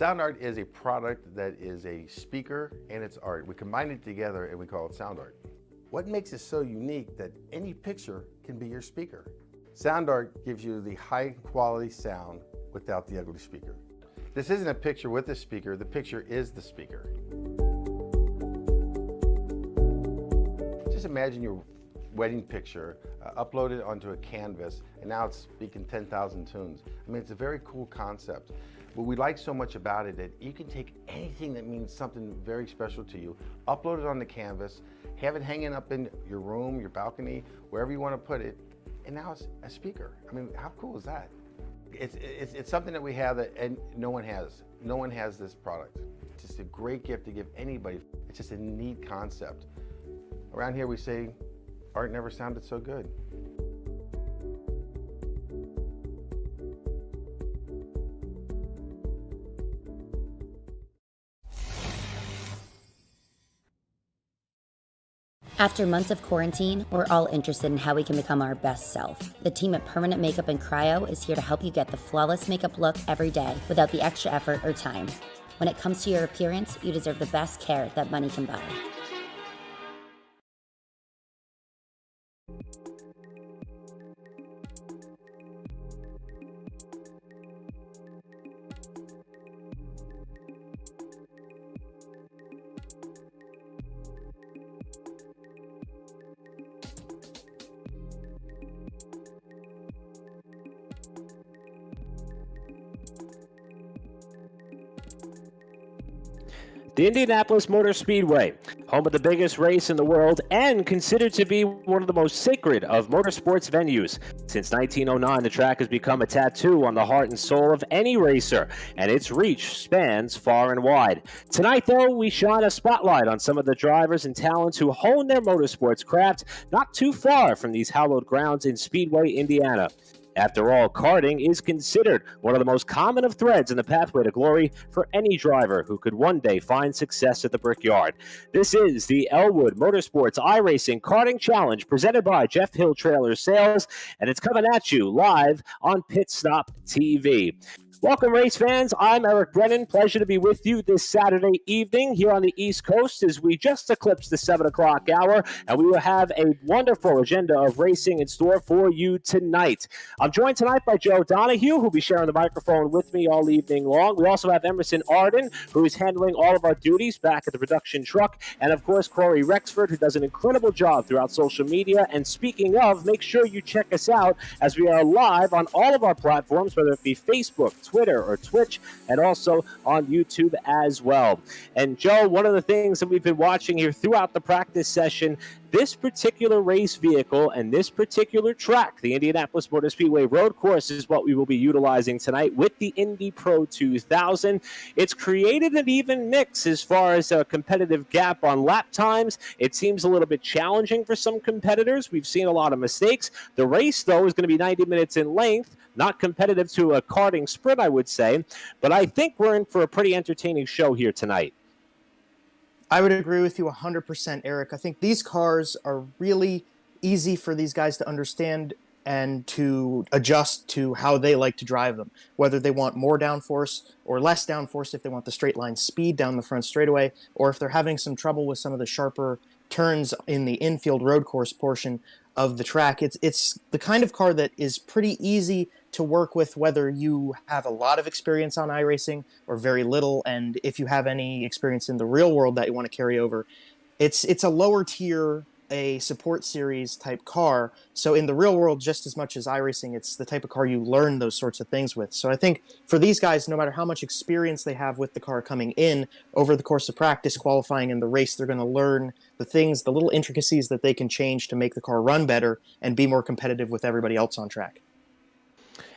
Sound Art is a product that is a speaker and it's art. We combine it together and we call it Sound Art. What makes it so unique that any picture can be your speaker? Sound Art gives you the high quality sound without the ugly speaker. This isn't a picture with a speaker, the picture is the speaker. Just imagine your wedding picture uploaded onto a canvas and now it's speaking 10,000 tunes. I mean, it's a very cool concept. What we like so much about it that you can take anything that means something very special to you, upload it on the canvas, have it hanging up in your room, your balcony, wherever you want to put it, and now it's a speaker. I mean, how cool is that? It's something that we have that and no one has. No one has this product. It's just a great gift to give anybody. It's just a neat concept. Around here we say, art never sounded so good. After months of quarantine, we're all interested in how we can become our best self. The team at Permanent Makeup and Cryo is here to help you get the flawless makeup look every day without the extra effort or time. When it comes to your appearance, you deserve the best care that money can buy. The Indianapolis Motor Speedway, home of the biggest race in the world and considered to be one of the most sacred of motorsports venues. Since 1909, the track has become a tattoo on the heart and soul of any racer, and its reach spans far and wide. Tonight, though, we shine a spotlight on some of the drivers and talents who hone their motorsports craft not too far from these hallowed grounds in Speedway, Indiana. After all, karting is considered one of the most common of threads in the pathway to glory for any driver who could one day find success at the Brickyard. This is the Elwood Motorsports iRacing Karting Challenge presented by Jeff Hill Trailer Sales, and it's coming at you live on Pit Stop TV. Welcome, race fans. I'm Eric Brennan. Pleasure to be with you this Saturday evening here on the East Coast as we just eclipse the 7 o'clock hour, and we will have a wonderful agenda of racing in store for you tonight. I'm joined tonight by Joe Donahue, who'll be sharing the microphone with me all evening long. We also have Emerson Arden, who is handling all of our duties back at the production truck, and of course, Corey Rexford, who does an incredible job throughout social media. And speaking of, make sure you check us out as we are live on all of our platforms, whether it be Facebook, Twitter, or Twitch, and also on YouTube as well. And Joe, one of the things that we've been watching here throughout the practice session, this particular race vehicle and this particular track, the Indianapolis Motor Speedway road course, is what we will be utilizing tonight with the Indy Pro 2000. It's created an even mix as far as a competitive gap on lap times. It seems a little bit challenging for some competitors. We've seen a lot of mistakes. The race, though, is going to be 90 minutes in length. Not competitive to a karting sprint, I would say, but I think we're in for a pretty entertaining show here tonight. I would agree with you 100%, Eric. I think these cars are really easy for these guys to understand and to adjust to how they like to drive them, whether they want more downforce or less downforce, if they want the straight line speed down the front straightaway, or if they're having some trouble with some of the sharper turns in the infield road course portion of the track. It's the kind of car that is pretty easy to work with, whether you have a lot of experience on iRacing or very little, and if you have any experience in the real world that you want to carry over. It's a lower tier, a support series type car, so in the real world, just as much as iRacing, it's the type of car you learn those sorts of things with. So I think for these guys, no matter how much experience they have with the car coming in, over the course of practice, qualifying, and the race, they're going to learn the things, the little intricacies that they can change to make the car run better and be more competitive with everybody else on track.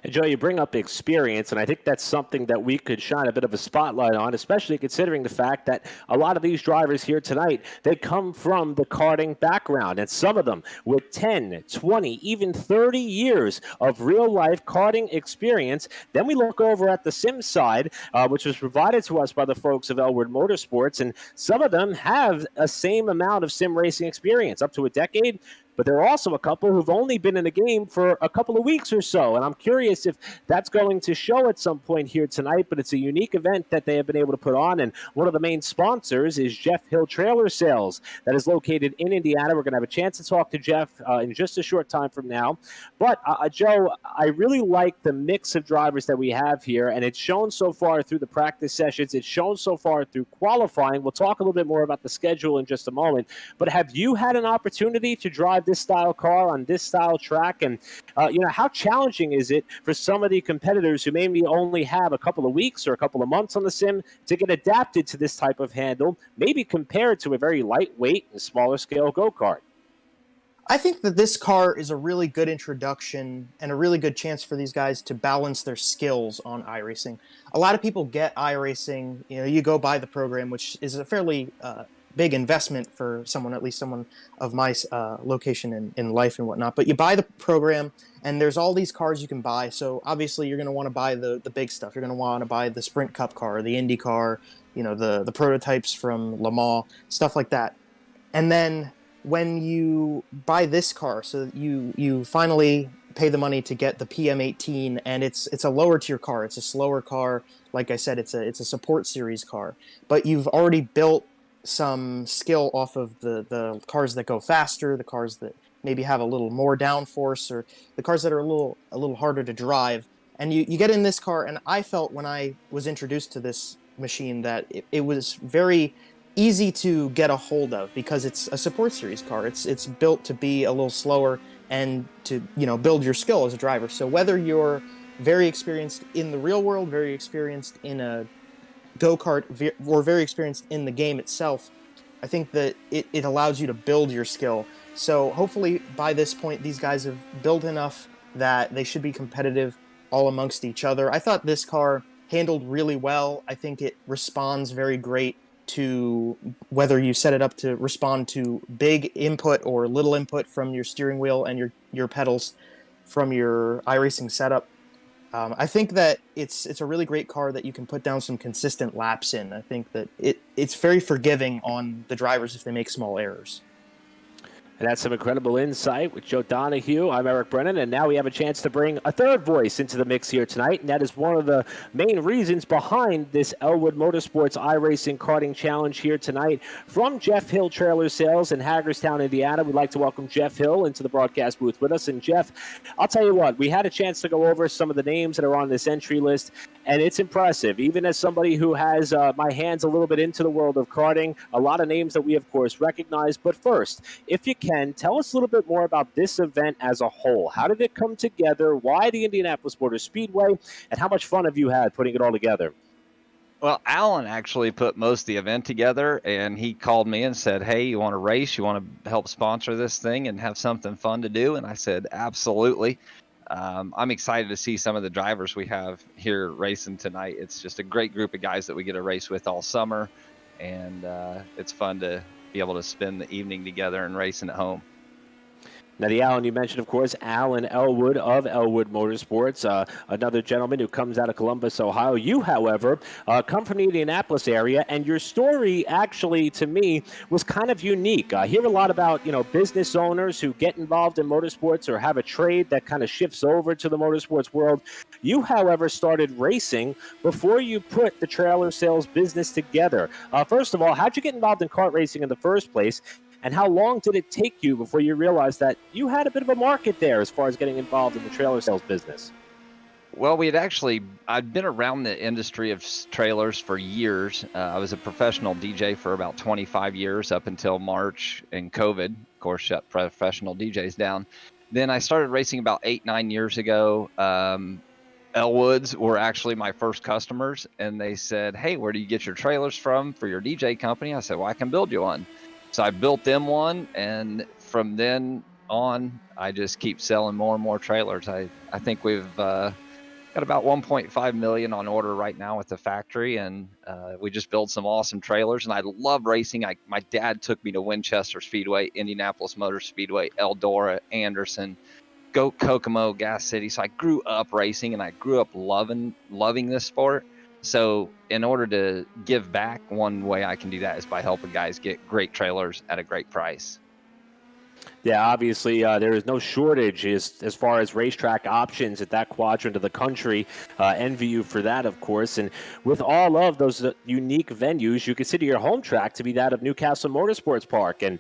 And Joe, you bring up experience, and I think that's something that we could shine a bit of a spotlight on, especially considering the fact that a lot of these drivers here tonight, they come from the karting background, and some of them with 10, 20, even 30 years of real-life karting experience. Then we look over at the sim side, which was provided to us by the folks of Elwood Motorsports, and some of them have a same amount of sim racing experience, up to a decade. but there are also a couple who've only been in the game for a couple of weeks or so. And I'm curious if that's going to show at some point here tonight, but it's a unique event that they have been able to put on. And one of the main sponsors is Jeff Hill Trailer Sales that is located in Indiana. We're going to have a chance to talk to Jeff in just a short time from now. But Joe, I really like the mix of drivers that we have here, and it's shown so far through the practice sessions. It's shown so far through qualifying. We'll talk a little bit more about the schedule in just a moment. But have you had an opportunity to drive this style car on this style track? And, how challenging is it for some of the competitors who maybe only have a couple of weeks or a couple of months on the sim to get adapted to this type of handle, maybe compared to a very lightweight and smaller scale go-kart? I think that this car is a really good introduction and a really good chance for these guys to balance their skills on iRacing. A lot of people get iRacing, you go buy the program, which is a fairly big investment for someone, at least someone of my location in life and whatnot. But you buy the program, and there's all these cars you can buy. So obviously you're going to want to buy the big stuff. You're going to want to buy the Sprint Cup car, the Indy car, the prototypes from Le Mans, stuff like that. And then when you buy this car, so you finally pay the money to get the PM18, and it's a lower tier car. It's a slower car. Like I said, it's a support series car. But you've already built some skill off of the cars that go faster, the cars that maybe have a little more downforce, or the cars that are a little harder to drive. And you get in this car, and I felt when I was introduced to this machine that it was very easy to get a hold of because it's a support series car. It's built to be a little slower and to build your skill as a driver. So whether you're very experienced in the real world, very experienced in a go-kart, or very experienced in the game itself, I think that it allows you to build your skill. So hopefully by this point these guys have built enough that they should be competitive all amongst each other. I thought this car handled really well. I think it responds very great to whether you set it up to respond to big input or little input from your steering wheel and your pedals from your iRacing setup. I think that it's a really great car that you can put down some consistent laps in. I think that it's very forgiving on the drivers if they make small errors. And that's some incredible insight with Joe Donahue. I'm Eric Brennan, and now we have a chance to bring a third voice into the mix here tonight, and that is one of the main reasons behind this Elwood Motorsports iRacing Karting Challenge here tonight. From Jeff Hill Trailer Sales in Hagerstown, Indiana, we'd like to welcome Jeff Hill into the broadcast booth with us. And Jeff, I'll tell you what, we had a chance to go over some of the names that are on this entry list, and it's impressive. Even as somebody who has my hands a little bit into the world of karting, a lot of names that we, of course, recognize. But first, if you can, tell us a little bit more about this event as a whole. How did it come together? Why the Indianapolis Motor Speedway? And how much fun have you had putting it all together? Well, Alan actually put most of the event together, and he called me and said, hey, you want to race? You want to help sponsor this thing and have something fun to do? And I said, absolutely. I'm excited to see some of the drivers we have here racing tonight. It's just a great group of guys that we get to race with all summer, and it's fun to be able to spend the evening together and racing at home. Now, the Alan you mentioned, of course, Alan Elwood of Elwood Motorsports, another gentleman who comes out of Columbus, Ohio. You, however, come from the Indianapolis area, and your story actually, to me, was kind of unique. I hear a lot about, business owners who get involved in motorsports or have a trade that kind of shifts over to the motorsports world. You, however, started racing before you put the trailer sales business together. First of all, how'd you get involved in kart racing in the first place? And how long did it take you before you realized that you had a bit of a market there as far as getting involved in the trailer sales business? Well, I'd been around the industry of trailers for years. I was a professional DJ for about 25 years up until March, and COVID, of course, shut professional DJs down. Then I started racing about 8-9 years ago. Elwoods were actually my first customers, and they said, hey, where do you get your trailers from for your DJ company? I said, well, I can build you one. So I built them one, and from then on, I just keep selling more and more trailers. I think we've got about 1.5 million on order right now with the factory, and we just build some awesome trailers. And I love racing. My dad took me to Winchester Speedway, Indianapolis Motor Speedway, Eldora, Anderson, Kokomo, Gas City. So I grew up racing, and I grew up loving this sport. So in order to give back, one way I can do that is by helping guys get great trailers at a great price. Yeah, obviously there is no shortage as far as racetrack options at that quadrant of the country. Envy you for that, of course. And with all of those unique venues, you consider your home track to be that of Newcastle Motorsports Park. And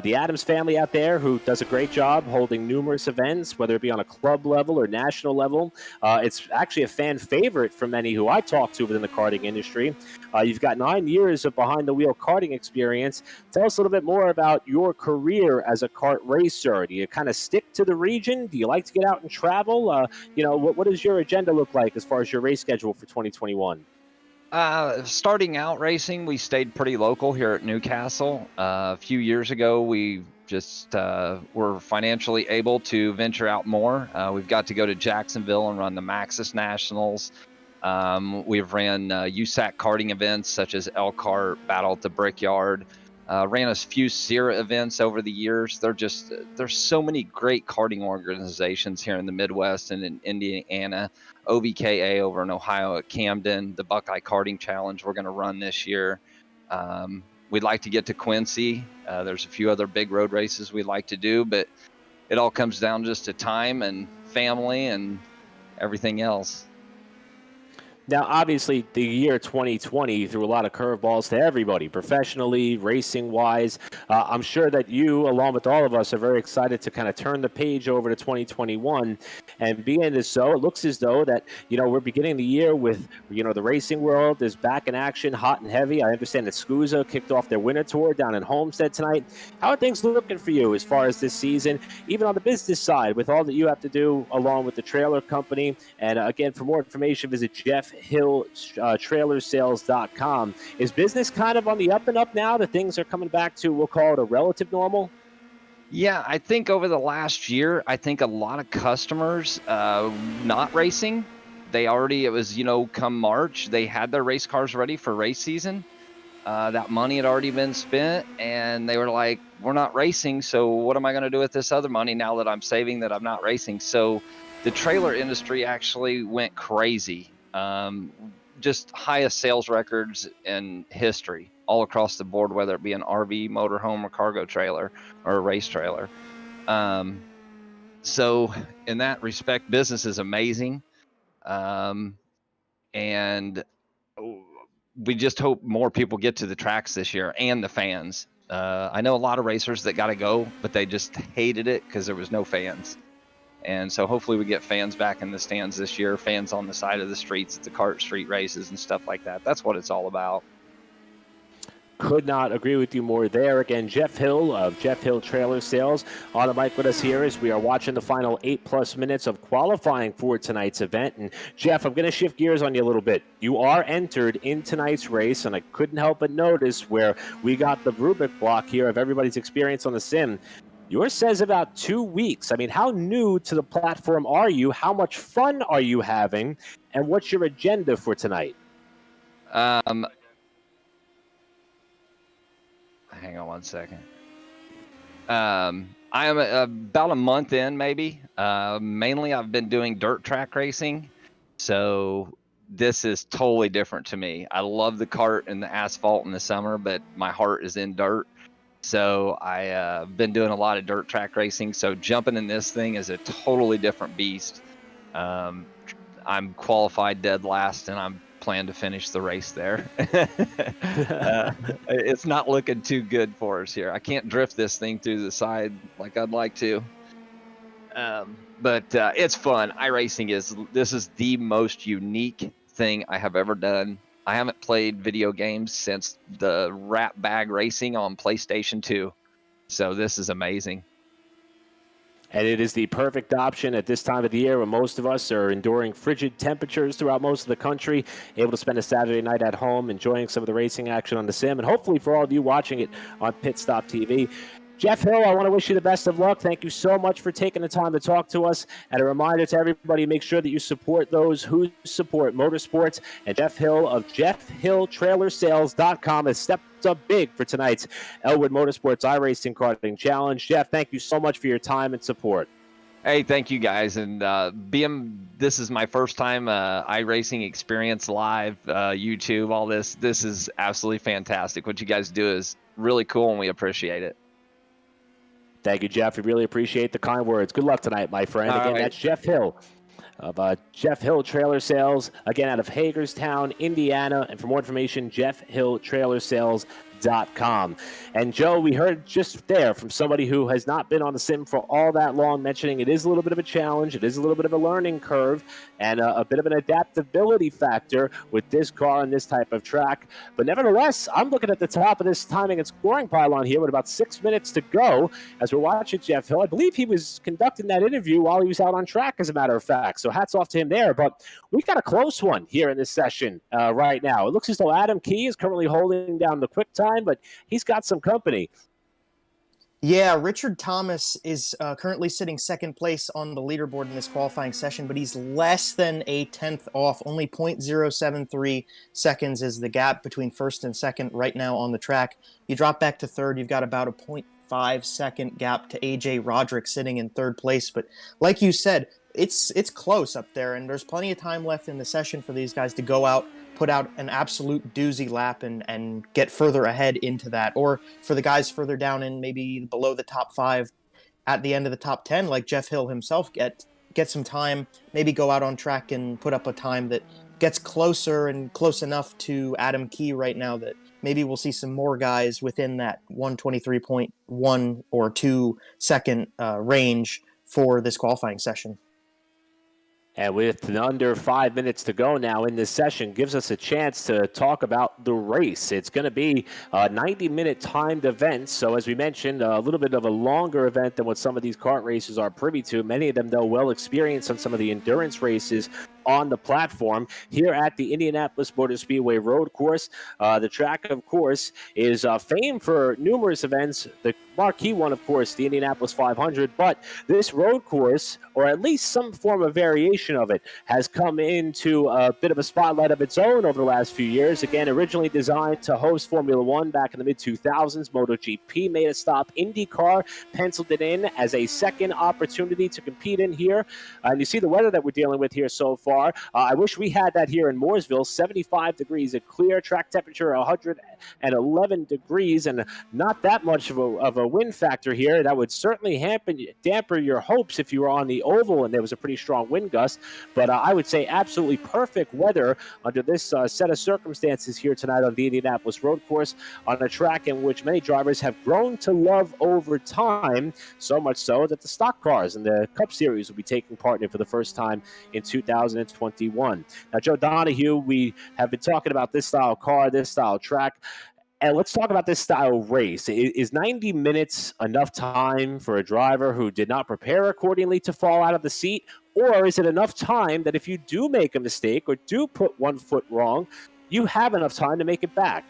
the Adams family out there, who does a great job holding numerous events, whether it be on a club level or national level. It's actually a fan favorite for many who I talk to within the karting industry. You've got 9 years of behind-the-wheel karting experience. Tell us a little bit more about your career as a kart racer. Do you kind of stick to the region? Do you like to get out and travel? What does your agenda look like as far as your race schedule for 2021? Starting out racing, we stayed pretty local here at Newcastle. A few years ago, we just were financially able to venture out more. We've got to go to Jacksonville and run the Maxxis Nationals. We've ran USAC karting events such as Elkhart, Battle at the Brickyard. Ran a few SIRA events over the years. There's so many great karting organizations here in the Midwest and in Indiana. OVKA over in Ohio at Camden, the Buckeye Karting Challenge we're going to run this year. We'd like to get to Quincy. There's a few other big road races we'd like to do, but it all comes down just to time and family and everything else. Now, obviously, the year 2020 threw a lot of curveballs to everybody, professionally, racing-wise. I'm sure that you, along with all of us, are very excited to kind of turn the page over to 2021. And being as so, it looks as though that, we're beginning the year with, the racing world is back in action, hot and heavy. I understand that SCUSA kicked off their winter tour down in Homestead tonight. How are things looking for you as far as this season, even on the business side, with all that you have to do along with the trailer company? And again, for more information, visit JeffHillTrailersales.com. Is business kind of on the up and up now that things are coming back to, we'll call it, a relative normal? Yeah, I think over the last year, I think a lot of customers not racing, it was, come March, they had their race cars ready for race season. That money had already been spent, and they were like, we're not racing, so what am I going to do with this other money now that I'm saving that I'm not racing? So the trailer industry actually went crazy. Just highest sales records in history all across the board, whether it be an RV, motorhome, or cargo trailer or a race trailer. So in that respect, business is amazing. And we just hope more people get to the tracks this year and the fans. I know a lot of racers that got to go, but they just hated it because there was no fans. And so hopefully we get fans back in the stands this year, fans on the side of the streets at the kart street races and stuff like that. That's what it's all about. Could not agree with you more there. Again, Jeff Hill of Jeff Hill Trailer Sales on the mic with us here as we are watching the final 8+ minutes of qualifying for tonight's event. And Jeff, I'm going to shift gears on you a little bit. You are entered in tonight's race, and I couldn't help but notice where we got the rubric block here of everybody's experience on the sim. Yours says about 2 weeks. I mean, how new to the platform are you? How much fun are you having? And what's your agenda for tonight? Hang on one second. I am about a month in, maybe. Mainly, I've been doing dirt track racing, so this is totally different to me. I love the kart and the asphalt in the summer, but my heart is in dirt. So I've been doing a lot of dirt track racing. So jumping in this thing is a totally different beast. I'm qualified dead last, and I'm plan to finish the race there. It's not looking too good for us here. I can't drift this thing through the side like I'd like to. But it's fun. iRacing this is the most unique thing I have ever done. I haven't played video games since the Rat Bag Racing on PlayStation 2. So this is amazing. And it is the perfect option at this time of the year when most of us are enduring frigid temperatures throughout most of the country, able to spend a Saturday night at home enjoying some of the racing action on the sim, and hopefully for all of you watching it on Pit Stop TV. Jeff Hill, I want to wish you the best of luck. Thank you so much for taking the time to talk to us. And a reminder to everybody, make sure that you support those who support motorsports. And Jeff Hill of JeffHillTrailersales.com has stepped up big for tonight's Elwood Motorsports iRacing Karting Challenge. Jeff, thank you so much for your time and support. Hey, thank you guys. And this is my first time iRacing experience live, YouTube, all this. This is absolutely fantastic. What you guys do is really cool, and we appreciate it. Thank you, Jeff. We really appreciate the kind words. Good luck tonight, my friend. All Again, right. that's Jeff Hill of Jeff Hill Trailer Sales, again, out of Hagerstown, Indiana. And for more information, jeffhilltrailersales.com. And Joe, we heard just there from somebody who has not been on the sim for all that long, mentioning it is a little bit of a challenge, it is a little bit of a learning curve, and a bit of an adaptability factor with this car and this type of track. But nevertheless, I'm looking at the top of this timing and scoring pylon here with about 6 minutes to go as we're watching Jeff Hill. I believe he was conducting that interview while he was out on track, as a matter of fact. So hats off to him there. But we've got a close one here in this session right now. It looks as though Adam Key is currently holding down the quick time, but he's got some company. Yeah, Richard Thomas is currently sitting second place on the leaderboard in this qualifying session, but he's less than a tenth off. Only 0.073 seconds is the gap between first and second right now on the track. You drop back to third, you've got about a 0.5-second gap to AJ Roderick sitting in third place. But like you said, it's close up there, and there's plenty of time left in the session for these guys to go out, put out an absolute doozy lap and get further ahead into that. Or for the guys further down in maybe below the top 5 at the end of the top 10, like Jeff Hill himself, get some time, maybe go out on track and put up a time that gets closer and close enough to Adam Key right now that maybe we'll see some more guys within that 123.1 or 2 second range for this qualifying session. And with under 5 minutes to go now in this session, gives us a chance to talk about the race. It's going to be a 90-minute timed event. So as we mentioned, a little bit of a longer event than what some of these kart races are privy to. Many of them, though, well experienced on some of the endurance races on the platform here at the Indianapolis Motor Speedway road course. The track, of course, is famed for numerous events. The marquee one, of course, the Indianapolis 500, but this road course, or at least some form of variation of it, has come into a bit of a spotlight of its own over the last few years. Again, originally designed to host Formula One back in the mid-2000s, MotoGP made a stop. IndyCar penciled it in as a second opportunity to compete in here. And you see the weather that we're dealing with here so far. I wish we had that here in Mooresville. 75 degrees, a clear track temperature, 111 degrees, and not that much of a wind factor here. That would certainly damper your hopes if you were on the oval and there was a pretty strong wind gust. But I would say absolutely perfect weather under this set of circumstances here tonight on the Indianapolis road course, on a track in which many drivers have grown to love over time, so much so that the stock cars and the Cup Series will be taking part in it for the first time in 2021. Now, Joe Donahue, we have been talking about this style car, this style track, and let's talk about this style race. Is 90 minutes enough time for a driver who did not prepare accordingly to fall out of the seat? Or is it enough time that if you do make a mistake or do put one foot wrong, you have enough time to make it back?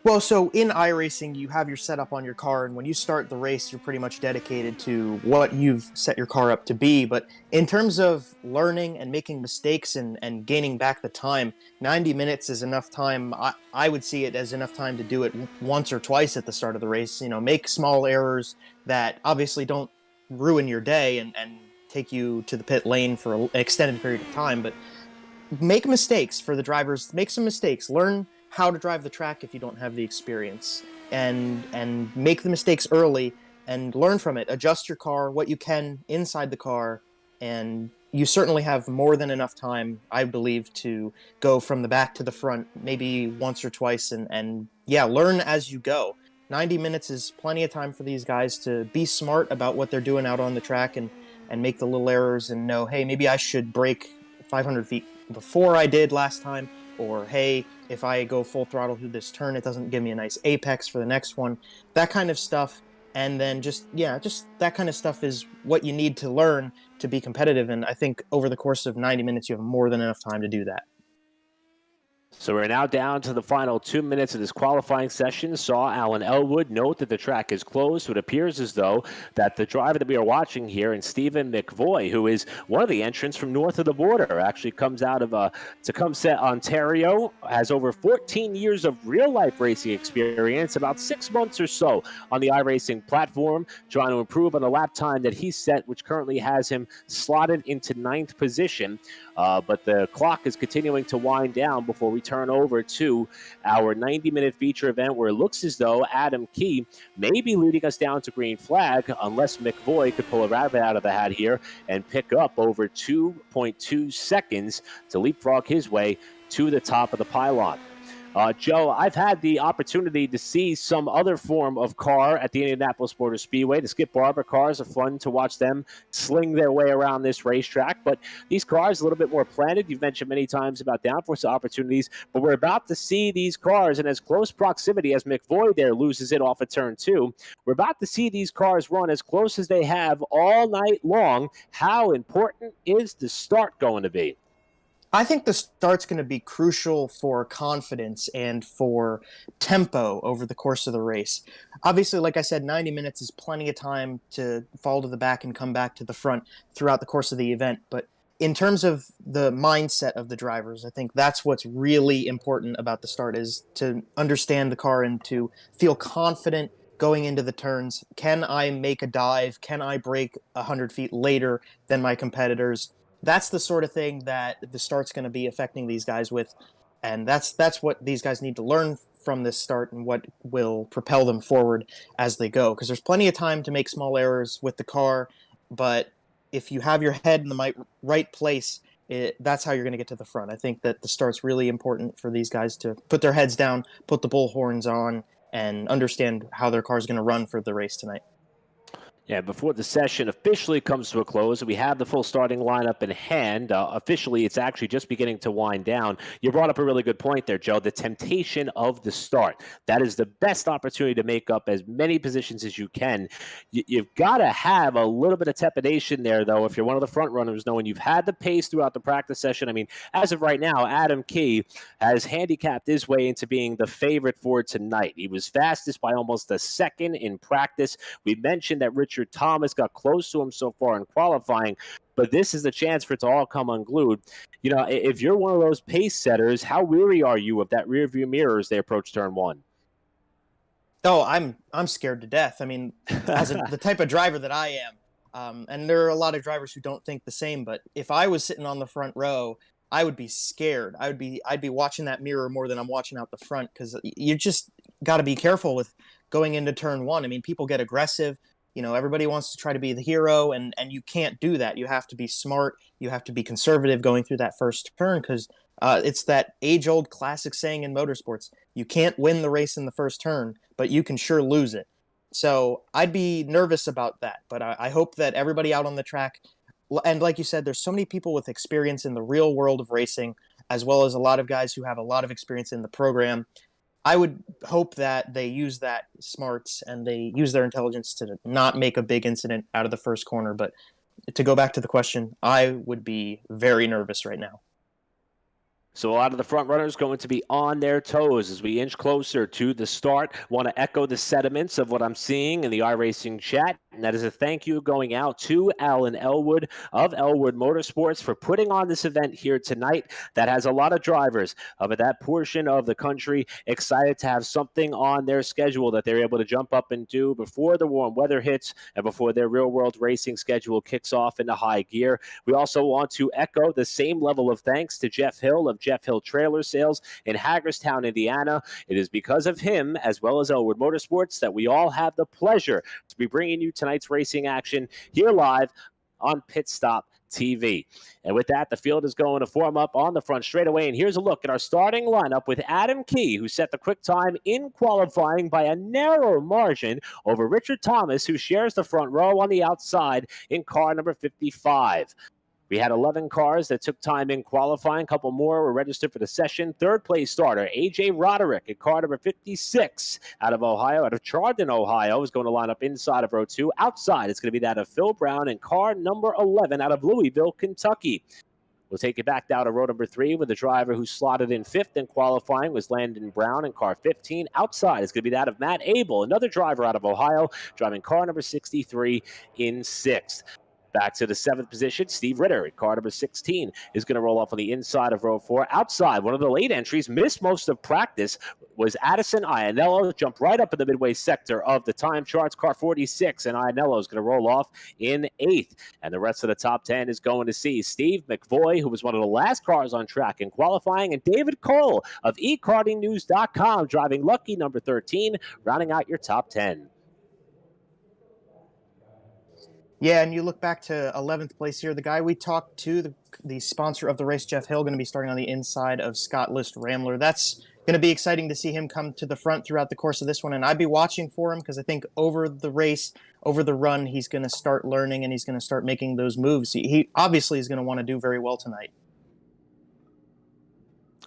Well, so in iRacing, you have your setup on your car, and when you start the race, you're pretty much dedicated to what you've set your car up to be. But in terms of learning and making mistakes and gaining back the time, 90 minutes is enough time. I would see it as enough time to do it once or twice at the start of the race. You know, make small errors that obviously don't ruin your day and take you to the pit lane for an extended period of time, but make mistakes for the drivers. Make some mistakes. Learn how to drive the track if you don't have the experience, and make the mistakes early and learn from it. Adjust your car, what you can inside the car, and you certainly have more than enough time, I believe, to go from the back to the front, maybe once or twice, and learn as you go. 90 minutes is plenty of time for these guys to be smart about what they're doing out on the track and make the little errors and know, hey, maybe I should brake 500 feet before I did last time, or hey, if I go full throttle through this turn, it doesn't give me a nice apex for the next one. That kind of stuff. And then just that kind of stuff is what you need to learn to be competitive. And I think over the course of 90 minutes, you have more than enough time to do that. So we're now down to the final 2 minutes of this qualifying session. Saw Alan Elwood note that the track is closed. So it appears as though that the driver that we are watching here, and Stephen McVoy, who is one of the entrants from north of the border, actually comes out of Tecumseh, Ontario, has over 14 years of real-life racing experience, about 6 months or so on the iRacing platform, trying to improve on the lap time that he set, which currently has him slotted into 9th position. But the clock is continuing to wind down before we we turn over to our 90-minute feature event, where it looks as though Adam Key may be leading us down to green flag, unless McVoy could pull a rabbit out of the hat here and pick up over 2.2 seconds to leapfrog his way to the top of the pylon. Joe, I've had the opportunity to see some other form of car at the Indianapolis Motor Speedway. The Skip Barber cars are fun to watch them sling their way around this racetrack, but these cars a little bit more planted. You've mentioned many times about downforce opportunities, but we're about to see these cars in as close proximity as McVoy there loses it off of turn 2. We're about to see these cars run as close as they have all night long. How important is the start going to be? I think the start's going to be crucial for confidence and for tempo over the course of the race. Obviously, like I said, 90 minutes is plenty of time to fall to the back and come back to the front throughout the course of the event. But in terms of the mindset of the drivers, I think that's what's really important about the start, is to understand the car and to feel confident going into the turns. Can I make a dive? Can I brake 100 feet later than my competitors? That's the sort of thing that the start's going to be affecting these guys with, and that's what these guys need to learn from this start and what will propel them forward as they go, because there's plenty of time to make small errors with the car, but if you have your head in the right place, that's how you're going to get to the front. I think that the start's really important for these guys to put their heads down, put the bullhorns on, and understand how their car's going to run for the race tonight. Yeah, before the session officially comes to a close, we have the full starting lineup in hand. Officially, it's actually just beginning to wind down. You brought up a really good point there, Joe, the temptation of the start. That is the best opportunity to make up as many positions as you can. You've got to have a little bit of trepidation there, though, if you're one of the front runners, knowing you've had the pace throughout the practice session. I mean, as of right now, Adam Key has handicapped his way into being the favorite for tonight. He was fastest by almost a second in practice. We mentioned that Richard Thomas got close to him so far in qualifying, but this is the chance for it to all come unglued. You know, if you're one of those pace setters, how weary are you of that rear view mirror as they approach turn 1? Oh, I'm scared to death. I mean, as the type of driver that I am, and there are a lot of drivers who don't think the same, but if I was sitting on the front row, I would be scared. I'd be watching that mirror more than I'm watching out the front, because you just got to be careful with going into turn 1. I mean, people get aggressive. You know, everybody wants to try to be the hero, and you can't do that. You have to be smart. You have to be conservative going through that first turn, because it's that age-old classic saying in motorsports: you can't win the race in the first turn, but you can sure lose it. So I'd be nervous about that, but I hope that everybody out on the track, and like you said, there's so many people with experience in the real world of racing, as well as a lot of guys who have a lot of experience in the program. I would hope that they use that smarts and they use their intelligence to not make a big incident out of the first corner. But to go back to the question, I would be very nervous right now. So a lot of the front runners going to be on their toes as we inch closer to the start. Want to echo the sentiments of what I'm seeing in the iRacing chat, and that is a thank you going out to Alan Elwood of Elwood Motorsports for putting on this event here tonight that has a lot of drivers of that portion of the country excited to have something on their schedule that they're able to jump up and do before the warm weather hits and before their real-world racing schedule kicks off into high gear. We also want to echo the same level of thanks to Jeff Hill of Jeff Hill Trailer Sales in Hagerstown, Indiana. It is because of him, as well as Elwood Motorsports, that we all have the pleasure to be bringing you tonight's racing action here live on Pit Stop TV. And with that, the field is going to form up on the front straightaway. And here's a look at our starting lineup with Adam Key, who set the quick time in qualifying by a narrow margin over Richard Thomas, who shares the front row on the outside in car number 55. We had 11 cars that took time in qualifying. A couple more were registered for the session. Third place starter, A.J. Roderick at car number 56 out of Ohio, out of Chardon, Ohio, is going to line up inside of row 2. Outside, it's going to be that of Phil Brown in car number 11 out of Louisville, Kentucky. We'll take it back down to row number 3 with the driver who slotted in 5th in qualifying was Landon Brown in car 15. Outside is going to be that of Matt Abel, another driver out of Ohio, driving car number 63 in 6th. Back to the 7th position, Steve Ritter, car number 16, is going to roll off on the inside of row 4. Outside, one of the late entries, missed most of practice, was Addison Iannello, jumped right up in the midway sector of the time charts, car 46, and Iannello is going to roll off in 8th. And the rest of the top 10 is going to see Steve McVoy, who was one of the last cars on track in qualifying, and David Cole of eKartingNews.com driving lucky number 13, rounding out your top 10. Yeah, and you look back to 11th place here. The guy we talked to, the sponsor of the race, Jeff Hill, going to be starting on the inside of Scott List Rambler. That's going to be exciting to see him come to the front throughout the course of this one, and I'd be watching for him because I think over the race, over the run, he's going to start learning and he's going to start making those moves. He obviously is going to want to do very well tonight.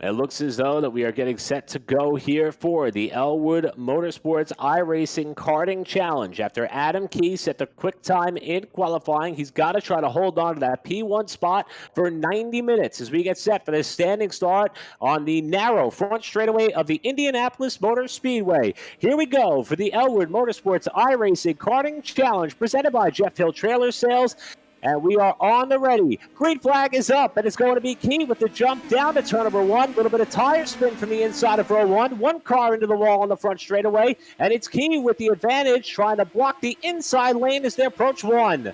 It looks as though that we are getting set to go here for the Elwood Motorsports iRacing Karting Challenge. After Adam Key set the quick time in qualifying, he's got to try to hold on to that P1 spot for 90 minutes as we get set for this standing start on the narrow front straightaway of the Indianapolis Motor Speedway. Here we go for the Elwood Motorsports iRacing Karting Challenge presented by Jeff Hill Trailer Sales. And we are on the ready. Green flag is up, and it's going to be Key with the jump down to turn number 1. A little bit of tire spin from the inside of row 1. One car into the wall on the front straightaway, and it's Key with the advantage, trying to block the inside lane as they approach 1.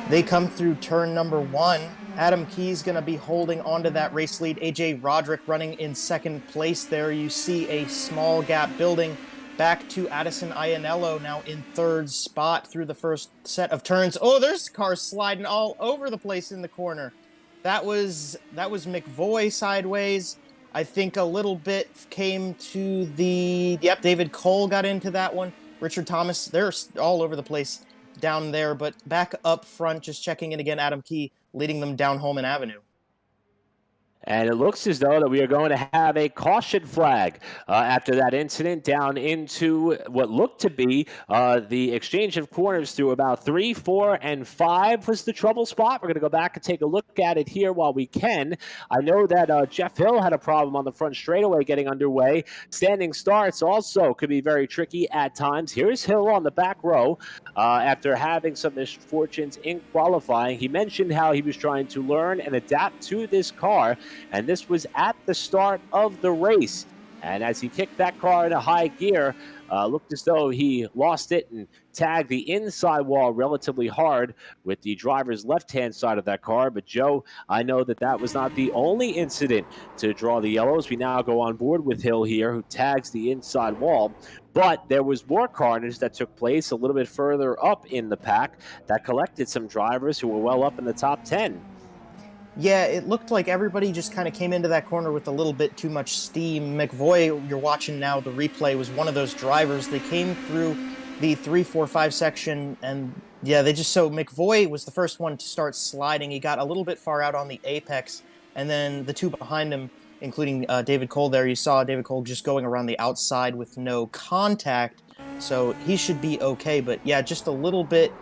They come through turn number 1. Adam Key's going to be holding onto that race lead. AJ Roderick running in second place there. You see a small gap building. Back to Addison Iannello now in third spot through the first set of turns. Oh, there's cars sliding all over the place in the corner. That was McVoy sideways. I think a little bit came to the... Yep, David Cole got into that one. Richard Thomas, they're all over the place down there. But back up front, just checking in again, Adam Key leading them down Holman Avenue. And it looks as though that we are going to have a caution flag after that incident down into what looked to be the exchange of corners through about 3, 4, and 5 was the trouble spot. We're going to go back and take a look at it here while we can. I know that Jeff Hill had a problem on the front straightaway getting underway. Standing starts also could be very tricky at times. Here's Hill on the back row after having some misfortunes in qualifying. He mentioned how he was trying to learn and adapt to this car. And this was at the start of the race. And as he kicked that car into high gear, looked as though he lost it and tagged the inside wall relatively hard with the driver's left-hand side of that car. But, Joe, I know that that was not the only incident to draw the yellows. We now go on board with Hill here, who tags the inside wall. But there was more carnage that took place a little bit further up in the pack that collected some drivers who were well up in the top 10. Yeah, it looked like everybody just kind of came into that corner with a little bit too much steam. McVoy, you're watching now, the replay, was one of those drivers. They came through the 3, 4, 5 section, and yeah, so McVoy was the first one to start sliding. He got a little bit far out on the apex, and then the two behind him, including David Cole there, you saw David Cole just going around the outside with no contact, so he should be okay. But yeah, just a little bit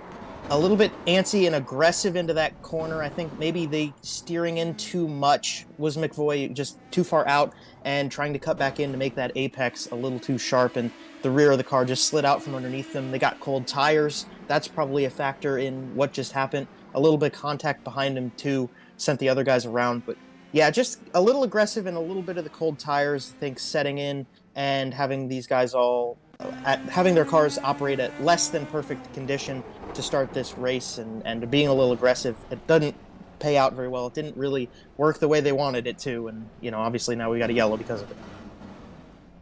antsy and aggressive into that corner. I think maybe they steering in too much. Was McVoy just too far out and trying to cut back in to make that apex a little too sharp, and the rear of the car just slid out from underneath them. They got cold tires. That's probably a factor in what just happened. A little bit of contact behind him too sent the other guys around. But yeah, just a little aggressive and a little bit of the cold tires, I think, setting in and having these guys all having their cars operate at less than perfect condition to start this race, and being a little aggressive. It doesn't pay out very well. It didn't really work the way they wanted it to, and obviously now we got a yellow because of it.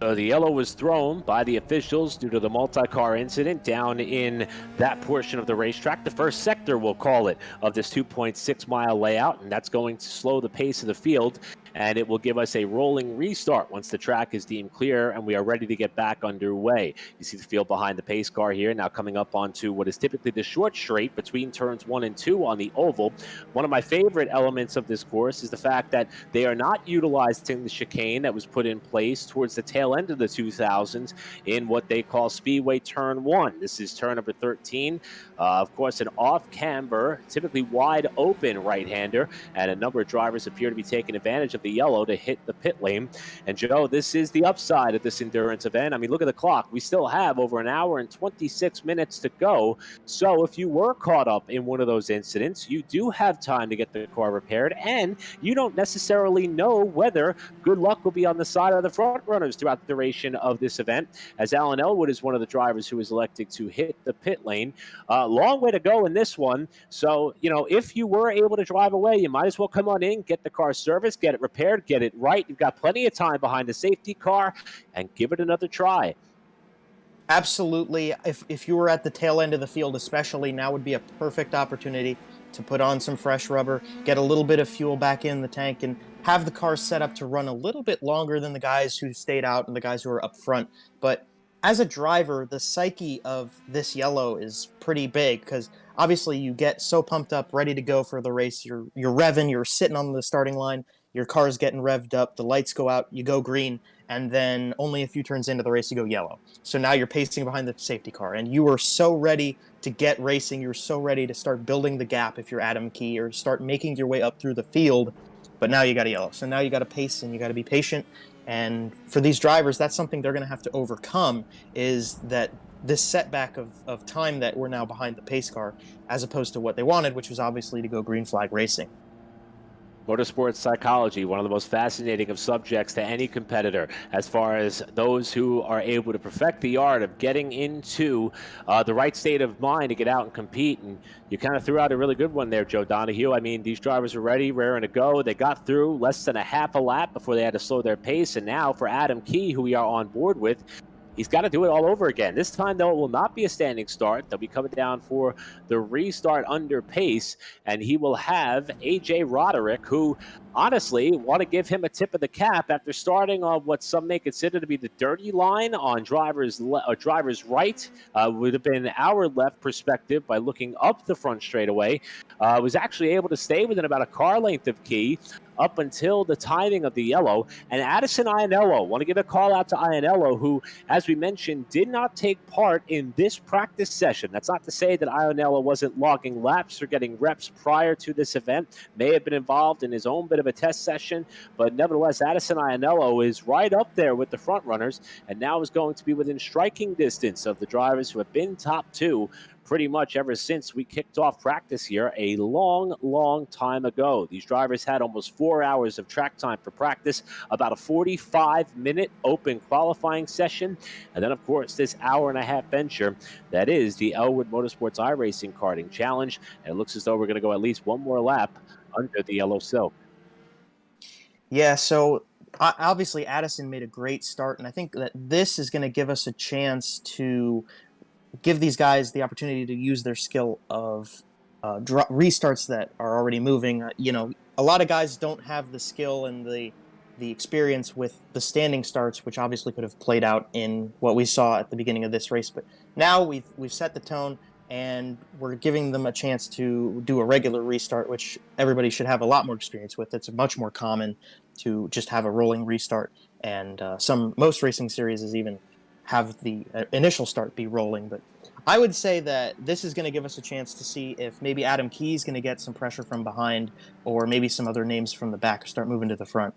The yellow was thrown by the officials due to the multi-car incident down in that portion of the racetrack, the first sector, we'll call it, of this 2.6-mile layout, and that's going to slow the pace of the field, and it will give us a rolling restart once the track is deemed clear and we are ready to get back underway. You see the field behind the pace car here, now coming up onto what is typically the short straight between turns 1 and 2 on the oval. One of my favorite elements of this course is the fact that they are not utilizing the chicane that was put in place towards the tail end of the 2000s in what they call Speedway Turn 1. This is turn number 13. Of course, an off-camber, typically wide-open right-hander, and a number of drivers appear to be taking advantage of the yellow to hit the pit lane. And Joe, this is the upside of this endurance event. I mean, look at the clock. We still have over an hour and 26 minutes to go. So if you were caught up in one of those incidents, you do have time to get the car repaired, and you don't necessarily know whether good luck will be on the side of the front runners throughout the duration of this event, as Alan Elwood is one of the drivers who is elected to hit the pit lane. Long way to go in this one. So, if you were able to drive away, you might as well come on in, get the car serviced, get it repaired, get it right. You've got plenty of time behind the safety car, and give it another try. Absolutely. If you were at the tail end of the field especially, now would be a perfect opportunity to put on some fresh rubber, get a little bit of fuel back in the tank, and have the car set up to run a little bit longer than the guys who stayed out and the guys who are up front. But as a driver, the psyche of this yellow is pretty big, because obviously you get so pumped up, ready to go for the race. You're revving, you're sitting on the starting line, your car's getting revved up, the lights go out, you go green, and then only a few turns into the race you go yellow. So now you're pacing behind the safety car, and you were so ready to get racing, you're so ready to start building the gap if you're Adam Key, or start making your way up through the field, but now you got to yellow. So now you got to pace and you got to be patient. And for these drivers, that's something they're going to have to overcome, is that this setback of time that we're now behind the pace car, as opposed to what they wanted, which was obviously to go green flag racing. Motorsports psychology, one of the most fascinating of subjects to any competitor, as far as those who are able to perfect the art of getting into the right state of mind to get out and compete. And you kind of threw out a really good one there, Joe Donahue. I mean, these drivers are ready, raring to go. They got through less than a half a lap before they had to slow their pace. And now for Adam Key, who we are on board with, he's got to do it all over again. This time, though, it will not be a standing start. They'll be coming down for the restart under pace, and he will have A.J. Roderick, who, honestly, want to give him a tip of the cap after starting on what some may consider to be the dirty line on driver's right. Would have been our left perspective by looking up the front straightaway. Was actually able to stay within about a car length of Key up until the timing of the yellow. And Addison Iannello, want to give a call out to Iannello, who, as we mentioned, did not take part in this practice session. That's not to say that Iannello wasn't logging laps or getting reps prior to this event. May have been involved in his own bit of a test session, but nevertheless, Addison Iannello is right up there with the front runners, and now is going to be within striking distance of the drivers who have been top two pretty much ever since we kicked off practice here a long, long time ago. These drivers had almost 4 hours of track time for practice, about a 45-minute open qualifying session, and then, of course, this hour-and-a-half venture that is the Elwood Motorsports iRacing Karting Challenge. And it looks as though we're going to go at least one more lap under the yellow silk. Yeah, so obviously Addison made a great start, and I think that this is going to give us a chance to give these guys the opportunity to use their skill of restarts that are already moving. A lot of guys don't have the skill and the experience with the standing starts, which obviously could have played out in what we saw at the beginning of this race. But now we've set the tone, and we're giving them a chance to do a regular restart, which everybody should have a lot more experience with. It's much more common to just have a rolling restart, and most racing series is even have the initial start be rolling. But I would say that this is going to give us a chance to see if maybe Adam Key's going to get some pressure from behind, or maybe some other names from the back start moving to the front.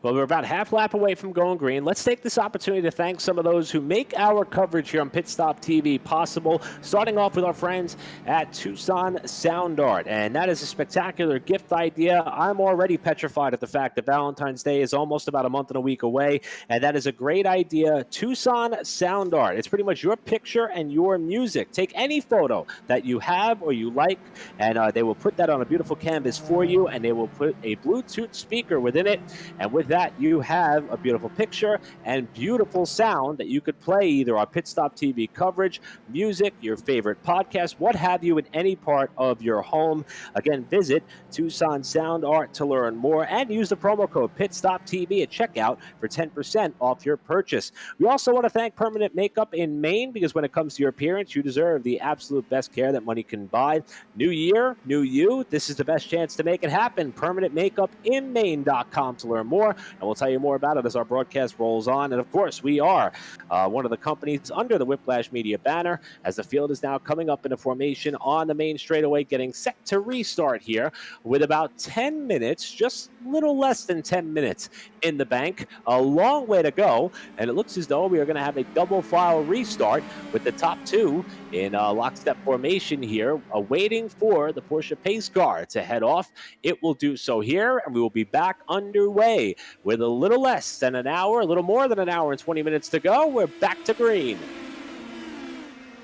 Well, we're about half lap away from going green. Let's take this opportunity to thank some of those who make our coverage here on Pit Stop TV possible, starting off with our friends at Tucson Sound Art. And that is a spectacular gift idea. I'm already petrified at the fact that Valentine's Day is almost about a month and a week away, and that is a great idea. Tucson Sound Art. It's pretty much your picture and your music. Take any photo that you have or you like, and they will put that on a beautiful canvas for you, and they will put a Bluetooth speaker within it, and with that, you have a beautiful picture and beautiful sound that you could play either on Pit Stop TV coverage, music, your favorite podcast, what have you, in any part of your home. Again, visit Tucson Sound Art to learn more, and use the promo code PitStopTV at checkout for 10% off your purchase. We also want to thank Permanent Makeup in Maine, because when it comes to your appearance, you deserve the absolute best care that money can buy. New year, new you. This is the best chance to make it happen. PermanentMakeupInMaine.com to learn more. And we'll tell you more about it as our broadcast rolls on. And, of course, we are one of the companies under the Whiplash Media banner, as the field is now coming up in a formation on the main straightaway, getting set to restart here with about 10 minutes, just little less than 10 minutes in the bank. A long way to go, and it looks as though we are going to have a double file restart with the top two in lockstep formation here, waiting for the Porsche pace car to head off. It will do so here, and we will be back underway with a little less than an hour, a little more than an hour and 20 minutes to go. We're back to green.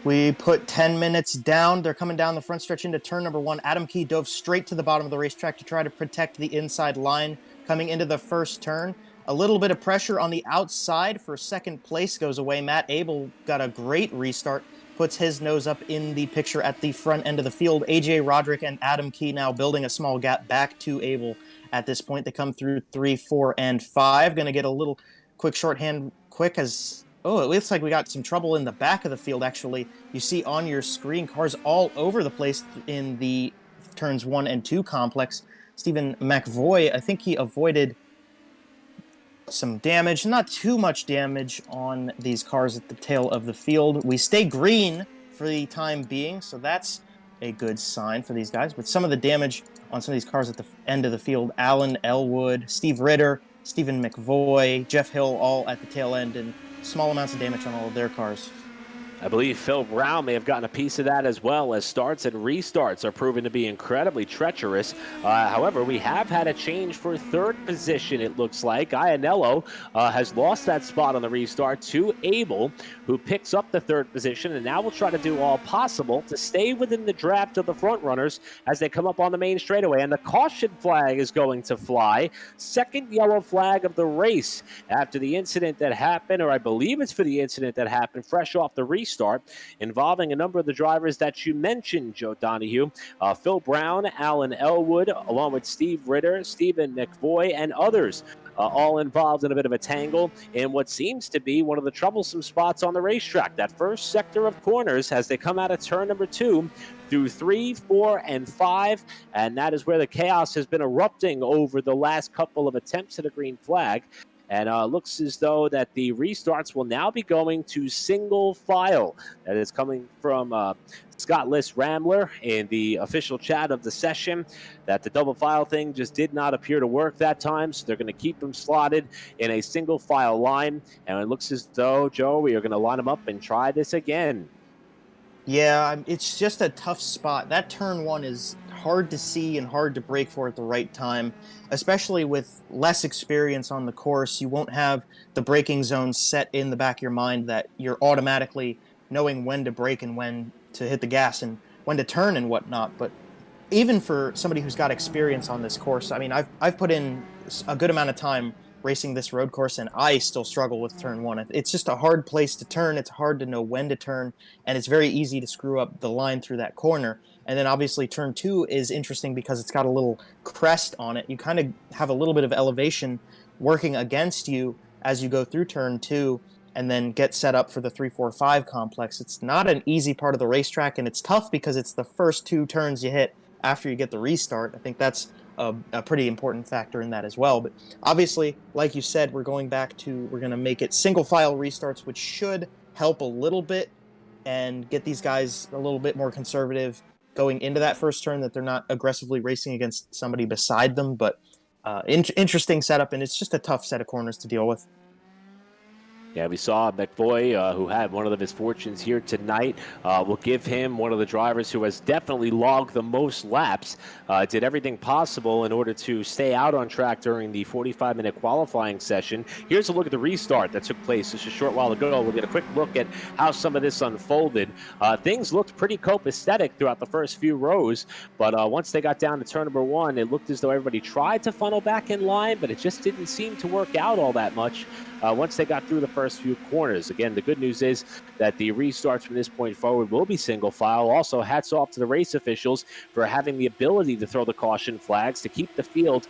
We put 10 minutes down. They're coming down the front stretch into turn number 1. Adam Key dove straight to the bottom of the racetrack to try to protect the inside line coming into the first turn. A little bit of pressure on the outside for second place goes away. Matt Abel got a great restart, puts his nose up in the picture at the front end of the field. AJ Roderick and Adam Key now building a small gap back to Abel at this point. They come through 3, 4, and 5. Going to get a little quick shorthand quick as... Oh, it looks like we got some trouble in the back of the field, actually. You see on your screen cars all over the place in the turns 1 and 2 complex. Stephen McVoy, I think he avoided some damage, not too much damage on these cars at the tail of the field. We stay green for the time being, so that's a good sign for these guys. But some of the damage on some of these cars at the end of the field, Alan Elwood, Steve Ritter, Stephen McVoy, Jeff Hill, all at the tail end, and small amounts of damage on all of their cars. I believe Phil Brown may have gotten a piece of that as well, as starts and restarts are proven to be incredibly treacherous. However, we have had a change for third position, it looks like. Iannello has lost that spot on the restart to Abel, who picks up the third position, and now will try to do all possible to stay within the draft of the front runners as they come up on the main straightaway. And the caution flag is going to fly. Second yellow flag of the race after the incident that happened, or I believe it's for the incident that happened fresh off the restart, involving a number of the drivers that you mentioned, Joe Donahue. Phil Brown, Alan Elwood, along with Steve Ritter, Stephen McVoy, and others, all involved in a bit of a tangle in what seems to be one of the troublesome spots on the racetrack. That first sector of corners as they come out of turn number 2 through 3, 4, and 5, and that is where the chaos has been erupting over the last couple of attempts at a green flag. And looks as though that the restarts will now be going to single file. That is coming from Scott List Rambler in the official chat of the session, that the double file thing just did not appear to work that time. So they're going to keep them slotted in a single file line. And it looks as though, Joe, we are going to line them up and try this again. Yeah, it's just a tough spot. That turn 1 is hard to see and hard to brake for at the right time, especially with less experience on the course. You won't have the braking zones set in the back of your mind that you're automatically knowing when to brake and when to hit the gas and when to turn and whatnot. But even for somebody who's got experience on this course, I mean, I've put in a good amount of time racing this road course, and I still struggle with turn 1. It's just a hard place to turn. It's hard to know when to turn, and it's very easy to screw up the line through that corner. And then obviously turn 2 is interesting because it's got a little crest on it. You kind of have a little bit of elevation working against you as you go through turn 2 and then get set up for the 3, 4, 5 complex. It's not an easy part of the racetrack, and it's tough because it's the first 2 turns you hit after you get the restart. I think that's a pretty important factor in that as well. But obviously, like you said, we're going to make it single file restarts, which should help a little bit and get these guys a little bit more conservative going into that first turn, that they're not aggressively racing against somebody beside them. But interesting setup, and it's just a tough set of corners to deal with. Yeah, we saw McVoy, who had one of the misfortunes here tonight. We'll give him one of the drivers who has definitely logged the most laps. Did everything possible in order to stay out on track during the 45-minute qualifying session. Here's a look at the restart that took place just a short while ago. We'll get a quick look at how some of this unfolded. Things looked pretty copacetic throughout the first few rows, but once they got down to turn number 1, it looked as though everybody tried to funnel back in line, but it just didn't seem to work out all that much once they got through the first few corners. Again, the good news is that the restarts from this point forward will be single file. Also, hats off to the race officials for having the ability to throw the caution flags to keep the field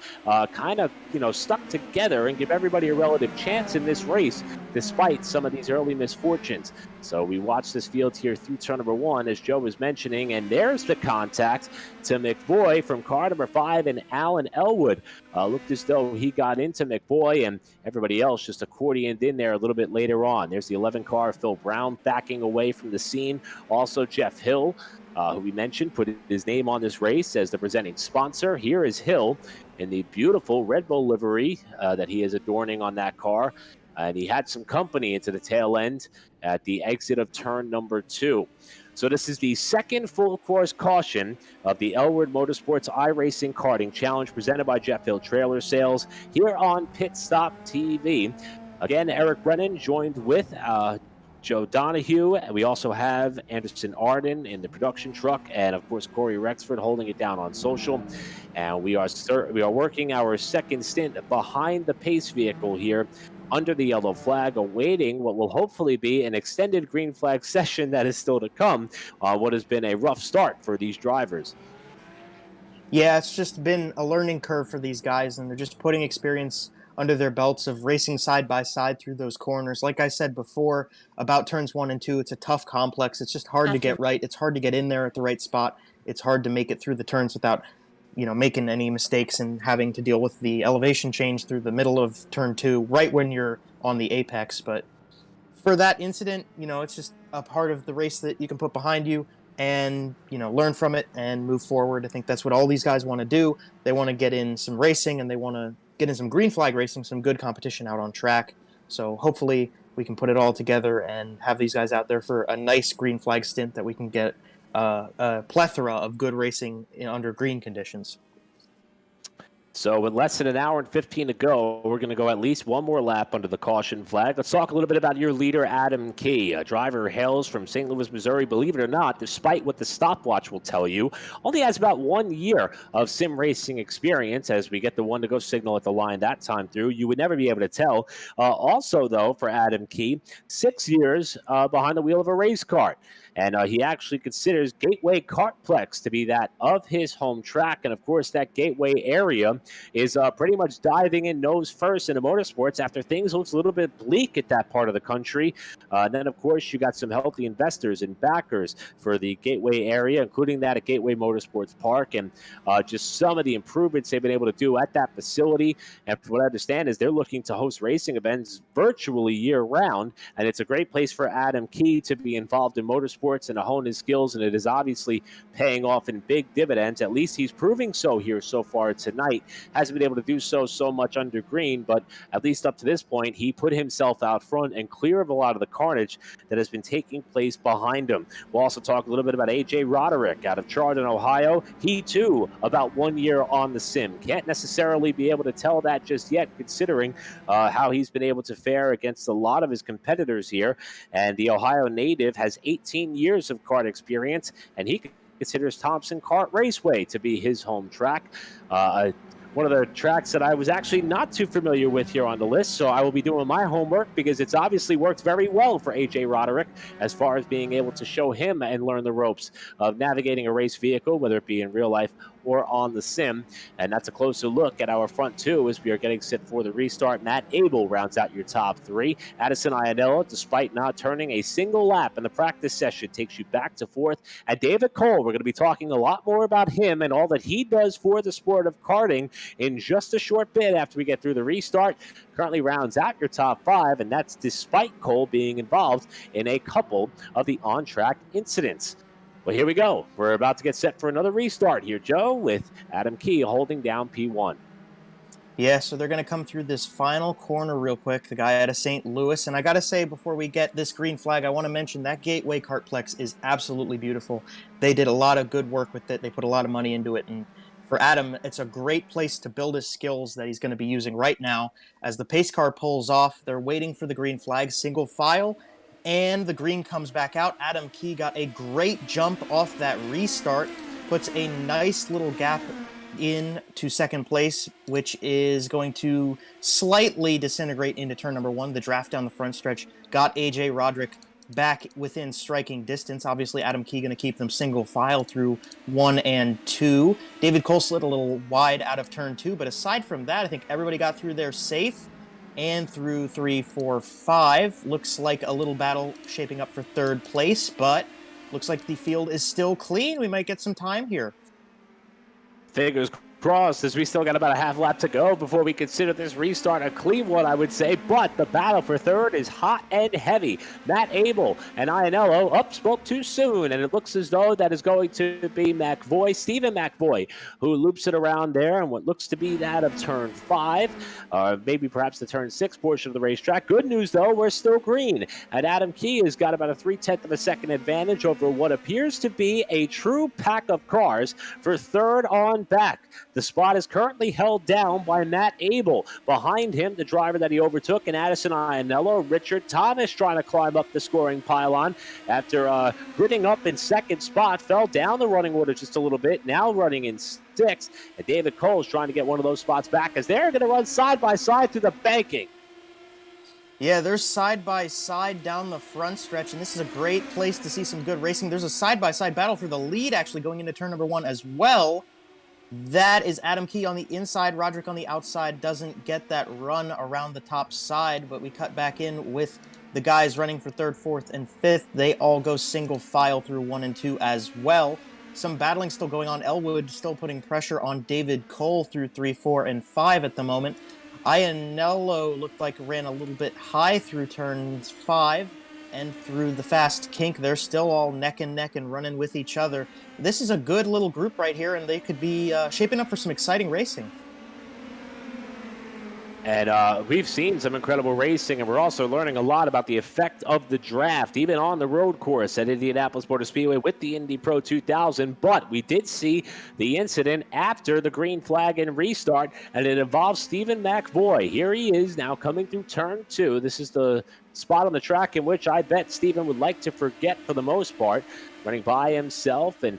kind of, stuck together and give everybody a relative chance in this race, despite some of these early misfortunes. So we watch this field here through turn number 1, as Joe was mentioning, and there's the contact to McBoy from car number 5, and Alan Elwood. Looked as though he got into McBoy, and everybody else just accordioned in there a little bit later on. There's the 11 car, Phil Brown, backing away from the scene. Also, Jeff Hill, who we mentioned, put his name on this race as the presenting sponsor. Here is Hill in the beautiful Red Bull livery that he is adorning on that car. And he had some company into the tail end at the exit of turn number 2. So this is the second full course caution of the Elwood Motorsports iRacing Karting Challenge presented by Jeff Hill Trailer Sales here on Pit Stop TV. Again, Eric Brennan joined with Joe Donahue. And we also have Anderson Arden in the production truck, and of course Corey Rexford holding it down on social. And we are working our second stint behind the pace vehicle here under the yellow flag, awaiting what will hopefully be an extended green flag session that is still to come. What has been a rough start for these drivers. Yeah, it's just been a learning curve for these guys, and they're just putting experience under their belts of racing side by side through those corners. Like I said before about turns 1 and 2, it's a tough complex. It's just hard to get right. It's hard to get in there at the right spot. It's hard to make it through the turns without, making any mistakes and having to deal with the elevation change through the middle of turn 2, right when you're on the apex. But for that incident, it's just a part of the race that you can put behind you and, learn from it and move forward. I think that's what all these guys want to do. They want to get in some racing, and they want to get in some green flag racing, some good competition out on track. So hopefully we can put it all together and have these guys out there for a nice green flag stint that we can get a plethora of good racing under green conditions. So with less than an hour and 15 to go, we're going to go at least one more lap under the caution flag. Let's talk a little bit about your leader, Adam Key. A driver hails from St. Louis, Missouri. Believe it or not, despite what the stopwatch will tell you, only has about 1 year of sim racing experience. As we get the one to go signal at the line that time through, you would never be able to tell. Also, though, for Adam Key, 6 years behind the wheel of a race car. And he actually considers Gateway Kartplex to be that of his home track. And, of course, that Gateway area is pretty much diving in nose first into motorsports after things looked a little bit bleak at that part of the country. And then, of course, you got some healthy investors and backers for the Gateway area, including that at Gateway Motorsports Park, and just some of the improvements they've been able to do at that facility. And from what I understand is they're looking to host racing events virtually year-round. And it's a great place for Adam Key to be involved in motorsports and to hone his skills, and it is obviously paying off in big dividends. At least he's proving so here so far tonight. Hasn't been able to do so much under green, but at least up to this point, he put himself out front and clear of a lot of the carnage that has been taking place behind him. We'll also talk a little bit about AJ Roderick out of Chardon, Ohio. He, too, about 1 year on the sim. Can't necessarily be able to tell that just yet, considering how he's been able to fare against a lot of his competitors here. And the Ohio native has 18 years of kart experience, and he considers Thompson Kart Raceway to be his home track. One of the tracks that I was actually not too familiar with here on the list, so I will be doing my homework because it's obviously worked very well for AJ Roderick as far as being able to show him and learn the ropes of navigating a race vehicle, whether it be in real life or on the sim. And that's a closer look at our front two as we are getting set for the restart. Matt Abel rounds out your top 3. Addison Ionella, despite not turning a single lap in the practice session, takes you back to 4th. And David Cole, we're going to be talking a lot more about him and all that he does for the sport of karting in just a short bit after we get through the restart. Currently rounds out your top 5, and that's despite Cole being involved in a couple of the on-track incidents. Well, here we go. We're about to get set for another restart here, Joe, with Adam Key holding down P1. Yeah, so they're going to come through this final corner real quick, the guy out of St. Louis. And I got to say, before we get this green flag, I want to mention that Gateway Kartplex is absolutely beautiful. They did a lot of good work with it. They put a lot of money into it. And for Adam, it's a great place to build his skills that he's going to be using right now. As the pace car pulls off, they're waiting for the green flag, single file, and the green comes back out. Adam Key got a great jump off that restart, puts a nice little gap into second place, which is going to slightly disintegrate into turn number 1. The draft down the front stretch got AJ Roderick back within striking distance. Obviously, Adam Key going to keep them single file through 1 and 2. David Cole slid a little wide out of turn 2, but aside from that, I think everybody got through there safe. and through 3, 4, 5. Looks like a little battle shaping up for third place, but looks like the field is still clean. We might get some time here. Fingers crossed, as we still got about a half lap to go before we consider this restart a clean one, I would say. But the battle for third is hot and heavy. Matt Abel and Iannello spoke too soon, and it looks as though that is going to be Stephen McVoy, who loops it around there in what looks to be that of turn 5, maybe perhaps the turn 6 portion of the racetrack. Good news, though, we're still green, and Adam Key has got about a 0.3 of a second advantage over what appears to be a true pack of cars for third on back. The spot is currently held down by Matt Abel. Behind him, the driver that he overtook, and Addison Iannello. Richard Thomas trying to climb up the scoring pylon after gritting up in second spot, fell down the running order just a little bit, now running in 6th. And David Cole's trying to get one of those spots back as they're going to run side by side through the banking. Yeah, they're side by side down the front stretch, and this is a great place to see some good racing. There's a side by side battle for the lead actually going into turn number 1 as well. That is Adam Key on the inside. Roderick on the outside doesn't get that run around the top side, but we cut back in with the guys running for 3rd, 4th, and 5th. They all go single file through 1 and 2 as well. Some battling still going on. Elwood still putting pressure on David Cole through 3, 4, and 5 at the moment. Iannello looked like ran a little bit high through turns 5 and through the fast kink. They're still all neck and neck and running with each other. This is a good little group right here, and they could be shaping up for some exciting racing. And we've seen some incredible racing, and we're also learning a lot about the effect of the draft, even on the road course at Indianapolis Motor Speedway with the Indy Pro 2000. But we did see the incident after the green flag and restart, and it involves Stephen McVoy. Here he is now coming through turn 2. This is the spot on the track in which I bet Stephen would like to forget for the most part. Running by himself and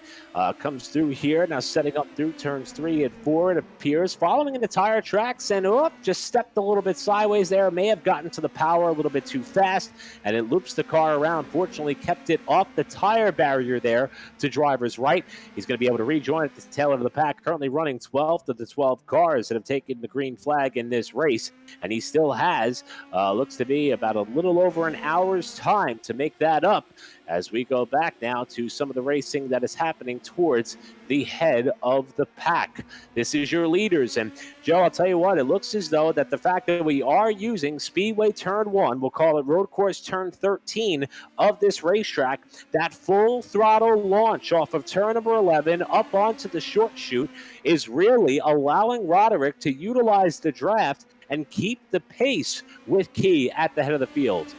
comes through here. Now setting up through turns 3 and 4, it appears. Following in the tire tracks and just stepped a little bit sideways there. May have gotten to the power a little bit too fast, and it loops the car around. Fortunately, kept it off the tire barrier there to driver's right. He's going to be able to rejoin at the tail end of the pack. Currently running 12th of the 12 cars that have taken the green flag in this race, and he still has, looks to be about a little over an hour's time to make that up, as we go back now to some of the racing that is happening towards the head of the pack. This is your leaders. And Joe, I'll tell you what, it looks as though that the fact that we are using Speedway Turn 1, we'll call it Road Course Turn 13 of this racetrack, that full throttle launch off of turn number 11 up onto the short chute is really allowing Roderick to utilize the draft and keep the pace with Key at the head of the field.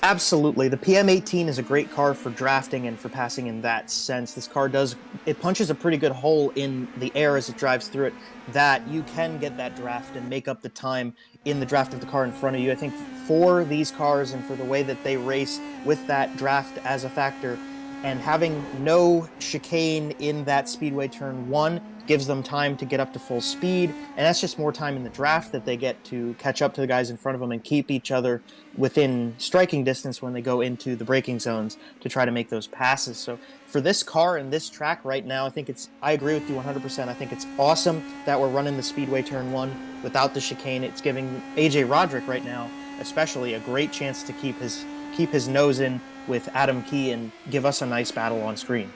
Absolutely. The PM18 is a great car for drafting and for passing in that sense. This car it punches a pretty good hole in the air as it drives through it, that you can get that draft and make up the time in the draft of the car in front of you. I think for these cars and for the way that they race with that draft as a factor, and having no chicane in that Speedway Turn 1 gives them time to get up to full speed, and that's just more time in the draft that they get to catch up to the guys in front of them and keep each other within striking distance when they go into the braking zones to try to make those passes. So for this car and this track right now, I agree with you 100%. I think it's awesome that we're running the Speedway Turn 1 without the chicane. It's giving AJ Roderick right now especially a great chance to keep his nose in with Adam Key and give us a nice battle on screen.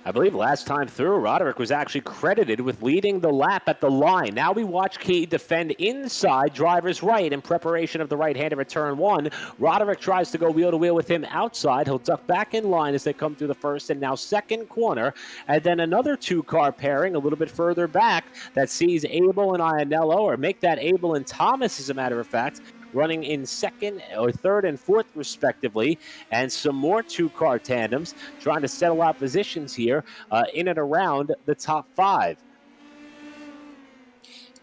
I believe last time through, Roderick was actually credited with leading the lap at the line. Now we watch Key defend inside driver's right in preparation of the right-hander at turn 1. Roderick tries to go wheel-to-wheel with him outside. He'll duck back in line as they come through the first and now second corner. And then another two-car pairing a little bit further back that sees Abel and Iannello, or make that Abel and Thomas, as a matter of fact, running in second or third and fourth respectively, and some more two-car tandems trying to settle out positions here in and around the top 5.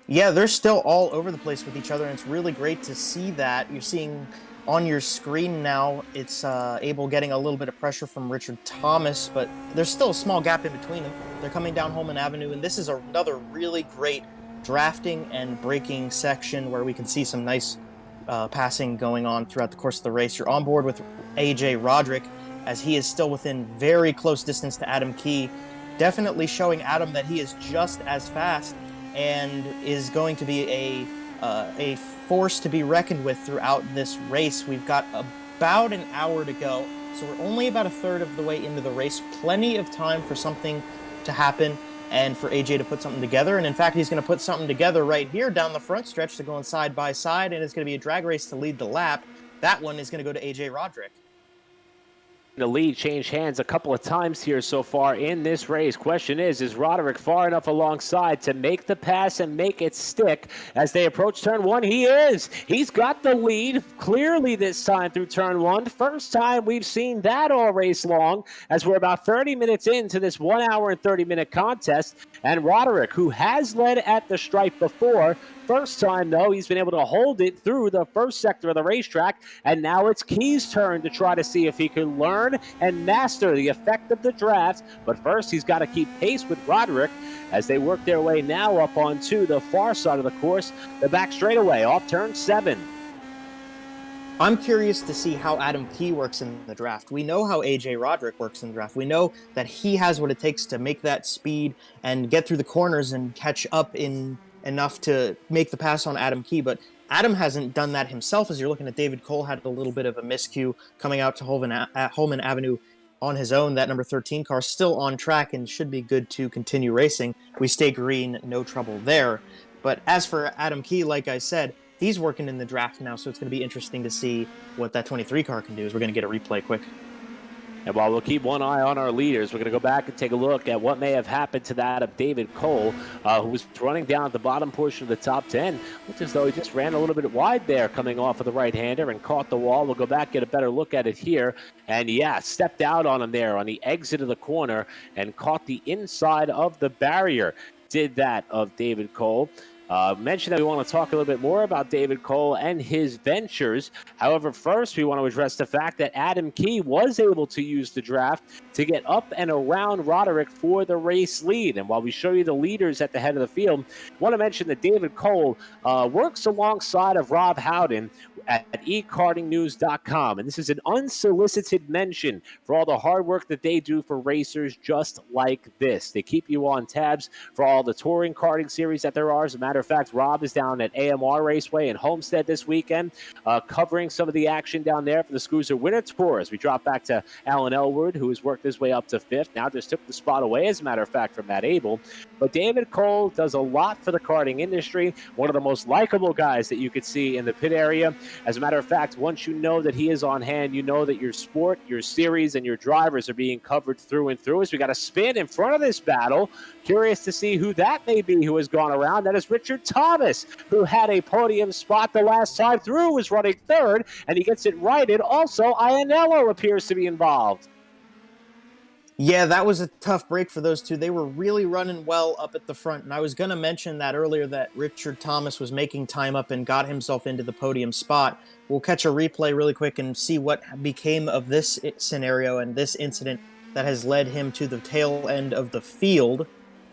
Yeah, they're still all over the place with each other, and it's really great to see that. You're seeing on your screen now, it's Abel getting a little bit of pressure from Richard Thomas, but there's still a small gap in between them. They're coming down Holman Avenue, and this is another really great drafting and braking section where we can see some nice passing going on throughout the course of the race. You're on board with AJ Roderick, as he is still within very close distance to Adam Key, definitely showing Adam that he is just as fast and is going to be a a force to be reckoned with throughout this race. We've got about an hour to go, so we're only about a third of the way into the race. Plenty of time for something to happen and for AJ to put something together. And in fact, he's going to put something together right here down the front stretch. They're going side by side, and it's going to be a drag race to lead the lap. That one is going to go to AJ Roderick. The lead changed hands a couple of times here so far in this race. Question is Roderick far enough alongside to make the pass and make it stick as they approach turn one? He is. He's got the lead clearly this time through turn one. First time we've seen that all race long, as we're about 30 minutes into this 1 hour and 30-minute contest. And Roderick, who has led at the stripe before, first time, though, he's been able to hold it through the first sector of the racetrack, and now it's Key's turn to try to see if he can learn and master the effect of the draft. But first, he's got to keep pace with Roderick as they work their way now up onto the far side of the course, the back straightaway off turn 7. I'm curious to see how Adam Key works in the draft. We know how AJ Roderick works in the draft. We know that he has what it takes to make that speed and get through the corners and catch up in enough to make the pass on Adam Key, but Adam hasn't done that himself. As you're looking at David Cole, had a little bit of a miscue coming out to Holman Avenue on his own. That number 13 car still on track and should be good to continue racing. We stay green, no trouble there. But as for Adam Key, like I said, he's working in the draft now, so it's going to be interesting to see what that 23 car can do, as we're going to get a replay quick. And while we'll keep one eye on our leaders, we're going to go back and take a look at what may have happened to that of David Cole, who was running down at the bottom portion of the top 10. Looked as though he just ran a little bit wide there coming off of the right-hander and caught the wall. We'll go back, get a better look at it here. And, yeah, stepped out on him there on the exit of the corner and caught the inside of the barrier. Did that of David Cole. Mentioned that we want to talk a little bit more about David Cole and his ventures. However, first we want to address the fact that Adam Key was able to use the draft to get up and around Roderick for the race lead. And while we show you the leaders at the head of the field, I want to mention that David Cole works alongside of Rob Howden at ekartingnews.com. And this is an unsolicited mention for all the hard work that they do for racers just like this. They keep you on tabs for all the touring karting series that there are. As a matter of fact, Rob is down at AMR Raceway in Homestead this weekend, covering some of the action down there for the Scusa Winter Tour. As we drop back to Alan Elwood, who has worked his way up to 5th, now just took the spot away, as a matter of fact, from Matt Abel. But David Cole does a lot for the karting industry, one of the most likable guys that you could see in the pit area. As a matter of fact, once you know that he is on hand, you know that your sport, your series, and your drivers are being covered through and through. As we got a spin in front of this battle, curious to see who that may be who has gone around. That is Richard Thomas, who had a podium spot the last time through, was running 3rd, and he gets it righted. Also, Iannello appears to be involved. Yeah, that was a tough break for those two. They were really running well up at the front, and I was going to mention that earlier, that Richard Thomas was making time up and got himself into the podium spot. We'll catch a replay really quick and see what became of this scenario and this incident that has led him to the tail end of the field.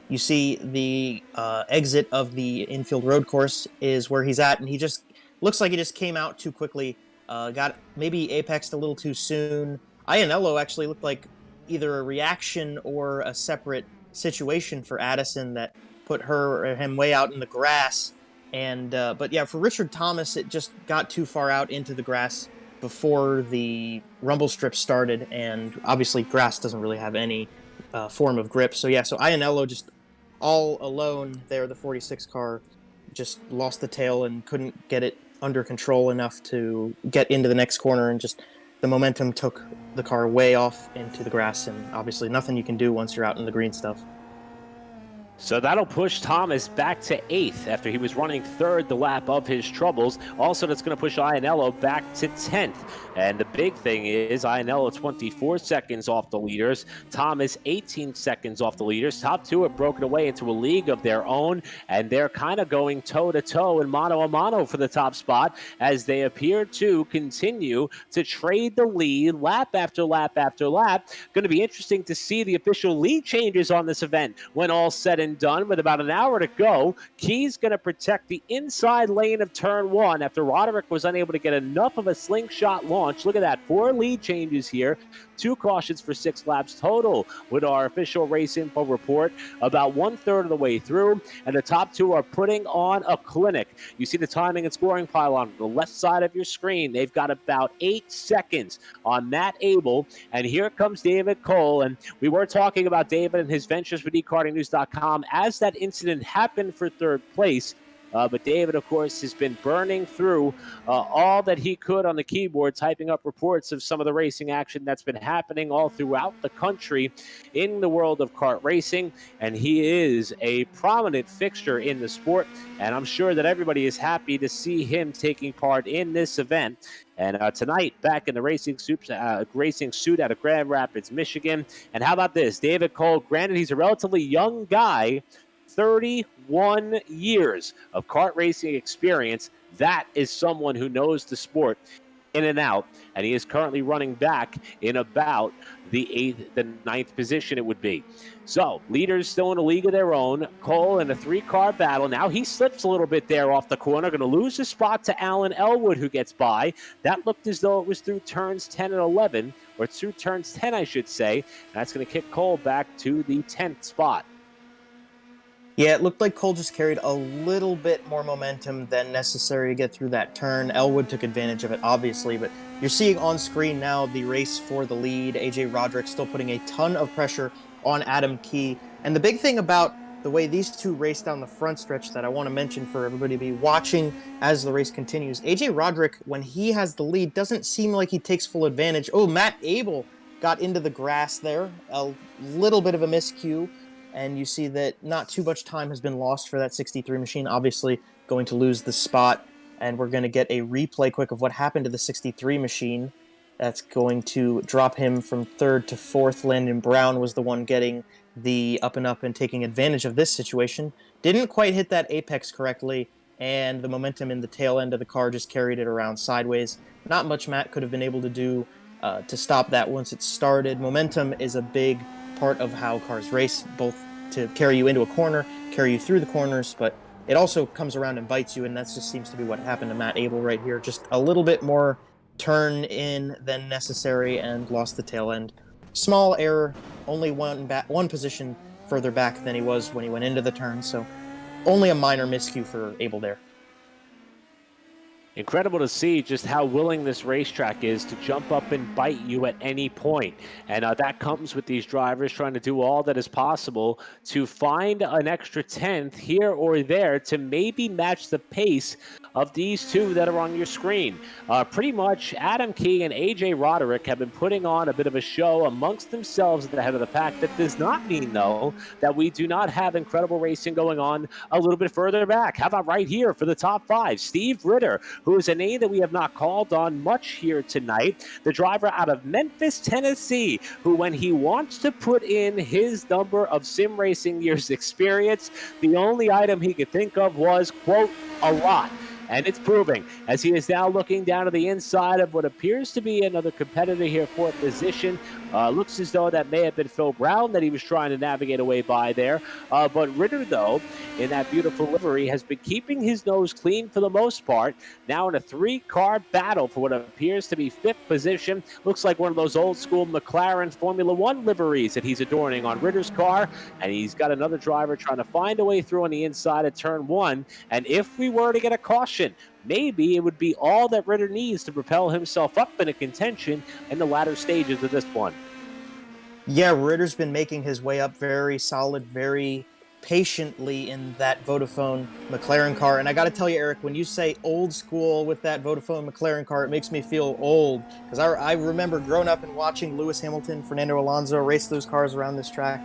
You see the exit of the infield road course is where he's at, and he just looks like he just came out too quickly, got maybe apexed a little too soon. Iannello actually looked like either a reaction or a separate situation for Addison that put him way out in the grass. And but yeah, for Richard Thomas, it just got too far out into the grass before the rumble strip started, and obviously grass doesn't really have any form of grip. So yeah, so Iannello just all alone there, the 46 car, just lost the tail and couldn't get it under control enough to get into the next corner, and just the momentum took the car way off into the grass, and obviously nothing you can do once you're out in the green stuff. So that'll push Thomas back to 8th after he was running 3rd the lap of his troubles. Also, that's going to push Iannello back to 10th. And the big thing is Iannello 24 seconds off the leaders. Thomas 18 seconds off the leaders. Top two have broken away into a league of their own, and they're kind of going toe-to-toe and mano-a-mano for the top spot as they appear to continue to trade the lead lap after lap after lap. Going to be interesting to see the official lead changes on this event when all said and been done with about an hour to go. Key's going to protect the inside lane of turn 1 after Roderick was unable to get enough of a slingshot launch. Look at that. 4 lead changes here. 2 cautions for 6 laps total with our official race info report about 1/3 of the way through. And the top 2 are putting on a clinic. You see the timing and scoring pylon on the left side of your screen. They've got about 8 seconds on Matt Abel. And here comes David Cole. And we were talking about David and his ventures with eKartingNews.com as that incident happened for 3rd place. But David, of course, has been burning through all that he could on the keyboard, typing up reports of some of the racing action that's been happening all throughout the country in the world of kart racing. And he is a prominent fixture in the sport. And I'm sure that everybody is happy to see him taking part in this event. And tonight, back in the racing suit out of Grand Rapids, Michigan. And how about this? David Cole, granted he's a relatively young guy, 31 years of kart racing experience. That is someone who knows the sport in and out, and he is currently running back in about the 9th position, it would be. So, leaders still in a league of their own. Cole in a 3-car battle. Now he slips a little bit there off the corner. Going to lose his spot to Alan Elwood, who gets by. That looked as though it was through turns 10 and 11, or through turns 10, I should say. And that's going to kick Cole back to the 10th spot. Yeah, it looked like Cole just carried a little bit more momentum than necessary to get through that turn. Elwood took advantage of it, obviously, but you're seeing on screen now the race for the lead. AJ Roderick still putting a ton of pressure on Adam Key. And the big thing about the way these two race down the front stretch that I want to mention for everybody to be watching as the race continues, AJ Roderick, when he has the lead, doesn't seem like he takes full advantage. Oh, Matt Abel got into the grass there. A little bit of a miscue. And you see that not too much time has been lost for that 63 machine, obviously going to lose the spot. And we're going to get a replay quick of what happened to the 63 machine. That's going to drop him from 3rd to 4th. Landon Brown was the one getting the up and up and taking advantage of this situation. Didn't quite hit that apex correctly, and the momentum in the tail end of the car just carried it around sideways. Not much Matt could have been able to do to stop that once it started. Momentum is a big part of how cars race, both to carry you into a corner, carry you through the corners, but it also comes around and bites you, and that just seems to be what happened to Matt Abel right here. Just a little bit more turn in than necessary and lost the tail end. Small error, only one position further back than he was when he went into the turn, so only a minor miscue for Abel there. Incredible to see just how willing this racetrack is to jump up and bite you at any point. And that comes with these drivers trying to do all that is possible to find an extra 10th here or there to maybe match the pace of these two that are on your screen. Pretty much Adam Key and AJ Roderick have been putting on a bit of a show amongst themselves at the head of the pack. That does not mean, though, that we do not have incredible racing going on a little bit further back. How about right here for the top 5? Steve Ritter, who is a name that we have not called on much here tonight. The driver out of Memphis, Tennessee, who when he wants to put in his number of sim racing years experience, the only item he could think of was, quote, a lot. And it's proving, as he is now looking down to the inside of what appears to be another competitor here for position. Looks as though that may have been Phil Brown that he was trying to navigate away by there. But Ritter, though, in that beautiful livery, has been keeping his nose clean for the most part. Now in a 3-car battle for what appears to be 5th position. Looks like one of those old-school McLaren Formula One liveries that he's adorning on Ritter's car. And he's got another driver trying to find a way through on the inside of turn 1. And if we were to get a caution, maybe it would be all that Ritter needs to propel himself up into contention in the latter stages of this one. Yeah, Ritter's been making his way up very solid, very patiently in that Vodafone McLaren car. And I got to tell you, Eric, when you say old school with that Vodafone McLaren car, it makes me feel old. Because I remember growing up and watching Lewis Hamilton, Fernando Alonso race those cars around this track.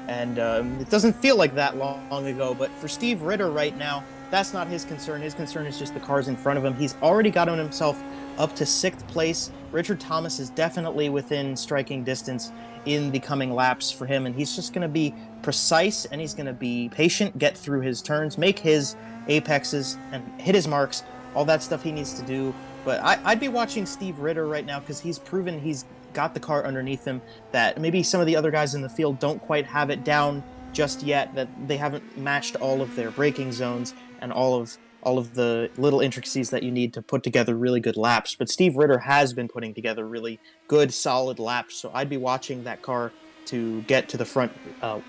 And it doesn't feel like that long ago. But for Steve Ritter right now, that's not his concern. His concern is just the cars in front of him. He's already gotten himself up to 6th place. Richard Thomas is definitely within striking distance in the coming laps for him, and he's just going to be precise, and he's going to be patient, get through his turns, make his apexes, and hit his marks, all that stuff he needs to do. But I'd be watching Steve Ritter right now because he's proven he's got the car underneath him, that maybe some of the other guys in the field don't quite have it down just yet, that they haven't matched all of their braking zones and all of the little intricacies that you need to put together really good laps. But Steve Ritter has been putting together really good, solid laps, so I'd be watching that car to get to the front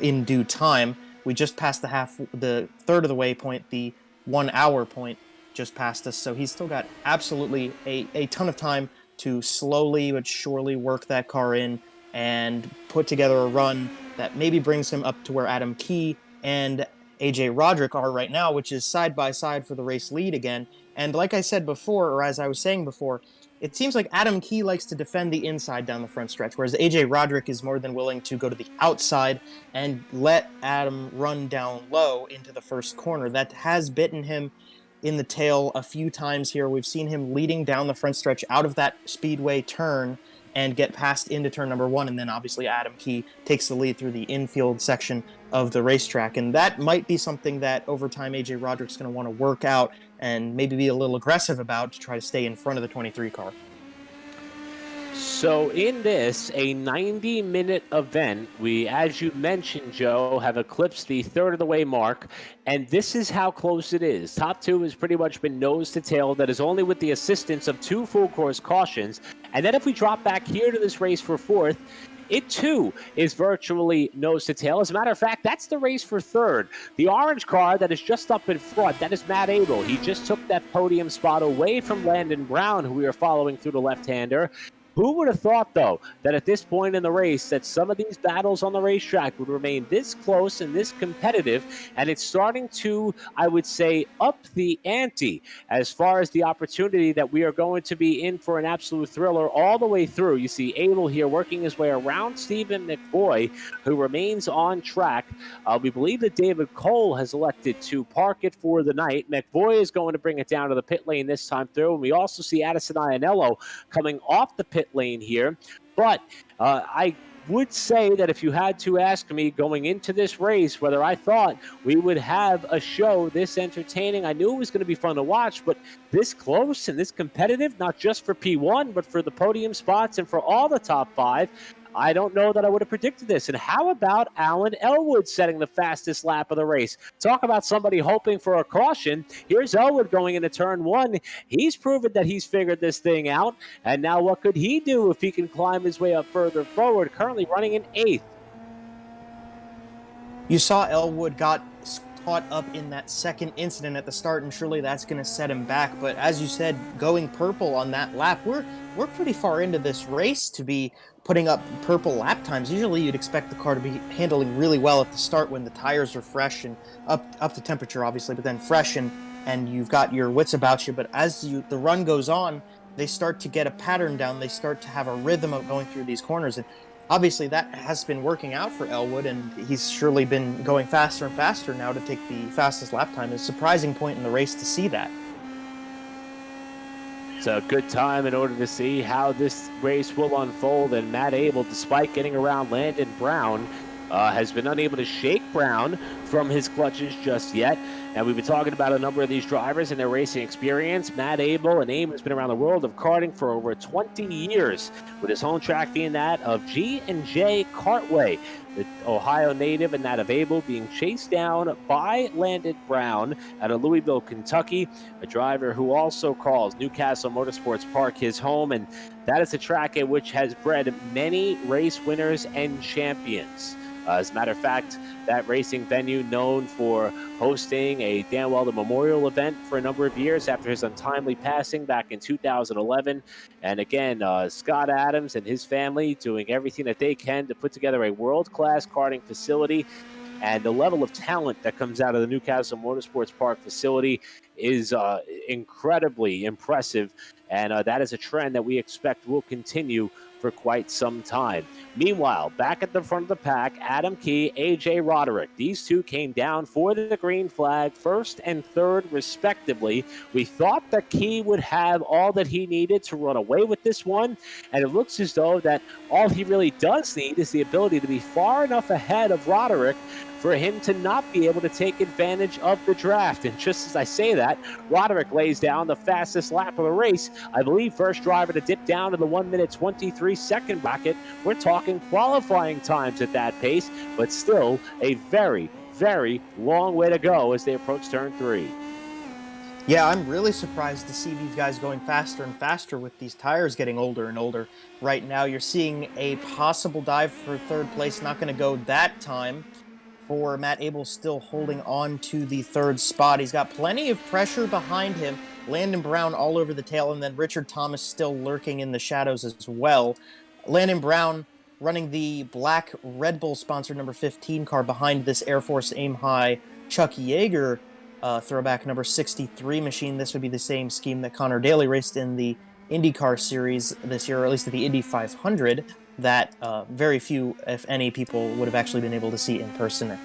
in due time. We just passed the third of the way point, the 1 hour point just passed us, so he's still got absolutely a ton of time to slowly but surely work that car in and put together a run that maybe brings him up to where Adam Key and AJ Roderick are right now, which is side by side for the race lead again. And like I said before, or as I was saying before, it seems like Adam Key likes to defend the inside down the front stretch, whereas AJ Roderick is more than willing to go to the outside and let Adam run down low into the first corner. That has bitten him in the tail a few times here. We've seen him leading down the front stretch out of that speedway turn and get passed into turn number 1, and then obviously Adam Key takes the lead through the infield section of the racetrack. And that might be something that over time AJ Roderick's going to want to work out and maybe be a little aggressive about to try to stay in front of the 23 car. So in this, a 90-minute event, we, as you mentioned, Joe, have eclipsed the third of the way mark, and this is how close it is. Top 2 has pretty much been nose to tail. That is only with the assistance of 2 full course cautions. And then if we drop back here to this race for 4th, it too is virtually nose to tail. As a matter of fact, that's the race for 3rd. The orange car that is just up in front, that is Matt Abel. He just took that podium spot away from Landon Brown, who we are following through the left-hander. Who would have thought, though, that at this point in the race that some of these battles on the racetrack would remain this close and this competitive, and it's starting to, I would say, up the ante as far as the opportunity that we are going to be in for an absolute thriller all the way through. You see Abel here working his way around Stephen McVoy, who remains on track. We believe that David Cole has elected to park it for the night. McVoy is going to bring it down to the pit lane this time through, and we also see Addison Iannello coming off the pit lane here. But I would say that if you had to ask me going into this race whether I thought we would have a show this entertaining, I knew it was going to be fun to watch, but this close and this competitive, not just for P1, but for the podium spots and for all the top 5, I don't know that I would have predicted this. And how about Alan Elwood setting the fastest lap of the race? Talk about somebody hoping for a caution. Here's Elwood going into turn 1. He's proven that he's figured this thing out. And now what could he do if he can climb his way up further forward? Currently running in 8th. You saw Elwood got caught up in that second incident at the start, and surely that's going to set him back. But as you said, going purple on that lap, we're pretty far into this race to be putting up purple lap times. Usually you'd expect the car to be handling really well at the start when the tires are fresh and up to temperature, obviously, but then fresh and you've got your wits about you. But as the run goes on, they start to get a pattern down. They start to have a rhythm of going through these corners. And obviously that has been working out for Elwood, and he's surely been going faster and faster now to take the fastest lap time. It's a surprising point in the race to see that. It's a good time in order to see how this race will unfold, and Matt Abel, despite getting around Landon Brown, has been unable to shake Brown from his clutches just yet. And we've been talking about a number of these drivers and their racing experience. Matt Abel, a name has been around the world of karting for over 20 years, with his home track being that of G&J Kartway, the Ohio native, and that of Abel being chased down by Landon Brown out of Louisville, Kentucky, a driver who also calls Newcastle Motorsports Park his home, and that is a track at which has bred many race winners and champions. As a matter of fact, that racing venue known for hosting a Dan Weldon Memorial event for a number of years after his untimely passing back in 2011. And again, Scott Adams and his family doing everything that they can to put together a world-class karting facility. And the level of talent that comes out of the Newcastle Motorsports Park facility is incredibly impressive. And that is a trend that we expect will continue for quite some time. Meanwhile, back at the front of the pack, Adam Key, AJ Roderick. These two came down for the green flag, 1st and 3rd respectively. We thought that Key would have all that he needed to run away with this one, and it looks as though that all he really does need is the ability to be far enough ahead of Roderick for him to not be able to take advantage of the draft. And just as I say that, Roderick lays down the fastest lap of the race. I believe first driver to dip down to the 1 minute 23 very second bracket. We're talking qualifying times at that pace, but still a very, very long way to go as they approach turn 3. Yeah, I'm really surprised to see these guys going faster and faster with these tires getting older and older. Right now, you're seeing a possible dive for third place, not going to go that time. For Matt Abel, still holding on to the third spot. He's got plenty of pressure behind him. Landon Brown all over the tail, and then Richard Thomas still lurking in the shadows as well. Landon Brown running the black Red Bull sponsored number 15 car behind this Air Force Aim High Chuck Yeager throwback number 63 machine. This would be the same scheme that Connor Daly raced in the IndyCar series this year, or at least at the Indy 500, that very few, if any, people would have actually been able to see in person.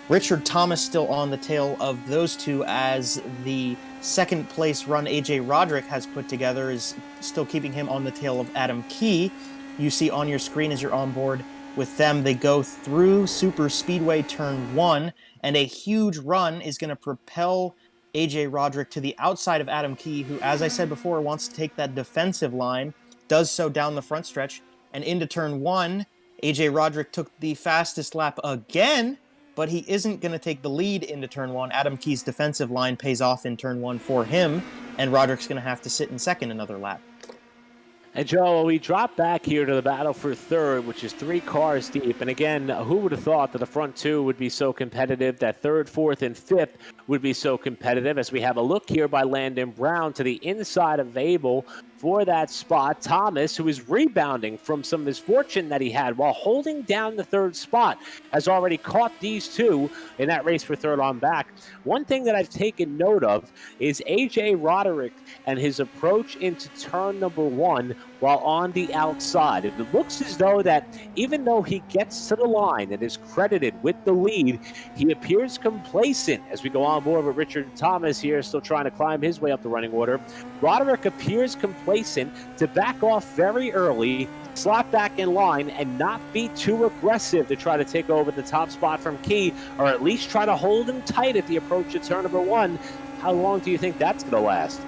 Richard Thomas still on the tail of those two, as the second place run AJ Roderick has put together is still keeping him on the tail of Adam Key. You see on your screen as you're on board with them, they go through Super Speedway Turn 1, and a huge run is going to propel AJ Roderick to the outside of Adam Key, who, as I said before, wants to take that defensive line, does so down the front stretch, and into Turn 1, AJ Roderick took the fastest lap again, but he isn't going to take the lead into Turn 1. Adam Key's defensive line pays off in Turn 1 for him, and Roderick's going to have to sit in second another lap. And Joe, we drop back here to the battle for third, which is 3 cars deep. And again, who would have thought that the front 2 would be so competitive, that third, fourth, and fifth would be so competitive, as we have a look here by Landon Brown to the inside of Abel for that spot. Thomas, who is rebounding from some misfortune that he had while holding down the third spot, has already caught these two in that race for third on back. One thing that I've taken note of is AJ Roderick and his approach into turn number 1 while on the outside. It looks as though that even though he gets to the line and is credited with the lead, he appears complacent as we go on board with Richard Thomas here, still trying to climb his way up the running order. Roderick appears complacent to back off very early, slot back in line, and not be too aggressive to try to take over the top spot from Key, or at least try to hold him tight at the approach to turn number 1. How long do you think that's going to last?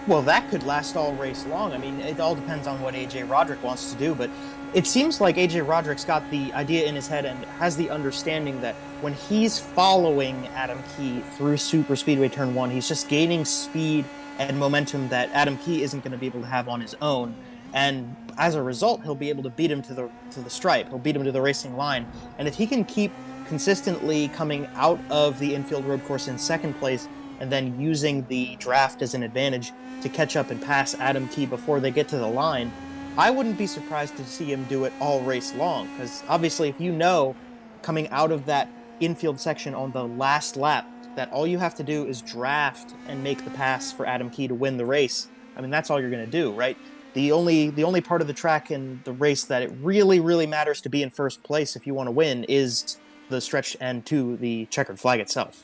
Well, that could last all race long. I mean, it all depends on what AJ Roderick wants to do, but it seems like AJ Roderick's got the idea in his head and has the understanding that when he's following Adam Key through Super Speedway Turn 1, he's just gaining speed and momentum that Adam Key isn't going to be able to have on his own. And as a result, he'll be able to beat him to the stripe. He'll beat him to the racing line. And if he can keep consistently coming out of the infield road course in second place and then using the draft as an advantage to catch up and pass Adam Key before they get to the line, I wouldn't be surprised to see him do it all race long. Because obviously, if you know coming out of that infield section on the last lap that all you have to do is draft and make the pass for Adam Key to win the race, I mean, that's all you're going to do, right? The only part of the track in the race that it really, really matters to be in first place if you want to win is the stretch and to the checkered flag itself.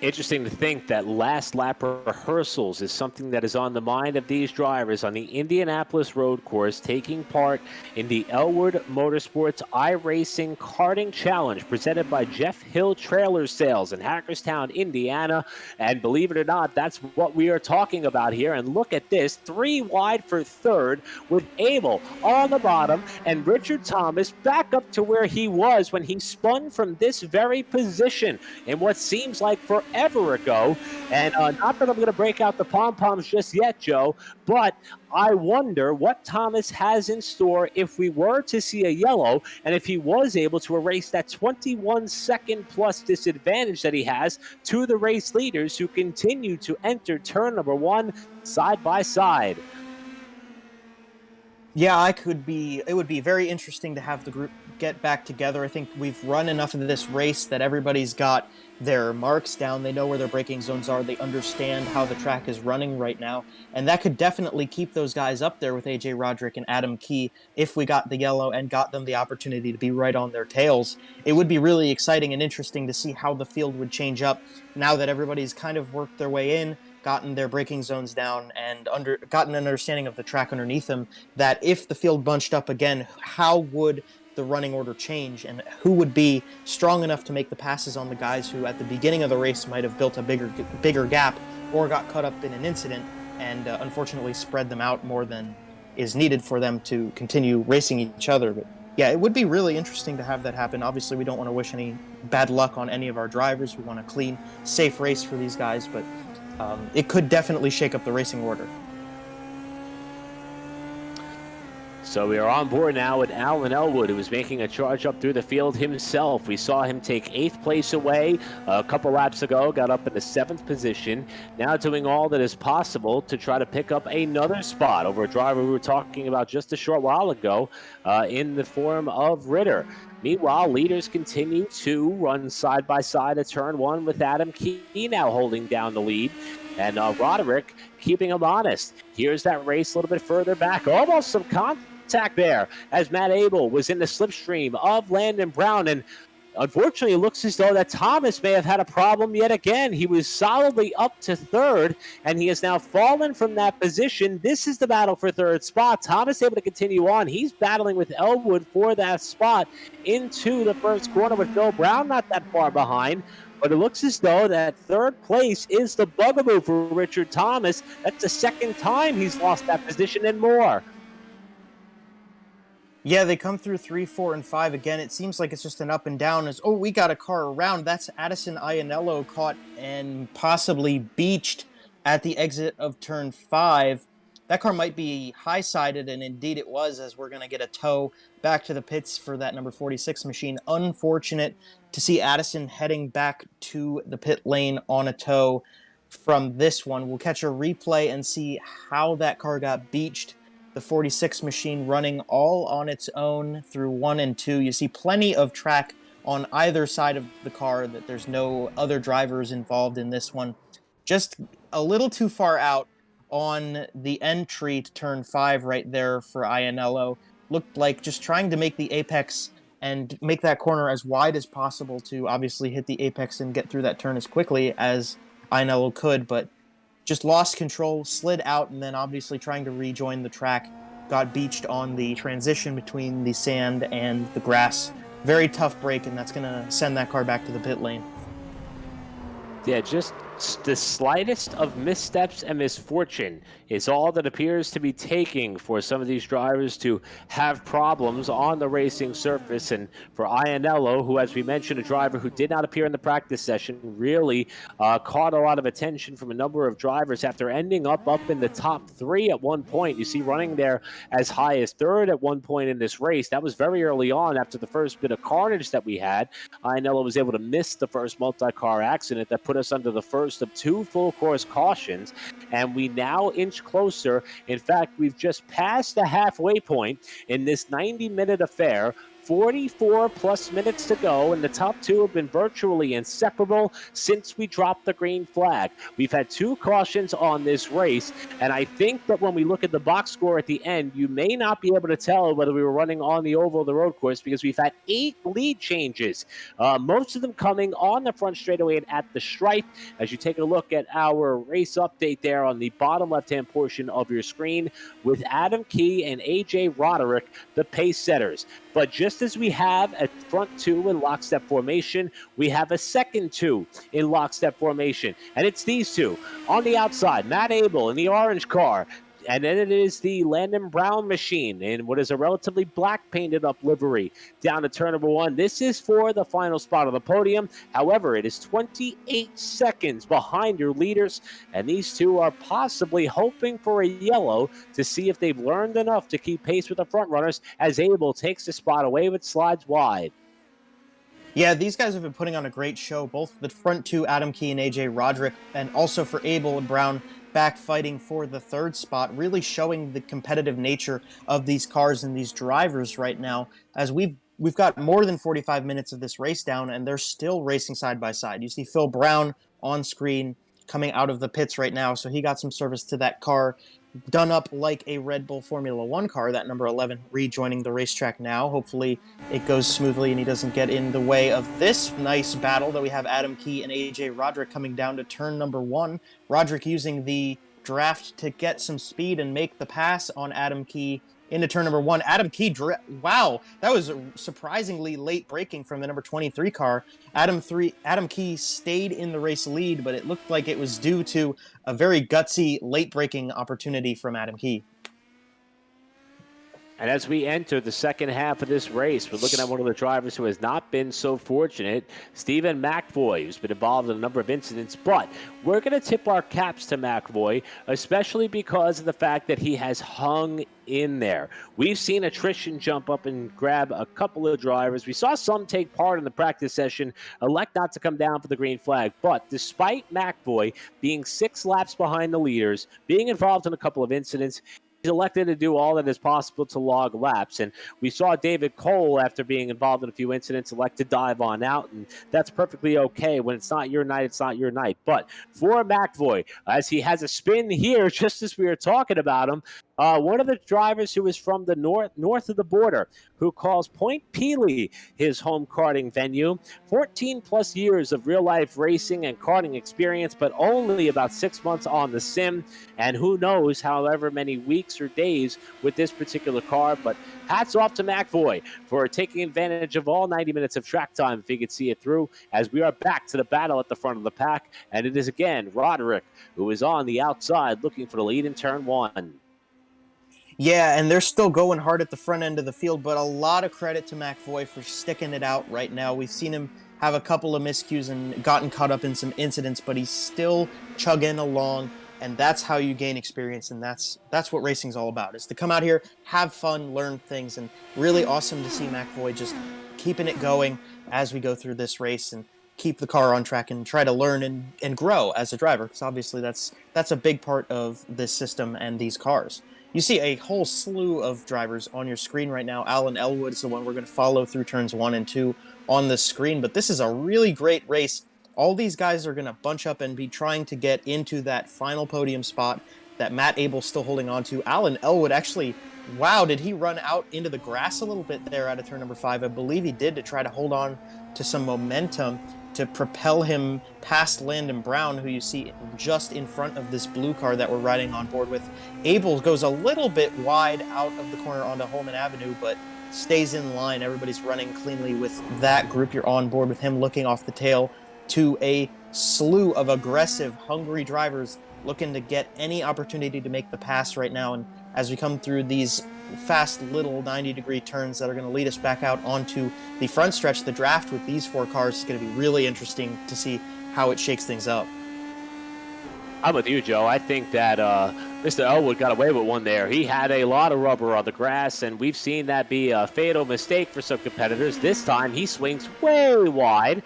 Interesting to think that last lap rehearsals is something that is on the mind of these drivers on the Indianapolis road course, taking part in the Elwood Motorsports iRacing Karting Challenge presented by Jeff Hill Trailer Sales in Hagerstown, Indiana. And believe it or not, that's what we are talking about here. And look at this, 3 wide for third with Abel on the bottom and Richard Thomas back up to where he was when he spun from this very position in what seems like forever ago. And not that I'm going to break out the pom-poms just yet, Joe, but I wonder what Thomas has in store if we were to see a yellow, and if he was able to erase that 21-second plus disadvantage that he has to the race leaders who continue to enter turn number 1 side by side. Yeah, it would be very interesting to have the group get back together. I think we've run enough of this race that everybody's got their marks down. They know where their braking zones are. They understand how the track is running right now. And that could definitely keep those guys up there with AJ Roderick and Adam Key if we got the yellow and got them the opportunity to be right on their tails. It would be really exciting and interesting to see how the field would change up now that everybody's kind of worked their way in, gotten their braking zones down, and gotten an understanding of the track underneath them, that if the field bunched up again, how would the running order change, and who would be strong enough to make the passes on the guys who at the beginning of the race might have built a bigger gap or got caught up in an incident and unfortunately spread them out more than is needed for them to continue racing each other. But yeah, it would be really interesting to have that happen. Obviously, we don't want to wish any bad luck on any of our drivers. We want a clean, safe race for these guys, but it could definitely shake up the racing order. So we are on board now with Alan Elwood, who was making a charge up through the field himself. We saw him take 8th place away a couple laps ago, got up in the 7th position. Now doing all that is possible to try to pick up another spot over a driver we were talking about just a short while ago in the form of Ritter. Meanwhile, leaders continue to run side by side at turn 1 with Adam Key now holding down the lead. And Roderick keeping him honest. Here's that race a little bit further back. Almost some contact there as Matt Abel was in the slipstream of Landon Brown. And unfortunately, it looks as though that Thomas may have had a problem yet again. He was solidly up to 3rd, and he has now fallen from that position. This is the battle for 3rd spot. Thomas able to continue on. He's battling with Elwood for that spot into the first corner with Phil Brown not that far behind. But it looks as though that 3rd place is the bugaboo for Richard Thomas. That's the 2nd time he's lost that position and more. Yeah, they come through 3, 4, and 5 again. It seems like it's just an up and down. Oh, we got a car around. That's Addison Ianello caught and possibly beached at the exit of turn 5. That car might be high-sided, and indeed it was, as we're going to get a tow back to the pits for that number 46 machine. Unfortunate to see Addison heading back to the pit lane on a tow from this one. We'll catch a replay and see how that car got beached. The 46 machine running all on its own through 1 and 2. You see plenty of track on either side of the car, that there's no other drivers involved in this one. Just a little too far out on the entry to turn 5 right there for Ianello. Looked like just trying to make the apex and make that corner as wide as possible to obviously hit the apex and get through that turn as quickly as Ianello could, but just lost control, slid out, and then obviously trying to rejoin the track, got beached on the transition between the sand and the grass. Very tough break, and that's going to send that car back to the pit lane. Yeah, just the slightest of missteps and misfortune is all that appears to be taking for some of these drivers to have problems on the racing surface. And for Ianello, who, as we mentioned, a driver who did not appear in the practice session, really caught a lot of attention from a number of drivers after ending up in the top 3 at one point. You see running there as high as 3rd at one point in this race. That was very early on after the first bit of carnage that we had. Ianello was able to miss the first multi-car accident that put us under the first of 2 full course cautions, and we now inch closer. In fact, we've just passed the halfway point in this 90-minute affair. 44 plus minutes to go, and the top 2 have been virtually inseparable since we dropped the green flag. We've had 2 cautions on this race, and I think that when we look at the box score at the end, you may not be able to tell whether we were running on the oval or the road course, because we've had 8 lead changes, most of them coming on the front straightaway and at the stripe. As you take a look at our race update there on the bottom left-hand portion of your screen, with Adam Key and AJ Roderick, the pace setters. But just as we have a front 2 in lockstep formation, we have a second 2 in lockstep formation. And it's these 2. On the outside, Matt Abel in the orange car. And then it is the Landon Brown machine in what is a relatively black painted up livery down to turn number 1. This is for the final spot on the podium. However, it is 28 seconds behind your leaders, and these 2 are possibly hoping for a yellow to see if they've learned enough to keep pace with the front runners as Abel takes the spot away with slides wide. Yeah, these guys have been putting on a great show, both the front 2, Adam Key and AJ Roderick, and also for Abel and Brown back fighting for the 3rd spot, really showing the competitive nature of these cars and these drivers right now, as we've got more than 45 minutes of this race down, and they're still racing side by side. You see Phil Brown on screen coming out of the pits right now, so he got some service to that car, done up like a Red Bull Formula 1 car, that number 11 rejoining the racetrack now. Hopefully it goes smoothly and he doesn't get in the way of this nice battle that we have Adam Key and AJ Roderick coming down to turn number 1. Roderick using the draft to get some speed and make the pass on Adam Key into turn number 1. Adam Key, wow, that was surprisingly late braking from the number 23 car. Adam Key stayed in the race lead, but it looked like it was due to a very gutsy late braking opportunity from Adam Key. And as we enter the second half of this race, we're looking at one of the drivers who has not been so fortunate, Stephen McVoy, who's been involved in a number of incidents. But we're going to tip our caps to McVoy, especially because of the fact that he has hung in there. We've seen attrition jump up and grab a couple of drivers. We saw some take part in the practice session, elect not to come down for the green flag. But despite McVoy being 6 laps behind the leaders, being involved in a couple of incidents, he's elected to do all that is possible to log laps. And we saw David Cole, after being involved in a few incidents, elect to dive on out. And that's perfectly okay. When it's not your night, it's not your night. But for McVoy, as he has a spin here, just as we were talking about him, one of the drivers who is from the north of the border, who calls Point Peely his home karting venue, 14 plus years of real life racing and karting experience, but only about 6 months on the sim, and who knows however many weeks or days with this particular car. But hats off to McVoy for taking advantage of all 90 minutes of track time, if he could see it through, as we are back to the battle at the front of the pack. And it is again Roderick who is on the outside looking for the lead in turn 1. Yeah, and they're still going hard at the front end of the field, but a lot of credit to McVoy for sticking it out right now. We've seen him have a couple of miscues and gotten caught up in some incidents, but he's still chugging along, and that's how you gain experience, and that's what racing's all about, is to come out here, have fun, learn things, and really awesome to see McVoy just keeping it going as we go through this race and keep the car on track and try to learn and grow as a driver, because obviously that's a big part of this system and these cars. You see a whole slew of drivers on your screen right now. Alan Elwood is the one we're going to follow through turns 1 and 2 on the screen. But this is a really great race. All these guys are going to bunch up and be trying to get into that final podium spot that Matt Abel's still holding on to. Alan Elwood actually, wow, did he run out into the grass a little bit there out of turn number 5? I believe he did, to try to hold on to some momentum to propel him past Landon Brown, who you see just in front of this blue car that we're riding on board with. Abel goes a little bit wide out of the corner onto Holman Avenue, but stays in line. Everybody's running cleanly with that group. You're on board with him looking off the tail to a slew of aggressive, hungry drivers looking to get any opportunity to make the pass right now. And as we come through these fast little 90-degree turns that are going to lead us back out onto the front stretch, the draft with these 4 cars is going to be really interesting to see how it shakes things up. I'm with you, Joe. I think that Mr. Elwood got away with one there. He had a lot of rubber on the grass, and we've seen that be a fatal mistake for some competitors. This time, he swings way wide,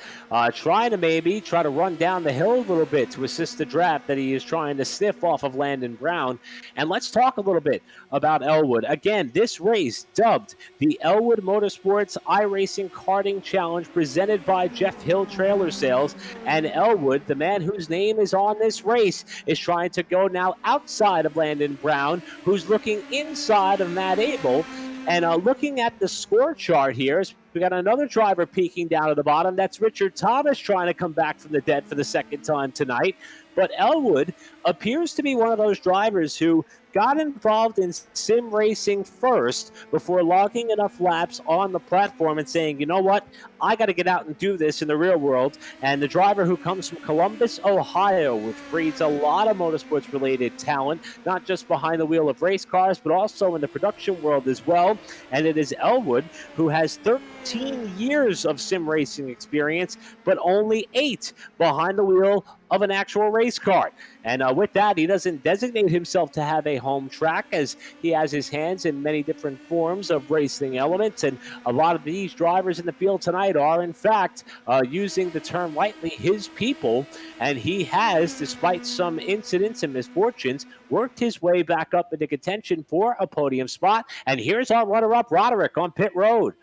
trying to maybe try to run down the hill a little bit to assist the draft that he is trying to sniff off of Landon Brown. And let's talk a little bit about Elwood. Again, this race dubbed the Elwood Motorsports iRacing Karting Challenge, presented by Jeff Hill Trailer Sales. And Elwood, the man whose name is on this race, is trying to go now outside of Landon Brown, who's looking inside of Matt Abel. And looking at the score chart here, we got another driver peeking down at the bottom. That's Richard Thomas trying to come back from the dead for the second time tonight. But Elwood appears to be one of those drivers who got involved in sim racing first before logging enough laps on the platform and saying, you know what, I got to get out and do this in the real world. And the driver who comes from Columbus, Ohio, which breeds a lot of motorsports-related talent, not just behind the wheel of race cars, but also in the production world as well. And it is Elwood, who has 13 years of sim racing experience, but only 8 behind the wheel of an actual race car. And with that, he doesn't designate himself to have a home track, as he has his hands in many different forms of racing elements. And a lot of these drivers in the field tonight are, in fact, using the term lightly, his people. And he has, despite some incidents and misfortunes, worked his way back up into contention for a podium spot. And here's our runner-up, Roderick, on pit road.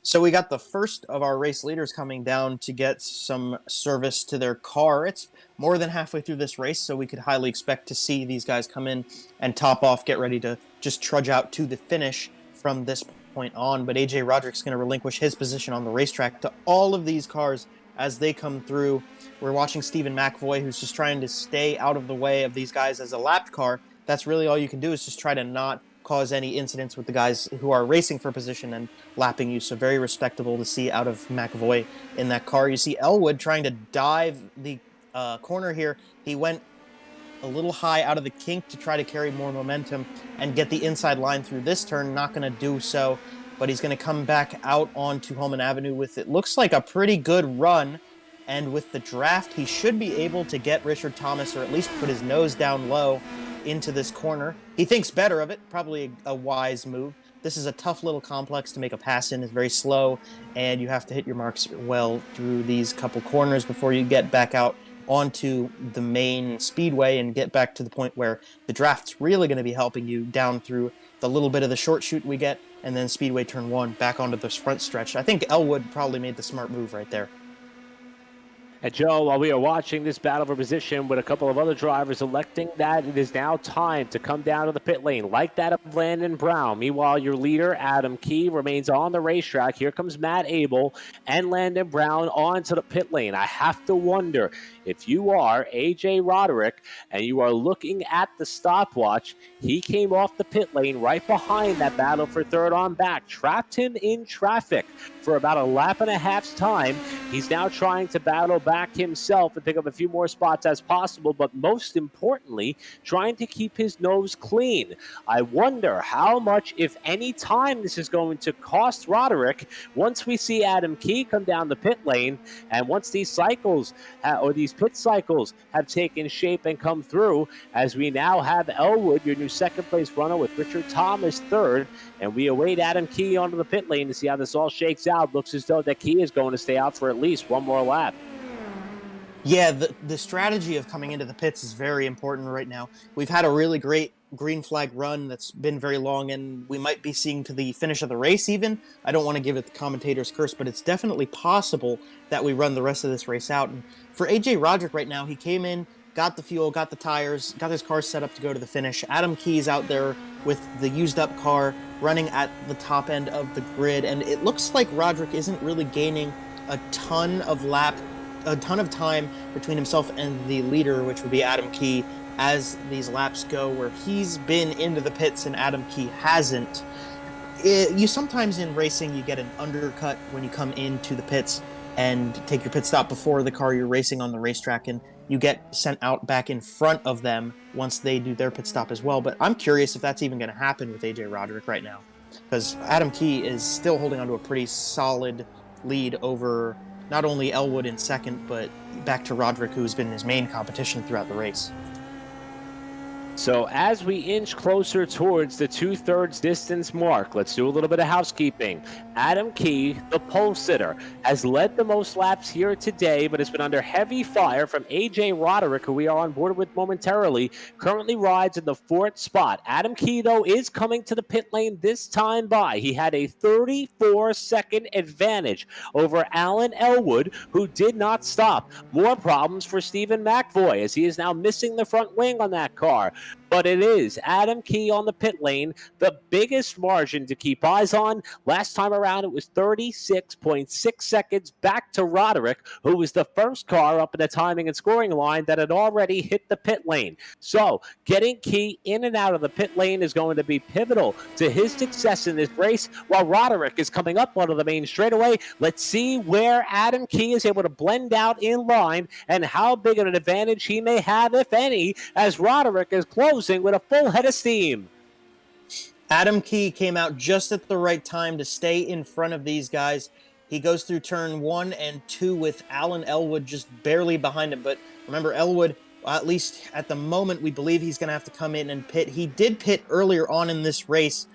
So we got the first of our race leaders coming down to get some service to their car. It's more than halfway through this race, so we could highly expect to see these guys come in and top off, get ready to just trudge out to the finish from this point on. But AJ Roderick's going to relinquish his position on the racetrack to all of these cars as they come through. We're watching Stephen McVoy, who's just trying to stay out of the way of these guys as a lapped car. That's really all you can do, is just try to not cause any incidents with the guys who are racing for position and lapping you. So very respectable to see out of McVoy in that car. You see Elwood trying to dive the corner here. He went a little high out of the kink to try to carry more momentum and get the inside line through this turn. Not going to do so, but he's going to come back out onto Holman Avenue with it looks like a pretty good run. And with the draft, he should be able to get Richard Thomas, or at least put his nose down low into this corner. He thinks better of it, probably a wise move. This is a tough little complex to make a pass in. It's very slow, and you have to hit your marks well through these couple corners before you get back out onto the main speedway and get back to the point where the draft's really going to be helping you down through the little bit of the short chute we get, and then speedway turn 1 back onto this front stretch. I think Elwood probably made the smart move right there. And Joe, while we are watching this battle for position with a couple of other drivers electing that it is now time to come down to the pit lane, like that of Landon Brown. Meanwhile, your leader, Adam Key, remains on the racetrack. Here comes Matt Abel and Landon Brown onto the pit lane. I have to wonder, if you are AJ Roderick and you are looking at the stopwatch, he came off the pit lane right behind that battle for third on back, trapped him in traffic for about a lap and a half's time. He's now trying to battle back himself and pick up a few more spots as possible, but most importantly, trying to keep his nose clean. I wonder how much, if any, time this is going to cost Roderick once we see Adam Key come down the pit lane, and once these cycles or these pit cycles have taken shape and come through, as we now have Elwood, your new second place runner, with Richard Thomas third, and we await Adam Key onto the pit lane to see how this all shakes out. Looks as though that Key is going to stay out for at least one more lap. Yeah, the strategy of coming into the pits is very important right now. We've had a really great green flag run that's been very long, and we might be seeing to the finish of the race even. I don't want to give it the commentator's curse, but it's definitely possible that we run the rest of this race out. And for AJ Roderick right now, he came in, got the fuel, got the tires, got his car set up to go to the finish. Adam Key's out there with the used up car running at the top end of the grid, and it looks like Roderick isn't really gaining a ton of time between himself and the leader, which would be Adam Key, as these laps go, where he's been into the pits and Adam Key hasn't. You sometimes in racing, you get an undercut when you come into the pits and take your pit stop before the car you're racing on the racetrack, and you get sent out back in front of them once they do their pit stop as well. But I'm curious if that's even going to happen with AJ Roderick right now, because Adam Key is still holding on to a pretty solid lead over not only Elwood in second, but back to Roderick, who's been his main competition throughout the race. So as we inch closer towards the 2/3 distance mark, let's do a little bit of housekeeping. Adam Key, the pole sitter, has led the most laps here today, but has been under heavy fire from AJ Roderick, who we are on board with momentarily, currently rides in the 4th spot. Adam Key, though, is coming to the pit lane this time by. He had a 34-second advantage over Alan Elwood, who did not stop. More problems for Stephen McVoy, as he is now missing the front wing on that car. But it is Adam Key on the pit lane, the biggest margin to keep eyes on. Last time around, it was 36.6 seconds back to Roderick, who was the first car up in the timing and scoring line that had already hit the pit lane. So getting Key in and out of the pit lane is going to be pivotal to his success in this race, while Roderick is coming up onto the main straightaway. Let's see where Adam Key is able to blend out in line and how big of an advantage he may have, if any, as Roderick is closing with a full head of steam. Adam Key came out just at the right time to stay in front of these guys. He goes through turn 1 and 2 with Alan Elwood just barely behind him. But remember, Elwood, at least at the moment, we believe he's going to have to come in and pit. He did pit earlier on in this race,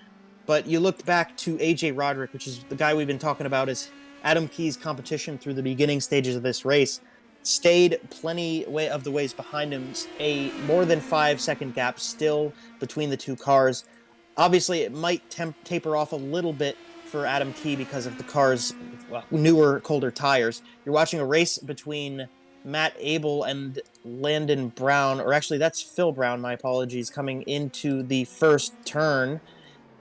but you looked back to AJ Roderick, which is the guy we've been talking about as Adam Key's competition through the beginning stages of this race, stayed plenty of the ways behind him, a more than 5-second gap still between the two cars. Obviously, it might taper off a little bit for Adam Key because of the car's newer, colder tires. You're watching a race between Matt Abel and Landon Brown, or actually that's Phil Brown, my apologies, coming into the first turn.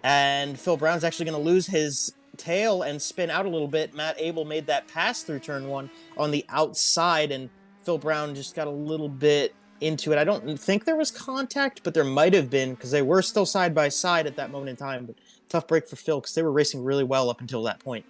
And Phil Brown's actually going to lose his tail and spin out a little bit. Matt Abel made that pass through turn 1 on the outside, and Phil Brown just got a little bit into it. I don't think there was contact, but there might have been, because they were still side by side at that moment in time. But tough break for Phil, because they were racing really well up until that point.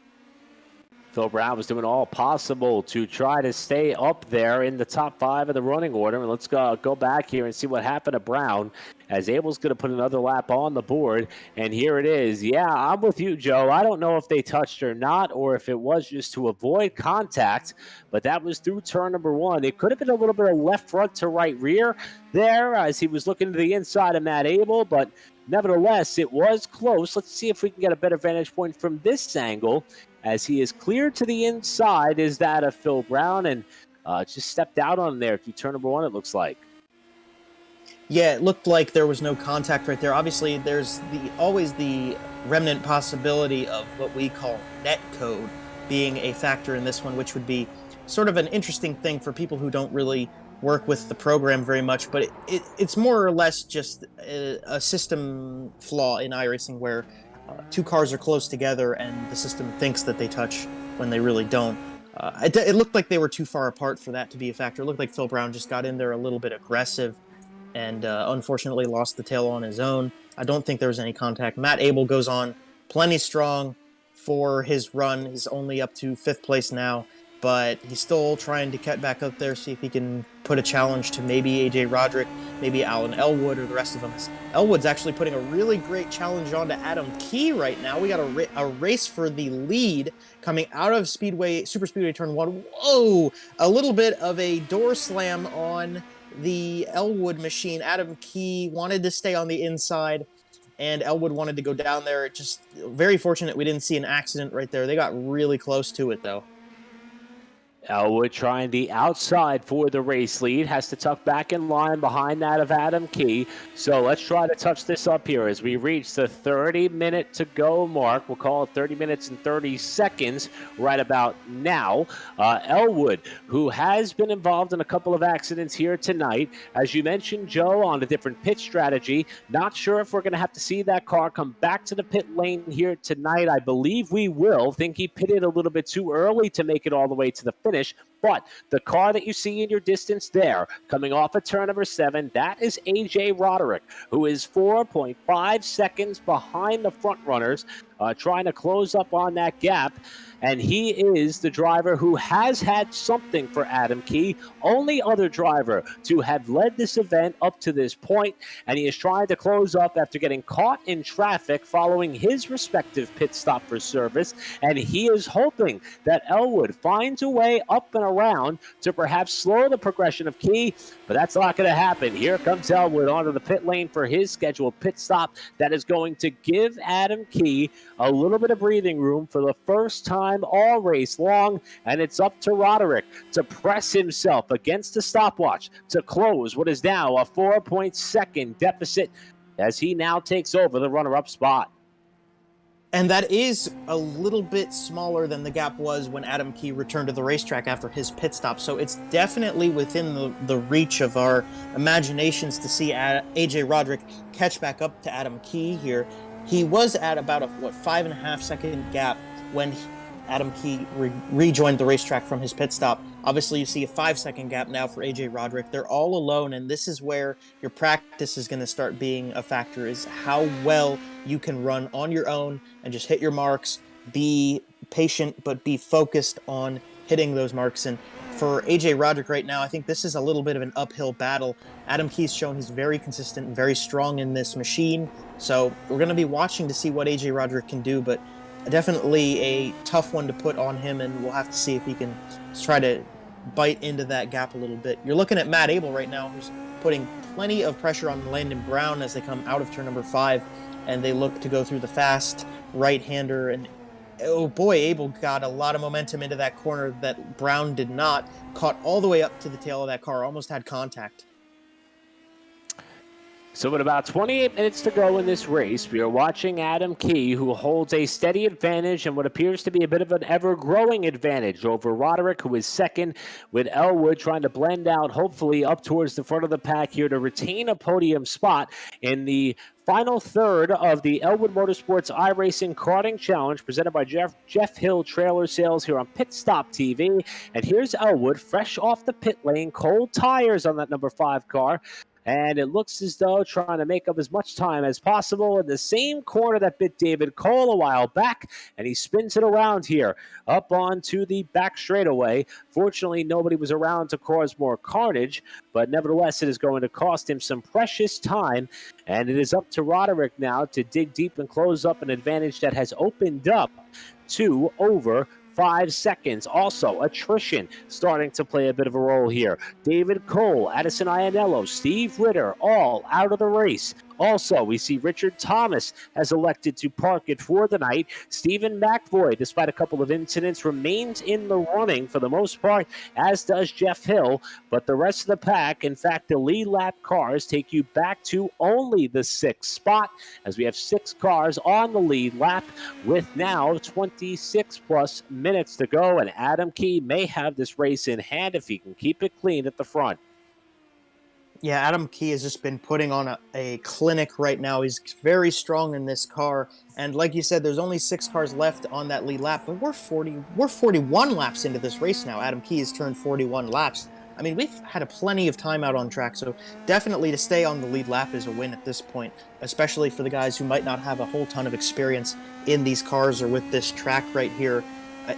Phil Brown was doing all possible to try to stay up there in the top 5 of the running order. And let's go back here and see what happened to Brown, as Abel's going to put another lap on the board. And here it is. Yeah, I'm with you, Joe. I don't know if they touched or not, or if it was just to avoid contact, but that was through turn number 1. It could have been a little bit of left front to right rear there as he was looking to the inside of Matt Abel, but nevertheless, it was close. Let's see if we can get a better vantage point from this angle. As he is cleared to the inside is that of Phil Brown, and just stepped out on there through turn number 1, it looks like. Yeah, it looked like there was no contact right there. Obviously, there's always the remnant possibility of what we call net code being a factor in this one, which would be sort of an interesting thing for people who don't really work with the program very much, but it's more or less just a system flaw in iRacing where two cars are close together and the system thinks that they touch when they really don't. It looked like they were too far apart for that to be a factor. It looked like Phil Brown just got in there a little bit aggressive and unfortunately lost the tail on his own. I don't think there was any contact. Matt Abel goes on plenty strong for his run. He's only up to 5th place now, but he's still trying to get back up there, see if he can put a challenge to maybe AJ Roderick, maybe Alan Elwood, or the rest of them. Elwood's actually putting a really great challenge on to Adam Key right now. We got a race for the lead coming out of Super Speedway Turn 1. Whoa! A little bit of a door slam on the Elwood machine. Adam Key wanted to stay on the inside, and Elwood wanted to go down there. Just very fortunate we didn't see an accident right there. They got really close to it, though. Elwood trying the outside for the race lead, has to tuck back in line behind that of Adam Key. So let's try to touch this up here as we reach the 30-minute to go mark. We'll call it 30 minutes and 30 seconds right about now. Elwood, who has been involved in a couple of accidents here tonight, as you mentioned, Joe, on a different pit strategy. Not sure if we're going to have to see that car come back to the pit lane here tonight. I believe we will. Think he pitted a little bit too early to make it all the way to the finish. But the car that you see in your distance there, coming off of turn number 7, that is AJ Roderick, who is 4.5 seconds behind the front runners, trying to close up on that gap. And he is the driver who has had something for Adam Key, only other driver to have led this event up to this point, and he is trying to close up after getting caught in traffic following his respective pit stop for service, and he is hoping that Elwood finds a way up and around to perhaps slow the progression of Key, but that's not going to happen. Here comes Elwood onto the pit lane for his scheduled pit stop that is going to give Adam Key a little bit of breathing room for the first time all race long, and it's up to Roderick to press himself against the stopwatch to close what is now a 4-point-second deficit as he now takes over the runner-up spot. And that is a little bit smaller than the gap was when Adam Key returned to the racetrack after his pit stop. So it's definitely within the reach of our imaginations to see AJ Roderick catch back up to Adam Key here. He was at about a 5.5-second gap when Adam Key rejoined the racetrack from his pit stop. Obviously, you see a 5-second gap now for AJ Roderick. They're all alone, and this is where your practice is going to start being a factor, is how well you can run on your own and just hit your marks, be patient, but be focused on hitting those marks. And for AJ Roderick right now, I think this is a little bit of an uphill battle. Adam Key's shown he's very consistent and very strong in this machine, so we're going to be watching to see what AJ Roderick can do, but definitely a tough one to put on him, and we'll have to see if he can try to bite into that gap a little bit. You're looking at Matt Abel right now, who's putting plenty of pressure on Landon Brown as they come out of turn number 5, and they look to go through the fast right-hander, and oh boy, Abel got a lot of momentum into that corner that Brown did not. Caught all the way up to the tail of that car, almost had contact. So with about 28 minutes to go in this race, we are watching Adam Key, who holds a steady advantage and what appears to be a bit of an ever-growing advantage over Roderick, who is second, with Elwood trying to blend out, hopefully up towards the front of the pack here to retain a podium spot in the final third of the Elwood Motorsports iRacing Karting Challenge presented by Jeff Hill Trailer Sales here on Pit Stop TV. And here's Elwood, fresh off the pit lane, cold tires on that number 5 car. And it looks as though trying to make up as much time as possible in the same corner that bit David Cole a while back. And he spins it around here up onto the back straightaway. Fortunately, nobody was around to cause more carnage, but nevertheless, it is going to cost him some precious time. And it is up to Roderick now to dig deep and close up an advantage that has opened up to over 5 seconds. Also, attrition starting to play a bit of a role here. David Cole, Addison Iannello, Steve Ritter, all out of the race. Also, we see Richard Thomas has elected to park it for the night. Stephen McVoy, despite a couple of incidents, remains in the running for the most part, as does Jeff Hill. But the rest of the pack, in fact, the lead lap cars take you back to only the 6th spot, as we have 6 cars on the lead lap with now 26 plus minutes to go. And Adam Key may have this race in hand if he can keep it clean at the front. Yeah, Adam Key has just been putting on a clinic right now. He's very strong in this car. And like you said, there's only 6 cars left on that lead lap, but we're 41 laps into this race now. Adam Key has turned 41 laps. I mean, we've had plenty of time out on track, so definitely to stay on the lead lap is a win at this point, especially for the guys who might not have a whole ton of experience in these cars or with this track right here.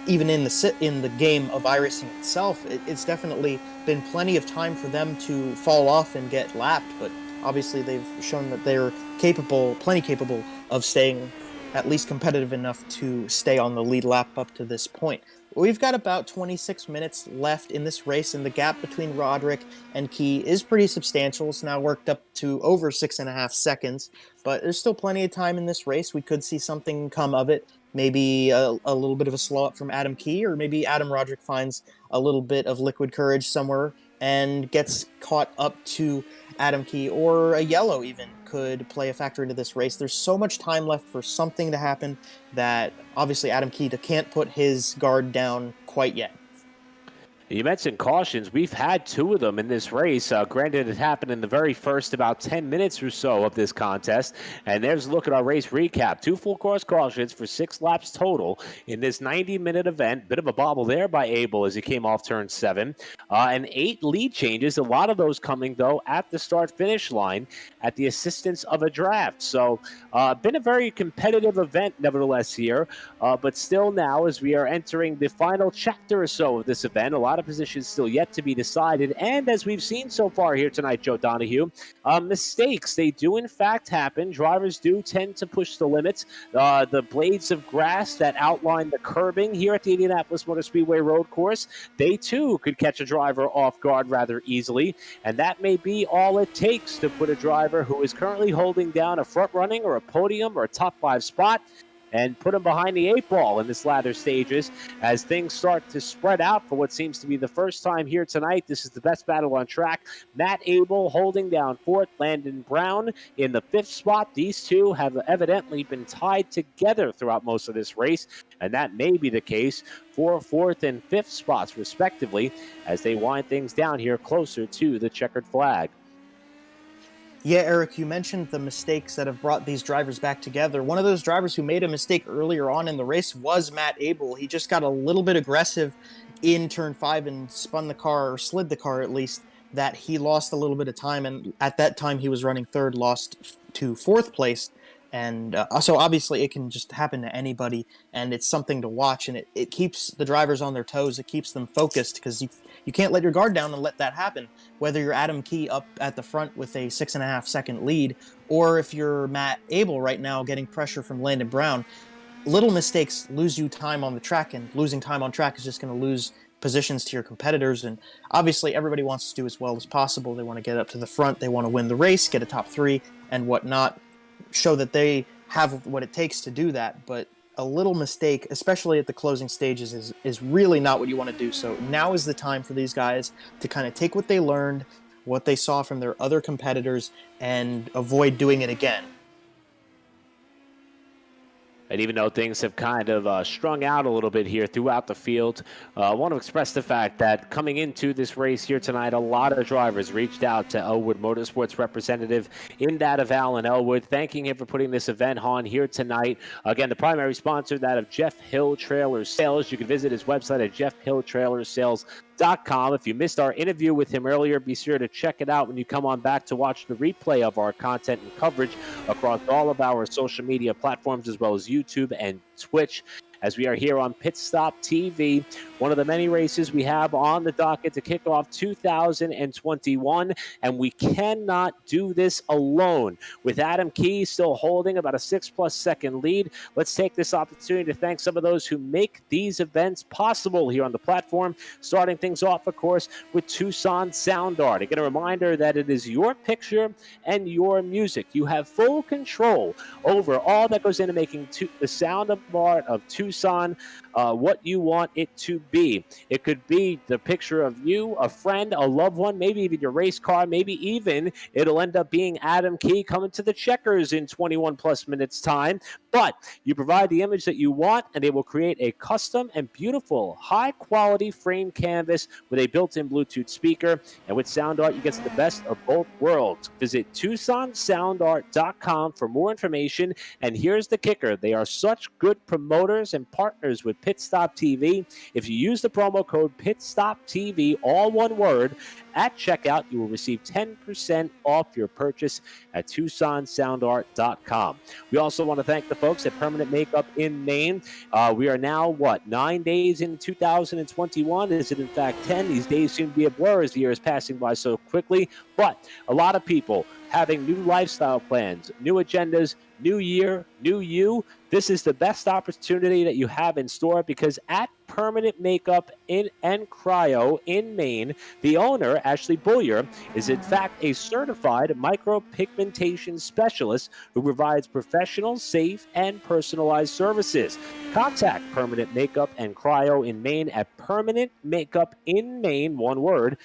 Even in the game of iRacing itself, it's definitely been plenty of time for them to fall off and get lapped, but obviously they've shown that they're plenty capable of staying at least competitive enough to stay on the lead lap up to this point. We've got about 26 minutes left in this race, and the gap between Roderick and Key is pretty substantial. It's now worked up to over 6.5 seconds, but there's still plenty of time in this race. We could see something come of it. Maybe a little bit of a slow up from Adam Key, or maybe Adam Roderick finds a little bit of liquid courage somewhere and gets caught up to Adam Key, or a yellow even could play a factor into this race. There's so much time left for something to happen that obviously Adam Key can't put his guard down quite yet. You mentioned cautions. We've had 2 of them in this race. Granted, it happened in the very first about 10 minutes or so of this contest. And there's a look at our race recap. 2 full course cautions for 6 laps total in this 90-minute event. Bit of a bobble there by Abel as he came off turn 7. And 8 lead changes. A lot of those coming, though, at the start-finish line at the assistance of a draft. So, been a very competitive event, nevertheless, here. But still now, as we are entering the final chapter or so of this event, a lot of positions still yet to be decided. And as we've seen so far here tonight, Joe Donahue, mistakes, they do in fact happen. Drivers do tend to push the limits. The blades of grass that outline the curbing here at the Indianapolis Motor Speedway road course, they too could catch a driver off guard rather easily. And that may be all it takes to put a driver who is currently holding down a front running or a podium or a top 5 spot and put him behind the 8 ball in this latter stages as things start to spread out for what seems to be the first time here tonight. This is the best battle on track. Matt Abel holding down 4th, Landon Brown in the 5th spot. These two have evidently been tied together throughout most of this race, and that may be the case for 4th and 5th spots respectively as they wind things down here closer to the checkered flag. Yeah, Eric, you mentioned the mistakes that have brought these drivers back together. One of those drivers who made a mistake earlier on in the race was Matt Abel. He just got a little bit aggressive in turn 5 and spun the car, or slid the car at least, that he lost a little bit of time. And at that time, he was running 3rd, lost to 4th place. And so obviously it can just happen to anybody, and it's something to watch, and it keeps the drivers on their toes. It keeps them focused because you can't let your guard down and let that happen, whether you're Adam Key up at the front with a 6.5 second lead, or if you're Matt Abel right now getting pressure from Landon Brown. Little mistakes lose you time on the track, and losing time on track is just going to lose positions to your competitors. And obviously everybody wants to do as well as possible. They want to get up to the front, they want to win the race, get a top 3 and whatnot, show that they have what it takes to do that. But a little mistake, especially at the closing stages, is really not what you want to do. So now is the time for these guys to kind of take what they learned, what they saw from their other competitors, and avoid doing it again. And even though things have kind of strung out a little bit here throughout the field, I want to express the fact that coming into this race here tonight, a lot of drivers reached out to Elwood Motorsports representative in that of Alan Elwood, thanking him for putting this event on here tonight. Again, the primary sponsor, that of Jeff Hill Trailer Sales. You can visit his website at jeffhilltrailersales.com. If you missed our interview with him earlier, be sure to check it out when you come on back to watch the replay of our content and coverage across all of our social media platforms, as well as YouTube and Twitch, as we are here on Pit Stop TV, one of the many races we have on the docket to kick off 2021, and we cannot do this alone. With Adam Key still holding about a 6+ second lead, let's take this opportunity to thank some of those who make these events possible here on the platform, starting things off, of course, with Tucson Sound Art. Again, a reminder that it is your picture and your music. You have full control over all that goes into making the sound of art of Tucson what you want it to be. It could be the picture of you, a friend, a loved one, maybe even your race car, maybe even it'll end up being Adam Key coming to the checkers in 21+ minutes time. But you provide the image that you want, and they will create a custom and beautiful, high-quality frame canvas with a built-in Bluetooth speaker. And with Sound Art, you get the best of both worlds. Visit TucsonSoundArt.com for more information. And here's the kicker. They are such good promoters and partners with Pit Stop TV. If you use the promo code PitStopTV, all one word, at checkout, you will receive 10% off your purchase at TucsonSoundArt.com. We also want to thank the folks at Permanent Makeup in Maine. We are now, 9 days in 2021? Is it in fact 10? These days seem to be a blur as the year is passing by so quickly. But a lot of people having new lifestyle plans, new agendas, new year, new you. This is the best opportunity that you have in store, because at Permanent Makeup and Cryo in Maine, the owner, Ashley Bullier, is in fact a certified micropigmentation specialist who provides professional, safe, and personalized services. Contact Permanent Makeup and Cryo in Maine at permanentmakeupinmaine, one word,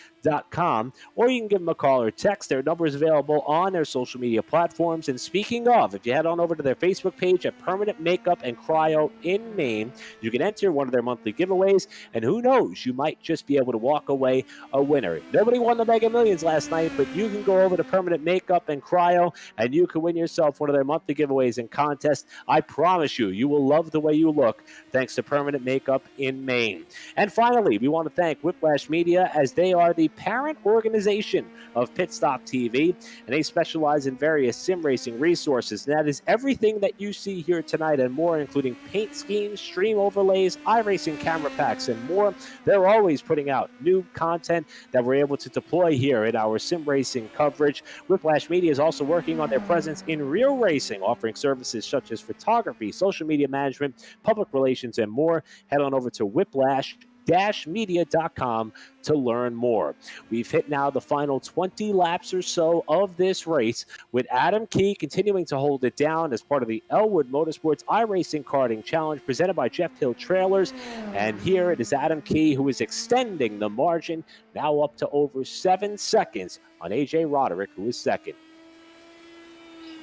.com, or you can give them a call or text. Their number is available on their social media platforms. And speaking of, if you head on over to their Facebook page at Permanent Makeup and Cryo in Maine, you can enter one of their monthly giveaways, and who knows, you might just be able to walk away a winner. Nobody won the Mega Millions last night, but you can go over to Permanent Makeup and Cryo, and you can win yourself one of their monthly giveaways and contests. I promise you, you will love the way you look, thanks to Permanent Makeup in Maine. And finally, we want to thank Whiplash Media, as they are the parent organization of Pit Stop TV, and they specialize in various sim racing resources. And that is everything that you see here tonight and more, including paint schemes, stream overlays, iRacing camera packs, and more. They're always putting out new content that we're able to deploy here in our sim racing coverage. Whiplash Media is also working on their presence in real racing, offering services such as photography, social media management, public relations, and more. Head on over to whiplash-media.com to learn more. We've hit now the final 20 laps or so of this race, with Adam Key continuing to hold it down as part of the Elwood Motorsports iRacing Karting Challenge presented by Jeff Hill Trailers. And here it is Adam Key who is extending the margin, now up to over 7 seconds on AJ Roderick, who is second.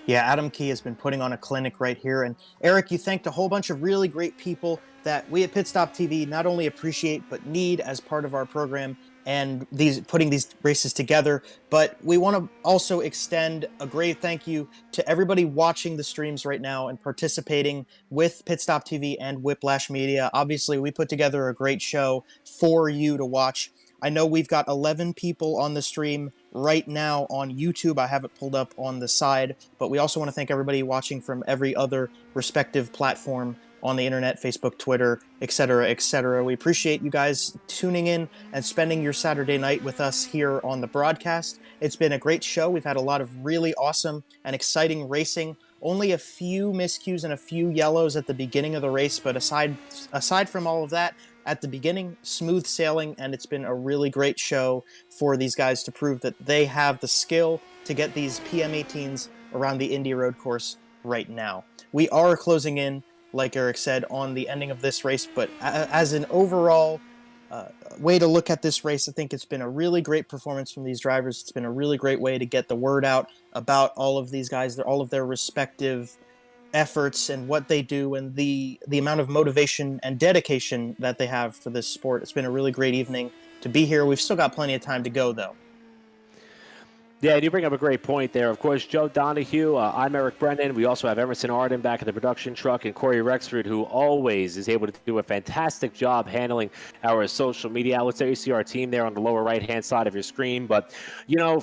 Yeah, Adam Key has been putting on a clinic right here. And Eric, you thanked a whole bunch of really great people that we at Pit Stop TV not only appreciate, but need as part of our program and putting these races together. But we want to also extend a great thank you to everybody watching the streams right now and participating with Pit Stop TV and Whiplash Media. Obviously, we put together a great show for you to watch. I know we've got 11 people on the stream right now on YouTube. I have it pulled up on the side, but we also want to thank everybody watching from every other respective platform on the internet, Facebook, Twitter, etc., etc. We appreciate you guys tuning in and spending your Saturday night with us here on the broadcast. It's been a great show. We've had a lot of really awesome and exciting racing. Only a few miscues and a few yellows at the beginning of the race, but aside from all of that, at the beginning, smooth sailing, and it's been a really great show for these guys to prove that they have the skill to get these PM18s around the Indy Road course right now. We are closing in, like Eric said, on the ending of this race, but as an overall way to look at this race, I think it's been a really great performance from these drivers. It's been a really great way to get the word out about all of these guys, all of their respective efforts and what they do, and the amount of motivation and dedication that they have for this sport. It's been a really great evening to be here. We've still got plenty of time to go, though. Yeah, and you bring up a great point there. Of course, Joe Donahue, I'm Eric Brennan. We also have Emerson Arden back at the production truck, and Corey Rexford, who always is able to do a fantastic job handling our social media outlets. There you see our team there on the lower right-hand side of your screen. But,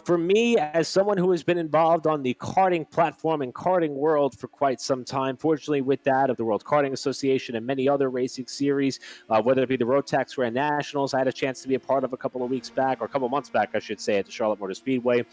for me, as someone who has been involved on the karting platform and karting world for quite some time, fortunately with that of the World Karting Association and many other racing series, whether it be the Rotax Grand Nationals, I had a chance to be a part of a couple of weeks back, or a couple of months back, I should say, at the Charlotte Motor Speedway.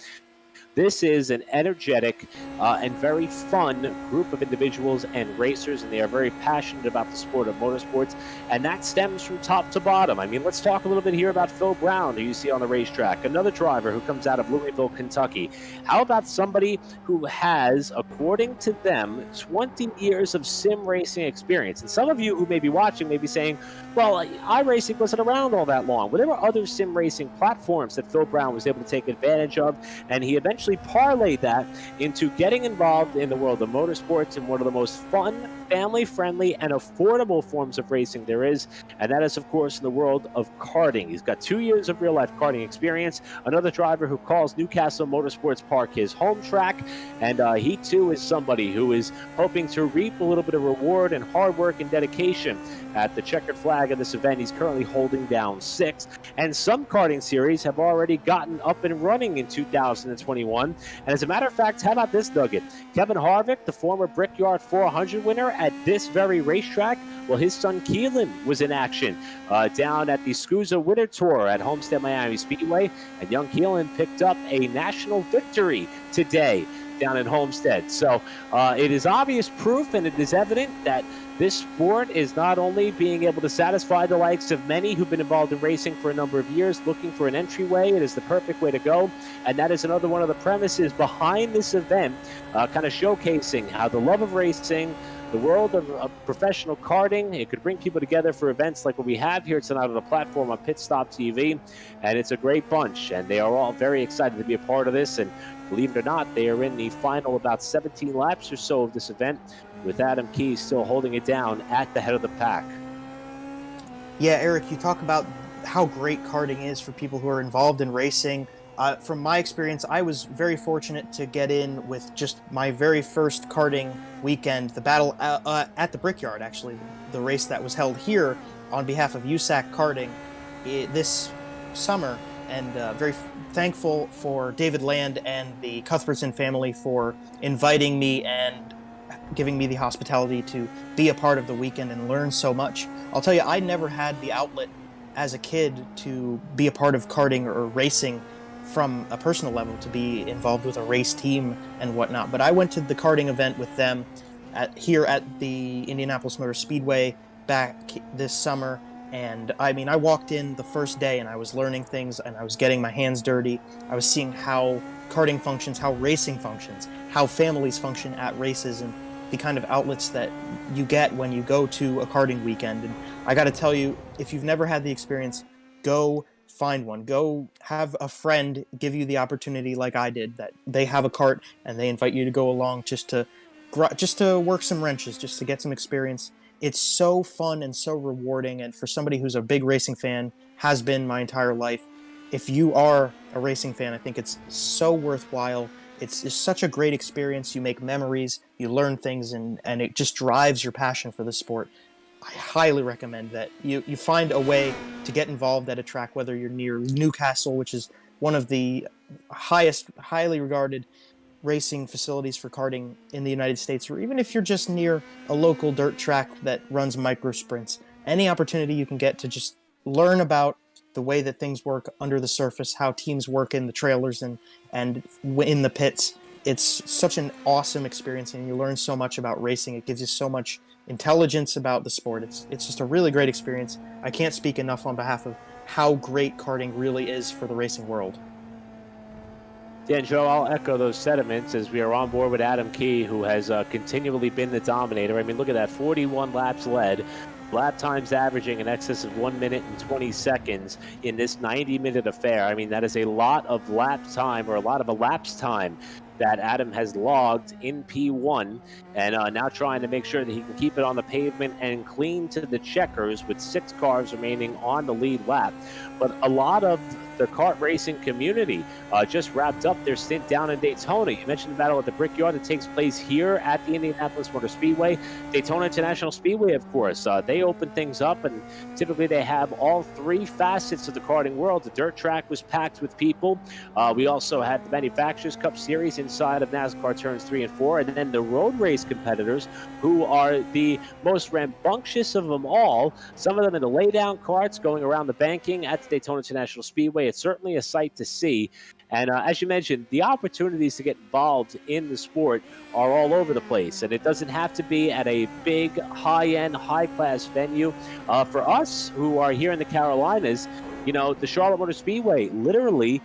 This is an energetic and very fun group of individuals and racers, and they are very passionate about the sport of motorsports, and that stems from top to bottom. I mean, let's talk a little bit here about Phil Brown, who you see on the racetrack, another driver who comes out of Louisville, Kentucky. How about somebody who has, according to them, 20 years of sim racing experience? And some of you who may be watching may be saying, well, iRacing wasn't around all that long. Well, there were other sim racing platforms that Phil Brown was able to take advantage of, and he eventually parlayed that into getting involved in the world of motorsports and one of the most fun, family-friendly, and affordable forms of racing there is, and that is, of course, in the world of karting. He's got 2 years of real-life karting experience, another driver who calls Newcastle Motorsports Park his home track, and he, too, is somebody who is hoping to reap a little bit of reward and hard work and dedication at the checkered flag of this event. He's currently holding down 6th, and some karting series have already gotten up and running in 2021. And as a matter of fact, how about this nugget? Kevin Harvick, the former Brickyard 400 winner at this very racetrack, well, his son Keelan was in action down at the SCUSA Winter Tour at Homestead Miami Speedway, and young Keelan picked up a national victory today down in Homestead. So it is obvious proof, and it is evident that this sport is not only being able to satisfy the likes of many who've been involved in racing for a number of years, looking for an entryway. It is the perfect way to go, and that is another one of the premises behind this event, kind of showcasing how the love of racing, the world of professional karting, it could bring people together for events like what we have here tonight on the platform on Pit Stop TV, and it's a great bunch, and they are all very excited to be a part of this, and believe it or not, they are in the final about 17 laps or so of this event, with Adam Key still holding it down at the head of the pack. Yeah, Eric, you talk about how great karting is for people who are involved in racing. From my experience, I was very fortunate to get in with just my very first karting weekend, the battle at the Brickyard, actually, the race that was held here on behalf of USAC Karting this summer, and very thankful for David Land and the Cuthbertson family for inviting me and giving me the hospitality to be a part of the weekend and learn so much. I'll tell you, I never had the outlet as a kid to be a part of karting or racing from a personal level, to be involved with a race team and whatnot. But I went to the karting event with them here at the Indianapolis Motor Speedway back this summer. And I mean, I walked in the first day and I was learning things and I was getting my hands dirty. I was seeing how karting functions, how racing functions, how families function at races, and the kind of outlets that you get when you go to a karting weekend. And I got to tell you, if you've never had the experience, go find one. Go have a friend give you the opportunity like I did, that they have a kart and they invite you to go along just to work some wrenches, just to get some experience. It's so fun and so rewarding, and for somebody who's a big racing fan, has been my entire life, if you are a racing fan, I think it's so worthwhile. It's such a great experience. You make memories, you learn things, and it just drives your passion for the sport. I highly recommend that you find a way to get involved at a track, whether you're near Newcastle, which is one of the highly regarded racing facilities for karting in the United States, or even if you're just near a local dirt track that runs micro sprints. Any opportunity you can get to just learn about the way that things work under the surface, how teams work in the trailers and in the pits. It's such an awesome experience, and you learn so much about racing. It gives you so much intelligence about the sport. It's just a really great experience. I can't speak enough on behalf of how great karting really is for the racing world. Yeah, and Joe, I'll echo those sentiments as we are on board with Adam Key, who has continually been the dominator. I mean, look at that, 41 laps led. Lap times averaging in excess of 1 minute and 20 seconds in this 90-minute affair. I mean, that is a lot of lap time, or a lot of elapsed time, that Adam has logged in P1, and now trying to make sure that he can keep it on the pavement and clean to the checkers with 6 cars remaining on the lead lap. But a lot of the kart racing community just wrapped up their stint down in Daytona. You mentioned the battle at the Brickyard that takes place here at the Indianapolis Motor Speedway. Daytona International Speedway, of course, they open things up, and typically they have all three facets of the karting world. The dirt track was packed with people. We also had the Manufacturers Cup Series inside of NASCAR Turns 3 and 4, and then the road race competitors, who are the most rambunctious of them all. Some of them in the laydown carts going around the banking at the Daytona International Speedway. It's certainly a sight to see. And as you mentioned, the opportunities to get involved in the sport are all over the place. And it doesn't have to be at a big, high-end, high-class venue. For us who are here in the Carolinas, you know, the Charlotte Motor Speedway literally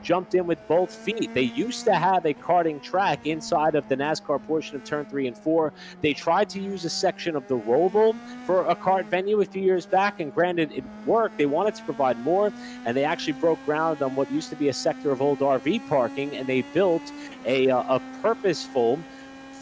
jumped in with both feet. They used to have a karting track inside of the NASCAR portion of Turn 3 and 4. They tried to use a section of the Roval for a kart venue a few years back, and granted, it worked. They wanted to provide more, and they actually broke ground on what used to be a sector of old RV parking, and they built a purposeful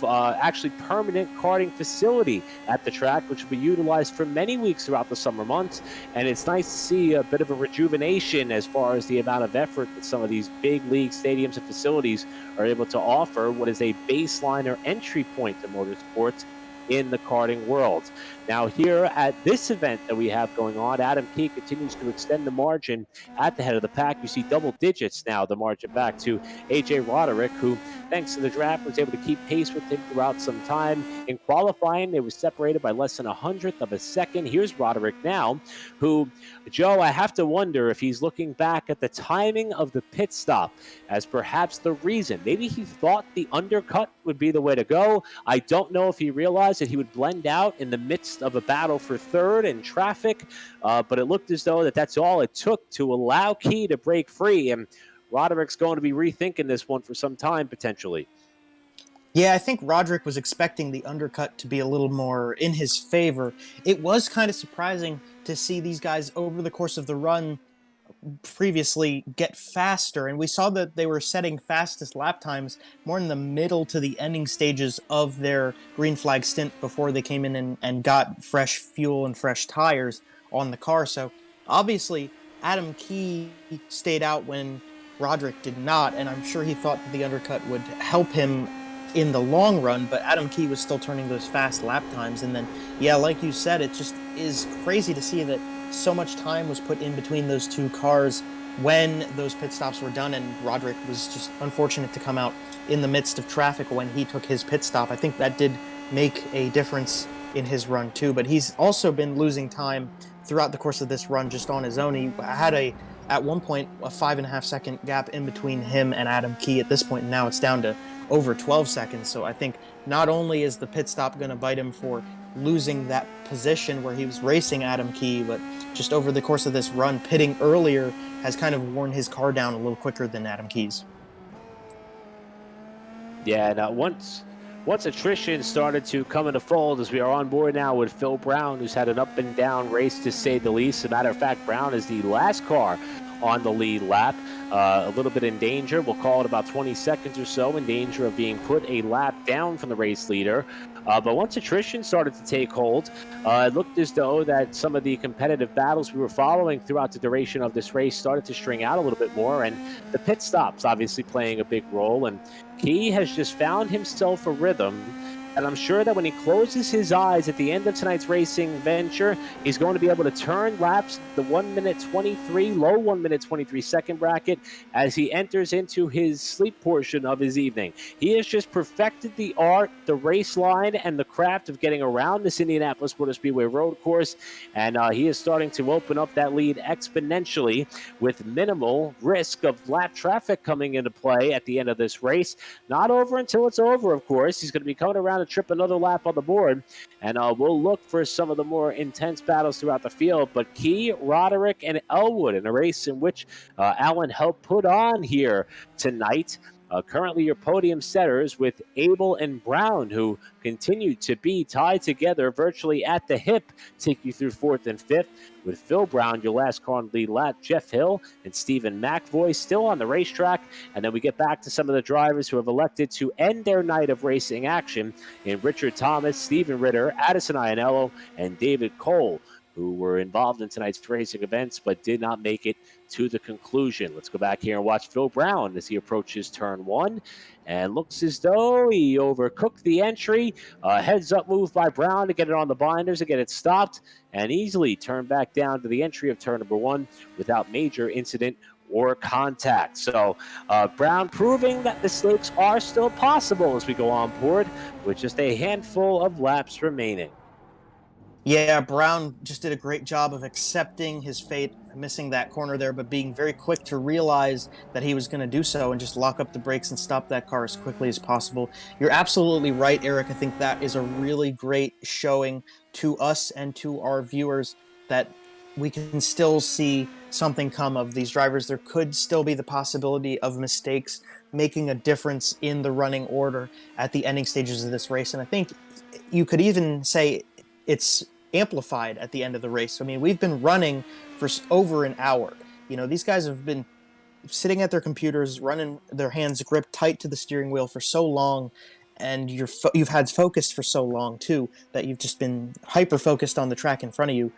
actually permanent karting facility at the track, which will be utilized for many weeks throughout the summer months. And it's nice to see a bit of a rejuvenation as far as the amount of effort that some of these big league stadiums and facilities are able to offer what is a baseline or entry point to motorsports in the karting world. Now, here at this event that we have going on, Adam Key continues to extend the margin at the head of the pack. You see double digits now, the margin back to A.J. Roderick, who, thanks to the draft, was able to keep pace with him throughout some time. In qualifying, they were separated by less than a hundredth of a second. Here's Roderick now, who, Joe, I have to wonder if he's looking back at the timing of the pit stop as perhaps the reason. Maybe he thought the undercut would be the way to go. I don't know if he realized that he would blend out in the midst of a battle for third and traffic, but it looked as though that's all it took to allow Key to break free, and Roderick's going to be rethinking this one for some time, potentially. Yeah, I think Roderick was expecting the undercut to be a little more in his favor. It was kind of surprising to see these guys over the course of the run previously get faster, and we saw that they were setting fastest lap times more in the middle to the ending stages of their green flag stint before they came in and got fresh fuel and fresh tires on the car. So obviously Adam Key stayed out when Roderick did not, and I'm sure he thought that the undercut would help him in the long run, but Adam Key was still turning those fast lap times. And then, yeah, like you said, it just is crazy to see that so much time was put in between those two cars when those pit stops were done, and Roderick was just unfortunate to come out in the midst of traffic when he took his pit stop. I think that did make a difference in his run too, but he's also been losing time throughout the course of this run just on his own. He had at one point a 5.5 second gap in between him and Adam Key. At this point now it's down to over 12 seconds. So I think not only is the pit stop going to bite him for losing that position where he was racing Adam Key, but just over the course of this run, pitting earlier has kind of worn his car down a little quicker than Adam Key's. Yeah, now once attrition started to come into fold, as we are on board now with Phil Brown, who's had an up and down race to say the least. As a matter of fact, Brown is the last car on the lead lap, a little bit in danger. We'll call it about 20 seconds or so in danger of being put a lap down from the race leader. But once attrition started to take hold, it looked as though that some of the competitive battles we were following throughout the duration of this race started to string out a little bit more, and the pit stops obviously playing a big role. And Key has just found himself a rhythm, and I'm sure that when he closes his eyes at the end of tonight's racing venture, he's going to be able to turn laps the 1 minute 23, low 1 minute 23 second bracket as he enters into his sleep portion of his evening. He has just perfected the art, the race line, and the craft of getting around this Indianapolis Motor Speedway road course, and he is starting to open up that lead exponentially with minimal risk of lap traffic coming into play at the end of this race. Not over until it's over, of course. He's going to be coming around to trip another lap on the board, and we'll look for some of the more intense battles throughout the field. But Key, Roderick, and Elwood in a race in which Alan helped put on here tonight. Currently your podium setters with Abel and Brown, who continue to be tied together virtually at the hip, take you through fourth and fifth. With Phil Brown, your last car on the lead lap, Jeff Hill and Stephen McVoy still on the racetrack. And then we get back to some of the drivers who have elected to end their night of racing action in Richard Thomas, Stephen Ritter, Addison Iannello, and David Cole. who were involved in tonight's racing events but did not make it to the conclusion. Let's go back here and watch Phil Brown as he approaches turn 1 and looks as though he overcooked the entry. Heads up move by Brown to get it on the binders and get it stopped and easily turn back down to the entry of turn number 1 without major incident or contact. So Brown proving that mistakes are still possible as we go on board with just a handful of laps remaining. Yeah, Brown just did a great job of accepting his fate, missing that corner there, but being very quick to realize that he was going to do so and just lock up the brakes and stop that car as quickly as possible. You're absolutely right, Eric. I think that is a really great showing to us and to our viewers that we can still see something come of these drivers. There could still be the possibility of mistakes making a difference in the running order at the ending stages of this race. And I think you could even say it's amplified at the end of the race. I mean, we've been running for over an hour. You know, these guys have been sitting at their computers, running their hands gripped tight to the steering wheel for so long, and you've had focus for so long too that you've just been hyper focused on the track in front of you.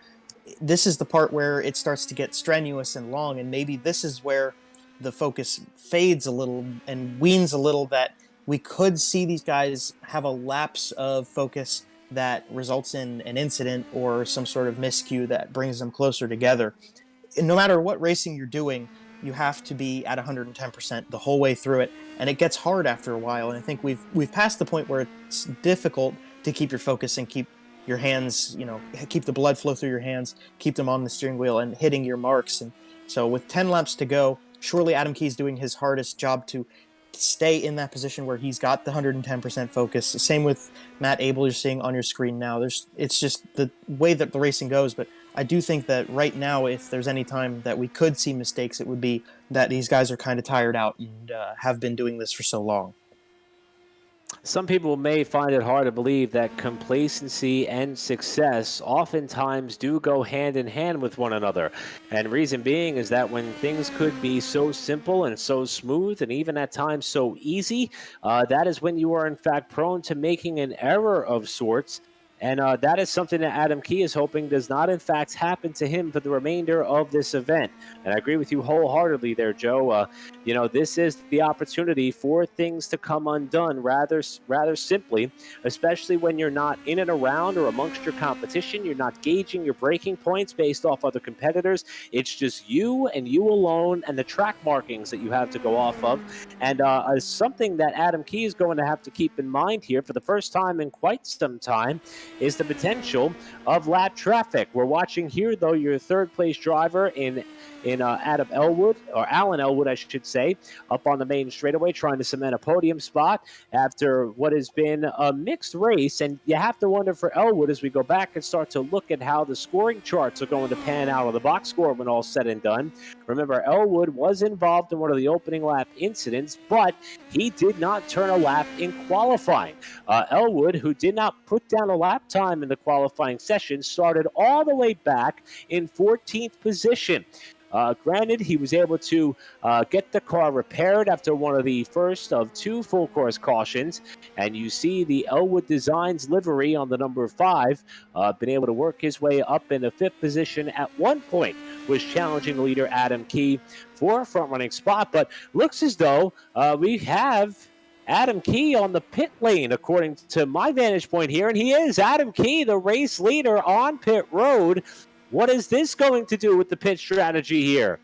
This is the part where it starts to get strenuous and long, and maybe this is where the focus fades a little and weans a little, that we could see these guys have a lapse of focus that results in an incident or some sort of miscue that brings them closer together. And no matter what racing you're doing, you have to be at 110% the whole way through it, and it gets hard after a while. And I think we've passed the point where it's difficult to keep your focus and keep your hands, you know, keep the blood flow through your hands, keep them on the steering wheel and hitting your marks. And so with 10 laps to go, surely Adam Key's doing his hardest job to stay in that position where he's got the 110% focus. Same with Matt Abel, you're seeing on your screen now. It's just the way that the racing goes. But I do think that right now, if there's any time that we could see mistakes, it would be that these guys are kind of tired out and have been doing this for so long. Some people may find it hard to believe that complacency and success oftentimes do go hand in hand with one another. And reason being is that when things could be so simple and so smooth and even at times so easy, that is when you are in fact prone to making an error of sorts. And that is something that Adam Key is hoping does not, in fact, happen to him for the remainder of this event. And I agree with you wholeheartedly there, Joe. You know, this is the opportunity for things to come undone rather simply, especially when you're not in and around or amongst your competition. You're not gauging your braking points based off other competitors. It's just you and you alone and the track markings that you have to go off of. And something that Adam Key is going to have to keep in mind here for the first time in quite some time is the potential of lap traffic. We're watching here, though, your third-place driver in Alan Elwood, I should say, up on the main straightaway, trying to cement a podium spot after what has been a mixed race. And you have to wonder for Elwood as we go back and start to look at how the scoring charts are going to pan out on the box score when all's said and done. Remember, Elwood was involved in one of the opening lap incidents, but he did not turn a lap in qualifying. Elwood, who did not put down a lap time in the qualifying session, started all the way back in 14th position. Granted, he was able to get the car repaired after one of the first of two full course cautions. And you see the Elwood Designs livery on the number 5, been able to work his way up in the 5th position at one point, was challenging leader Adam Key for a front running spot. But looks as though we have Adam Key on the pit lane, according to my vantage point here. And he is Adam Key, the race leader on pit road. What is this going to do with the pit strategy here?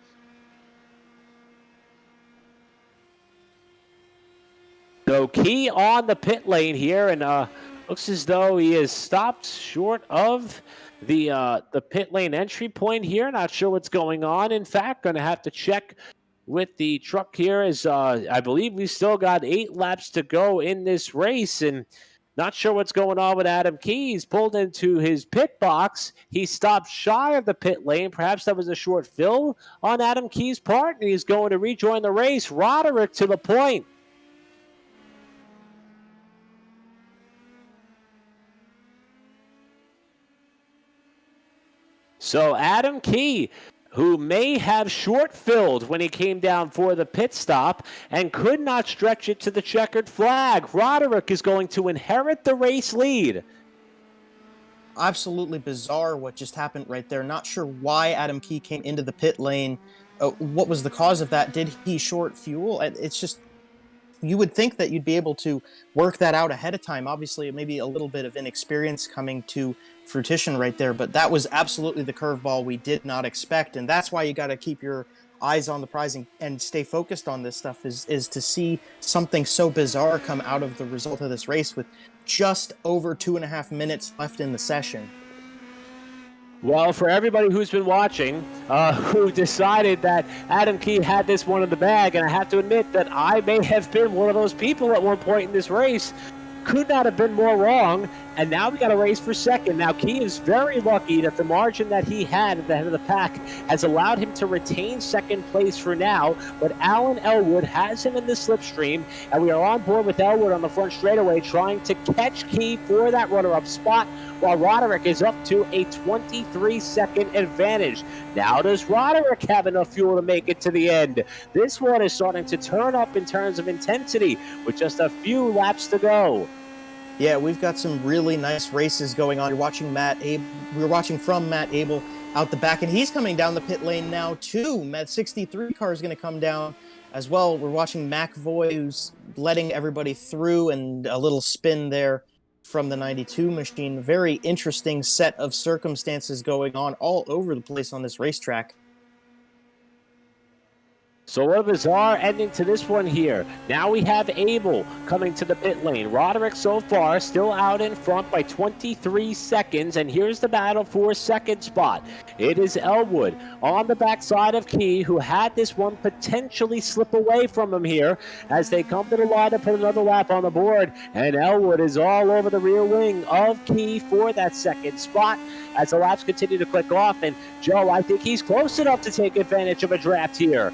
So Key on the pit lane here, and looks as though he is stopped short of the pit lane entry point here. Not sure what's going on. In fact, going to have to check with the truck here, as I believe we still got 8 laps to go in this race, and not sure what's going on with Adam Key. He's pulled into his pit box. He stopped shy of the pit lane. Perhaps that was a short fill on Adam Key's part, and he's going to rejoin the race. Roderick to the point. So Adam Key, who may have short-filled when he came down for the pit stop and could not stretch it to the checkered flag. Roderick is going to inherit the race lead. absolutely bizarre what just happened right there. Not sure why Adam Key came into the pit lane. What was the cause of that? Did he short fuel? It's just, you would think that you'd be able to work that out ahead of time. Obviously, it may be a little bit of inexperience coming to fruition right there, but that was absolutely the curveball we did not expect. And that's why you got to keep your eyes on the prize and stay focused on this stuff, is to see something so bizarre come out of the result of this race with just over 2.5 minutes left in the session. Well, for everybody who's been watching, who decided that Adam Key had this one in the bag, and I have to admit that I may have been one of those people at one point in this race, could not have been more wrong, and now we got a race for second. Now, Key is very lucky that the margin that he had at the head of the pack has allowed him to retain second place for now, but Alan Elwood has him in the slipstream, and we are on board with Elwood on the front straightaway trying to catch Key for that runner-up spot, while Roderick is up to a 23-second advantage. Now, does Roderick have enough fuel to make it to the end? This one is starting to turn up in terms of intensity with just a few laps to go. Yeah, we've got some really nice races going on. You're watching we're watching from Matt Abel out the back, and he's coming down the pit lane now too. Matt 63 car is going to come down as well. We're watching McVoy, who's letting everybody through, and a little spin there from the 92 machine. Very interesting set of circumstances going on all over the place on this racetrack. So what a bizarre ending to this one here. Now we have Abel coming to the pit lane. Roderick so far still out in front by 23 seconds, and here's the battle for second spot. It is Elwood on the backside of Key, who had this one potentially slip away from him here as they come to the line to put another lap on the board, and Elwood is all over the rear wing of Key for that second spot as the laps continue to click off. And Joe, I think he's close enough to take advantage of a draft here.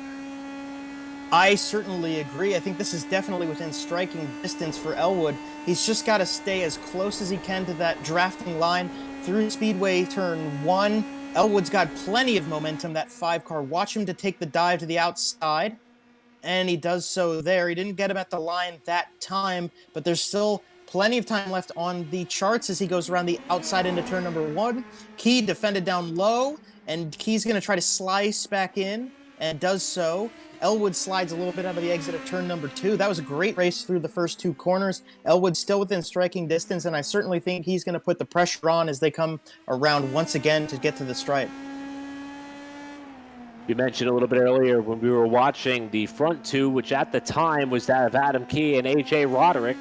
I certainly agree. I think this is definitely within striking distance for Elwood. He's just got to stay as close as he can to that drafting line through Speedway turn 1. Elwood's got plenty of momentum, that 5 car. Watch him to take the dive to the outside, and he does so there. He didn't get him at the line that time, but there's still plenty of time left on the charts as he goes around the outside into turn number 1. Key defended down low, and Key's going to try to slice back in, and does so. Elwood slides a little bit out of the exit of turn number 2. That was a great race through the first 2 corners. Elwood still within striking distance, and I certainly think he's going to put the pressure on as they come around once again to get to the stripe. You mentioned a little bit earlier when we were watching the front 2, which at the time was that of Adam Key and A.J. Roderick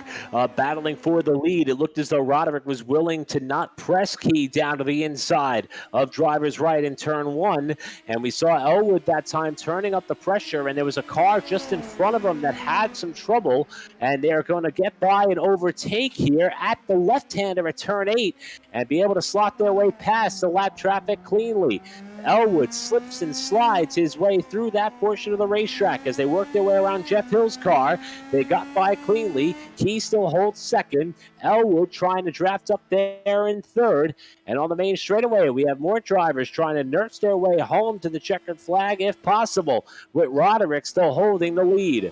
battling for the lead. It looked as though Roderick was willing to not press Key down to the inside of driver's right in turn 1. And we saw Elwood that time turning up the pressure, and there was a car just in front of him that had some trouble, and they're going to get by and overtake here at the left-hander at turn 8 and be able to slot their way past the lap traffic cleanly. Elwood slips and slides his way through that portion of the racetrack as they work their way around Jeff Hill's car. They got by cleanly. Key still holds second. Elwood trying to draft up there in third. And on the main straightaway, we have more drivers trying to nurse their way home to the checkered flag if possible, with Roderick still holding the lead.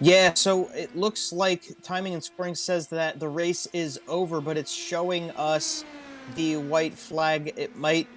Yeah, so it looks like timing and scoring says that the race is over, but it's showing us the white flag. It might...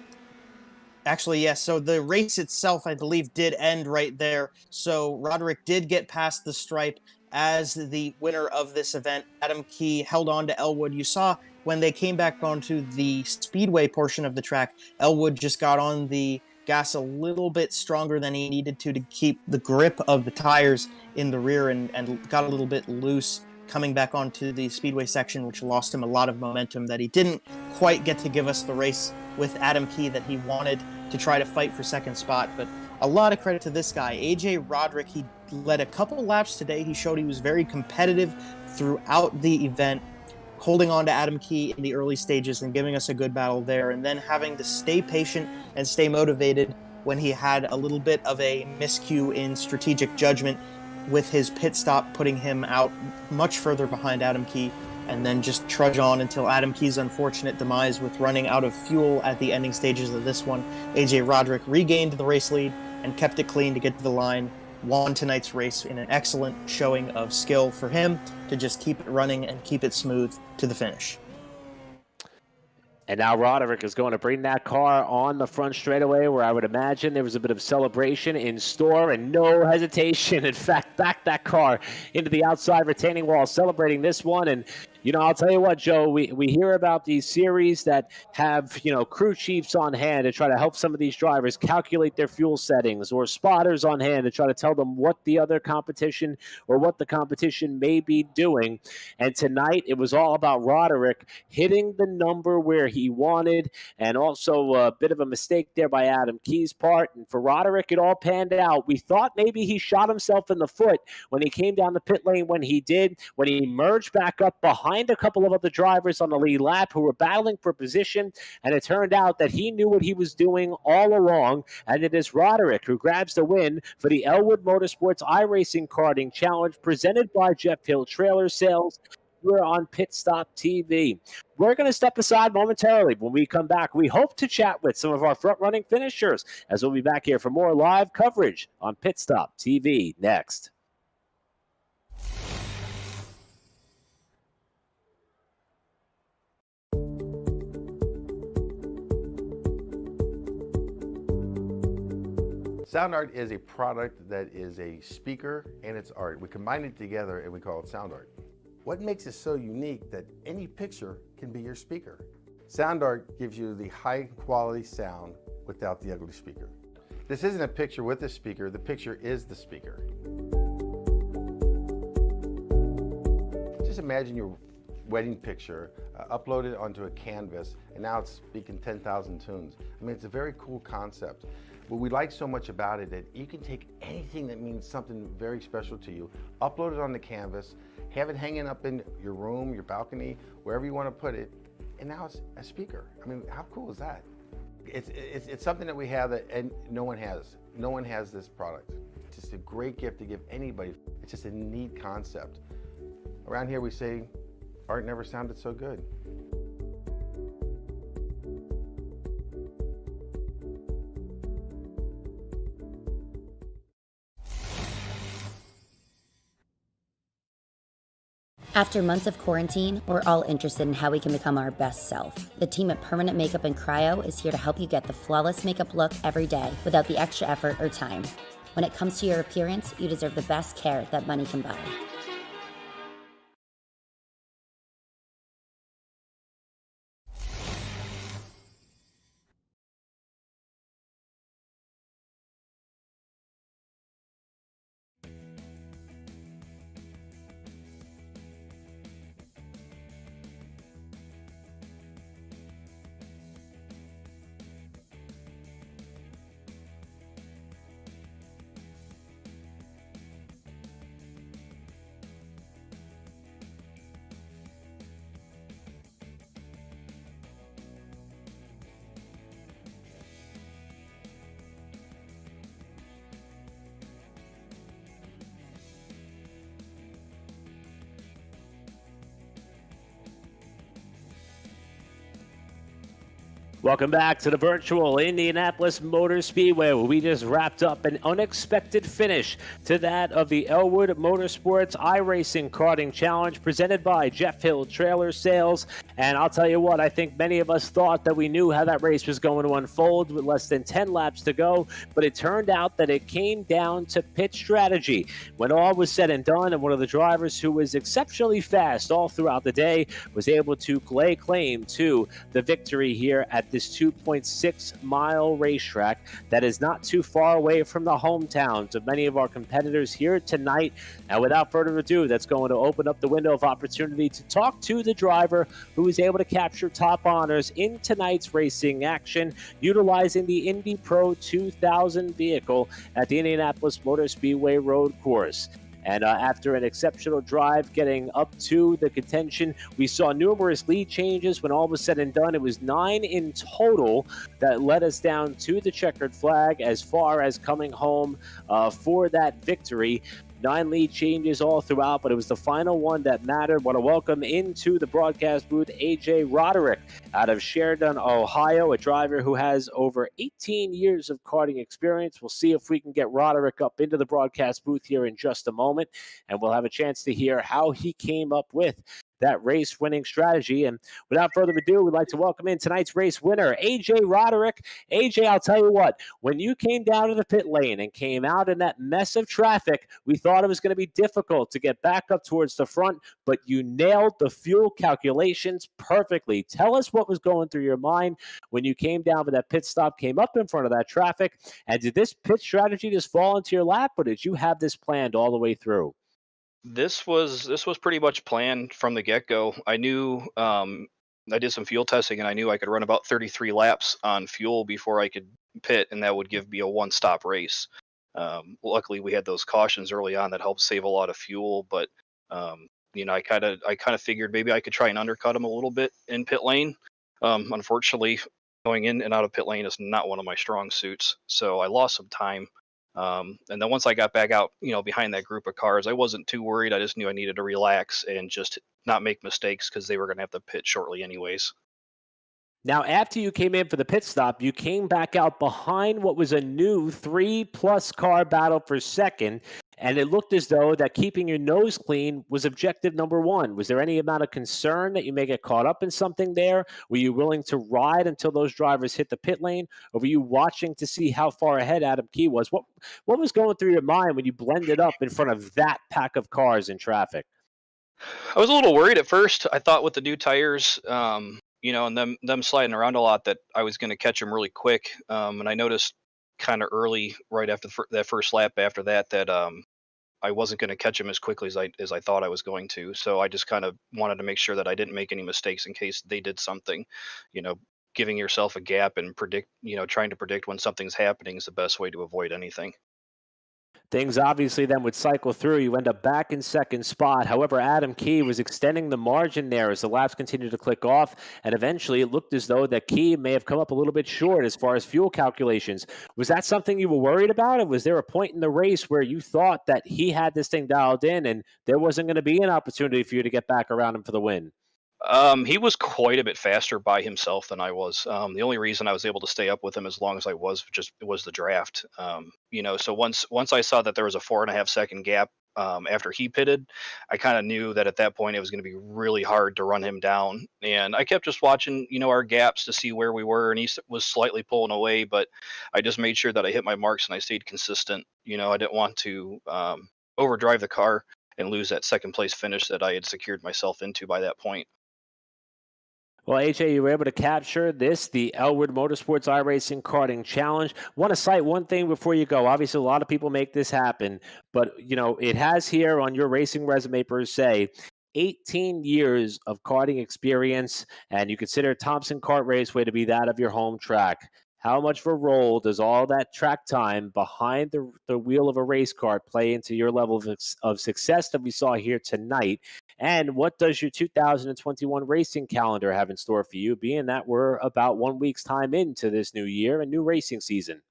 Actually, yes, so the race itself, I believe, did end right there. So Roderick did get past the stripe as the winner of this event. Adam Key held on to Elwood. You saw when they came back onto the speedway portion of the track, Elwood just got on the gas a little bit stronger than he needed to keep the grip of the tires in the rear, and got a little bit loose coming back onto the speedway section, which lost him a lot of momentum that he didn't quite get to give us the race with Adam Key that he wanted to try to fight for second spot. But a lot of credit to this guy, A.J. Roderick. He led a couple laps today. He showed he was very competitive throughout the event, holding on to Adam Key in the early stages and giving us a good battle there, and then having to stay patient and stay motivated when he had a little bit of a miscue in strategic judgment with his pit stop, putting him out much further behind Adam Key, and then just trudge on until Adam Key's unfortunate demise with running out of fuel at the ending stages of this one. A.J. Roderick regained the race lead and kept it clean to get to the line, won tonight's race in an excellent showing of skill for him to just keep it running and keep it smooth to the finish. And now Roderick is going to bring that car on the front straightaway, where I would imagine there was a bit of celebration in store and no hesitation. In fact, back that car into the outside retaining wall, celebrating this one. And, you know, I'll tell you what, Joe, we hear about these series that have, you know, crew chiefs on hand to try to help some of these drivers calculate their fuel settings, or spotters on hand to try to tell them what the other competition or what the competition may be doing. And tonight it was all about Roderick hitting the number where he wanted, and also a bit of a mistake there by Adam Key's part. And for Roderick, it all panned out. We thought maybe he shot himself in the foot when he came down the pit lane when he did, when he merged back up behind a couple of other drivers on the lead lap who were battling for position, and it turned out that he knew what he was doing all along, and it is Roderick who grabs the win for the Elwood Motorsports iRacing Karting Challenge presented by Jeff Hill Trailer Sales. We're on Pit Stop TV. We're going to step aside momentarily. When we come back, we hope to chat with some of our front-running finishers, as we'll be back here for more live coverage on Pit Stop TV next. Sound art is a product that is a speaker and it's art. We combine it together and we call it sound art. What makes it so unique that any picture can be your speaker? Sound art gives you the high quality sound without the ugly speaker. This isn't a picture with a speaker, the picture is the speaker. Just imagine your wedding picture uploaded onto a canvas, and now it's speaking 10,000 tunes. I mean, it's a very cool concept. What we like so much about it that you can take anything that means something very special to you, upload it on the canvas, have it hanging up in your room, your balcony, wherever you want to put it, and now it's a speaker. I mean, how cool is that? It's something that we have that and no one has. No one has this product. It's just a great gift to give anybody. It's just a neat concept. Around here we say, art never sounded so good. After months of quarantine, we're all interested in how we can become our best self. The team at Permanent Makeup and Cryo is here to help you get the flawless makeup look every day without the extra effort or time. When it comes to your appearance, you deserve the best care that money can buy. Welcome back to the virtual Indianapolis Motor Speedway, where we just wrapped up an unexpected finish to that of the Elwood Motorsports iRacing Karting Challenge presented by Jeff Hill Trailer Sales. And I'll tell you what, I think many of us thought that we knew how that race was going to unfold with less than 10 laps to go, but it turned out that it came down to pit strategy. When all was said and done, and one of the drivers who was exceptionally fast all throughout the day was able to lay claim to the victory here at this 2.6-mile racetrack that is not too far away from the hometowns of many of our competitors here tonight. And without further ado, that's going to open up the window of opportunity to talk to the driver who was able to capture top honors in tonight's racing action, utilizing the Indy Pro 2000 vehicle at the Indianapolis Motor Speedway Road Course. And after an exceptional drive getting up to the contention, we saw numerous lead changes. When all was said and done, it was 9 in total that led us down to the checkered flag as far as coming home for that victory. 9 lead changes all throughout, but it was the final one that mattered. Want to welcome into the broadcast booth AJ Roderick out of Sheridan, Ohio, a driver who has over 18 years of karting experience. We'll see if we can get Roderick up into the broadcast booth here in just a moment, and we'll have a chance to hear how he came up with that race winning strategy. And without further ado, we'd like to welcome in tonight's race winner, AJ Roderick. AJ, I'll tell you what, when you came down to the pit lane and came out in that mess of traffic, we thought it was going to be difficult to get back up towards the front, but you nailed the fuel calculations perfectly. Tell us what was going through your mind when you came down for that pit stop, came up in front of that traffic, and did this pit strategy just fall into your lap, or did you have this planned all the way through? This was pretty much planned from the get-go. I knew I did some fuel testing and I knew I could run about 33 laps on fuel before I could pit, and that would give me a one-stop race. Luckily, we had those cautions early on that helped save a lot of fuel, but I kind of figured maybe I could try and undercut them a little bit in pit lane. Unfortunately, going in and out of pit lane is not one of my strong suits, so I lost some time. And then once I got back out, behind that group of cars, I wasn't too worried. I just knew I needed to relax and just not make mistakes because they were going to have to pit shortly anyways. Now, after you came in for the pit stop, you came back out behind what was a new 3+ car battle for second, and it looked as though that keeping your nose clean was objective number one. Was there any amount of concern that you may get caught up in something there? Were you willing to ride until those drivers hit the pit lane, or were you watching to see how far ahead Adam Key was? What was going through your mind when you blended up in front of that pack of cars in traffic? I was a little worried at first. I thought with the new tires, and them sliding around a lot, that I was going to catch them really quick. And I noticed kind of early, right after that first lap after that, that I wasn't going to catch them as quickly as I thought I was going to. So I just kind of wanted to make sure that I didn't make any mistakes in case they did something. You know, Giving yourself a gap and trying to predict when something's happening is the best way to avoid anything. Things obviously then would cycle through. You end up back in second spot. However, Adam Key was extending the margin there as the laps continued to click off, and eventually it looked as though that Key may have come up a little bit short as far as fuel calculations. Was that something you were worried about, or was there a point in the race where you thought that he had this thing dialed in and there wasn't going to be an opportunity for you to get back around him for the win? He was quite a bit faster by himself than I was. The only reason I was able to stay up with him as long as I was the draft. So once I saw that there was a 4.5 second gap after he pitted, I kind of knew that at that point it was going to be really hard to run him down. And I kept just watching, our gaps to see where we were, and was slightly pulling away, but I just made sure that I hit my marks and I stayed consistent. I didn't want to overdrive the car and lose that second place finish that I had secured myself into by that point. Well, AJ, you were able to capture the Elwood Motorsports iRacing Karting Challenge. Want to cite one thing before you go. Obviously, a lot of people make this happen, but, it has here on your racing resume per se, 18 years of karting experience, and you consider Thompson Kart Raceway to be that of your home track. How much of a role does all that track time behind the wheel of a race car play into your level of success that we saw here tonight? And what does your 2021 racing calendar have in store for you, being that we're about 1 week's time into this new year and new racing season?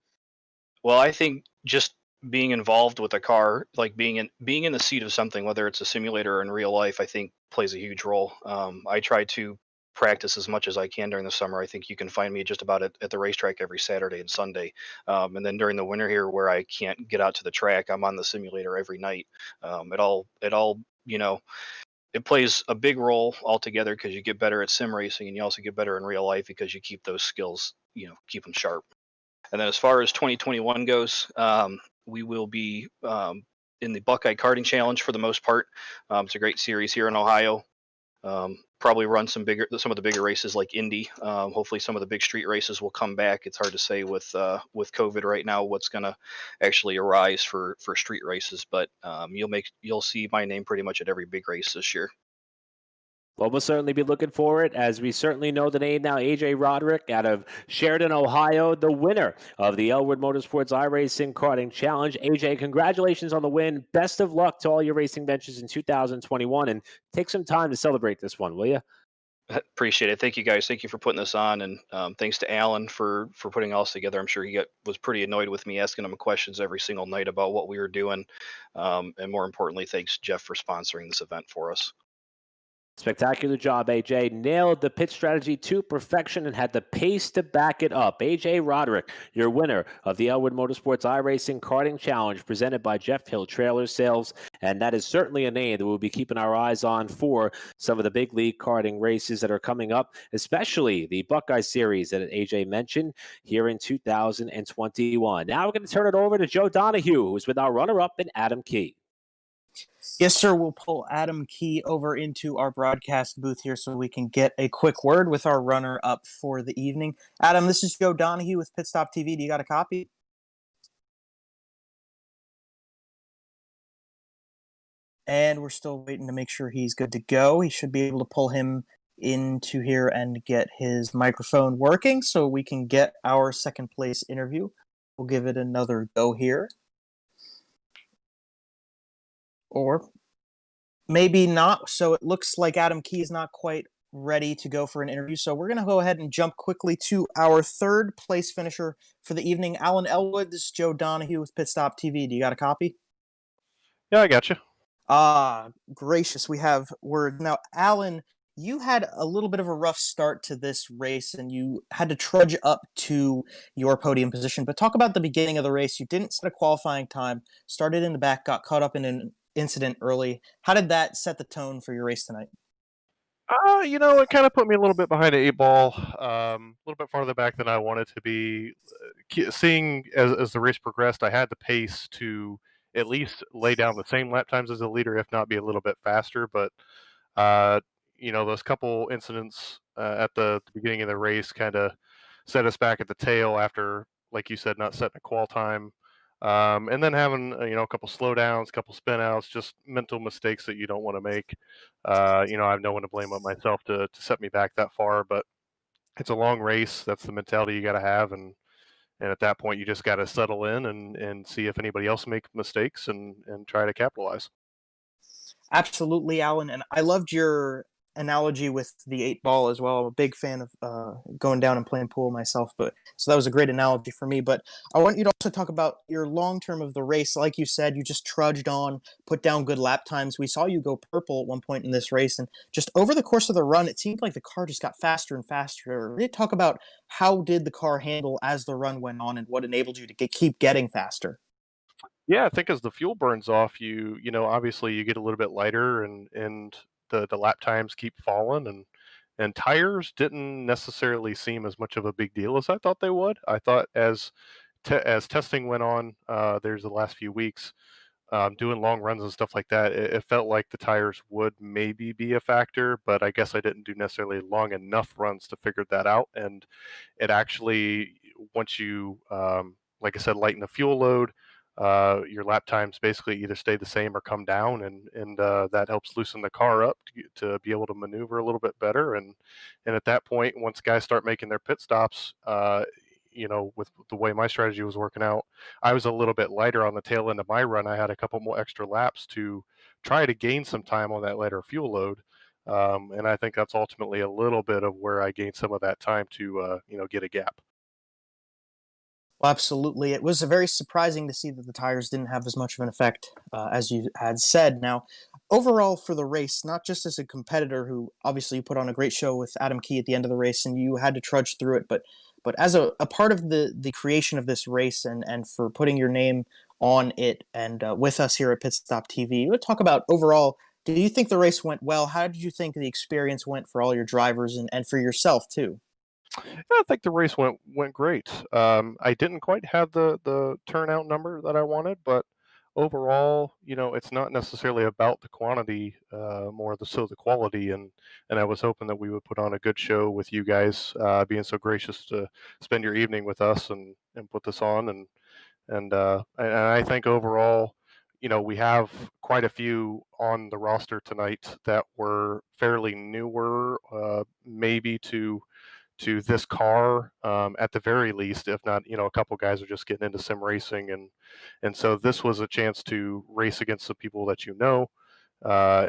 Well, I think just being involved with a car, like being in the seat of something, whether it's a simulator or in real life, I think plays a huge role. I try to practice as much as I can during the summer. I think you can find me just about at the racetrack every Saturday and Sunday. And then during the winter here, where I can't get out to the track, I'm on the simulator every night. It all, it plays a big role altogether because you get better at sim racing, and you also get better in real life because you keep those skills, keep them sharp. And then as far as 2021 goes, we will be in the Buckeye Karting Challenge for the most part. It's a great series here in Ohio. Probably run some of the bigger races like Indy. Hopefully, some of the big street races will come back. It's hard to say with COVID right now what's going to actually arise for street races, but you'll see my name pretty much at every big race this year. Well, we'll certainly be looking for it, as we certainly know the name now, AJ Roderick out of Sheridan, Ohio, the winner of the Elwood Motorsports iRacing Karting Challenge. AJ, congratulations on the win. Best of luck to all your racing ventures in 2021, and take some time to celebrate this one, will you? Appreciate it. Thank you, guys. Thank you for putting this on, and thanks to Alan for putting all this together. I'm sure he was pretty annoyed with me asking him questions every single night about what we were doing, and more importantly, thanks Jeff for sponsoring this event for us. Spectacular job, AJ. Nailed the pit strategy to perfection and had the pace to back it up. AJ Roderick, your winner of the Elwood Motorsports iRacing Karting Challenge presented by Jeff Hill Trailer Sales. And that is certainly a name that we'll be keeping our eyes on for some of the big league karting races that are coming up, especially the Buckeye Series that AJ mentioned here in 2021. Now we're going to turn it over to Joe Donahue, who's with our runner-up and Adam Key. Yes, sir. We'll pull Adam Key over into our broadcast booth here so we can get a quick word with our runner-up for the evening. Adam, this is Joe Donahue with Pit Stop TV. Do you got a copy? And we're still waiting to make sure he's good to go. He should be able to pull him into here and get his microphone working so we can get our second place interview. We'll give it another go here. Or maybe not. So it looks like Adam Key is not quite ready to go for an interview. So we're going to go ahead and jump quickly to our third place finisher for the evening, Alan Elwood. This is Joe Donahue with Pit Stop TV. Do you got a copy? Yeah, I got you. Gracious. We have word. Now, Alan, you had a little bit of a rough start to this race and you had to trudge up to your podium position. But talk about the beginning of the race. You didn't set a qualifying time, started in the back, got caught up in an incident early. How did that set the tone for your race tonight? It kind of put me a little bit behind the eight ball, a little bit farther back than I wanted to be. Seeing as the race progressed, I had the pace to at least lay down the same lap times as the leader, if not be a little bit faster. But, those couple incidents at the beginning of the race kind of set us back at the tail after, like you said, not setting a qual time. And then having, a couple slowdowns, a couple spin outs, just mental mistakes that you don't want to make. I have no one to blame but myself to set me back that far, but it's a long race. That's the mentality you got to have. And at that point, you just got to settle in and see if anybody else makes mistakes and try to capitalize. Absolutely, Alan. And I loved your analogy with the eight ball as well. I'm a big fan of going down and playing pool myself, but so that was a great analogy for me. But I want you to also talk about your long term of the race. Like you said, you just trudged on, put down good lap times. We saw you go purple at one point in this race, and just over the course of the run, it seemed like the car just got faster and faster. Really talk about how did the car handle as the run went on, and what enabled you to keep getting faster. Yeah, I think as the fuel burns off, obviously you get a little bit lighter and the lap times keep falling and tires didn't necessarily seem as much of a big deal as I thought they would. I thought as testing went on, there's the last few weeks, doing long runs and stuff like that, it felt like the tires would maybe be a factor, but I guess I didn't do necessarily long enough runs to figure that out. And it actually, once you, like I said, lighten the fuel load, your lap times basically either stay the same or come down, and that helps loosen the car up to be able to maneuver a little bit better. And at that point, once guys start making their pit stops, with the way my strategy was working out, I was a little bit lighter on the tail end of my run. I had a couple more extra laps to try to gain some time on that lighter fuel load. And I think that's ultimately a little bit of where I gained some of that time to, get a gap. Well, absolutely. It was very surprising to see that the tires didn't have as much of an effect as you had said. Now, overall for the race, not just as a competitor who obviously you put on a great show with Adam Key at the end of the race and you had to trudge through it, but as a part of the creation of this race and for putting your name on it and with us here at Pit Stop TV, you would talk about overall, do you think the race went well? How did you think the experience went for all your drivers and for yourself too? Yeah, I think the race went great. I didn't quite have the turnout number that I wanted, but overall, it's not necessarily about the quantity, more so the quality. And I was hoping that we would put on a good show with you guys, being so gracious to spend your evening with us and put this on. And I think overall, we have quite a few on the roster tonight that were fairly newer, maybe to this car, at the very least, if not, a couple guys are just getting into sim racing, and so this was a chance to race against some people that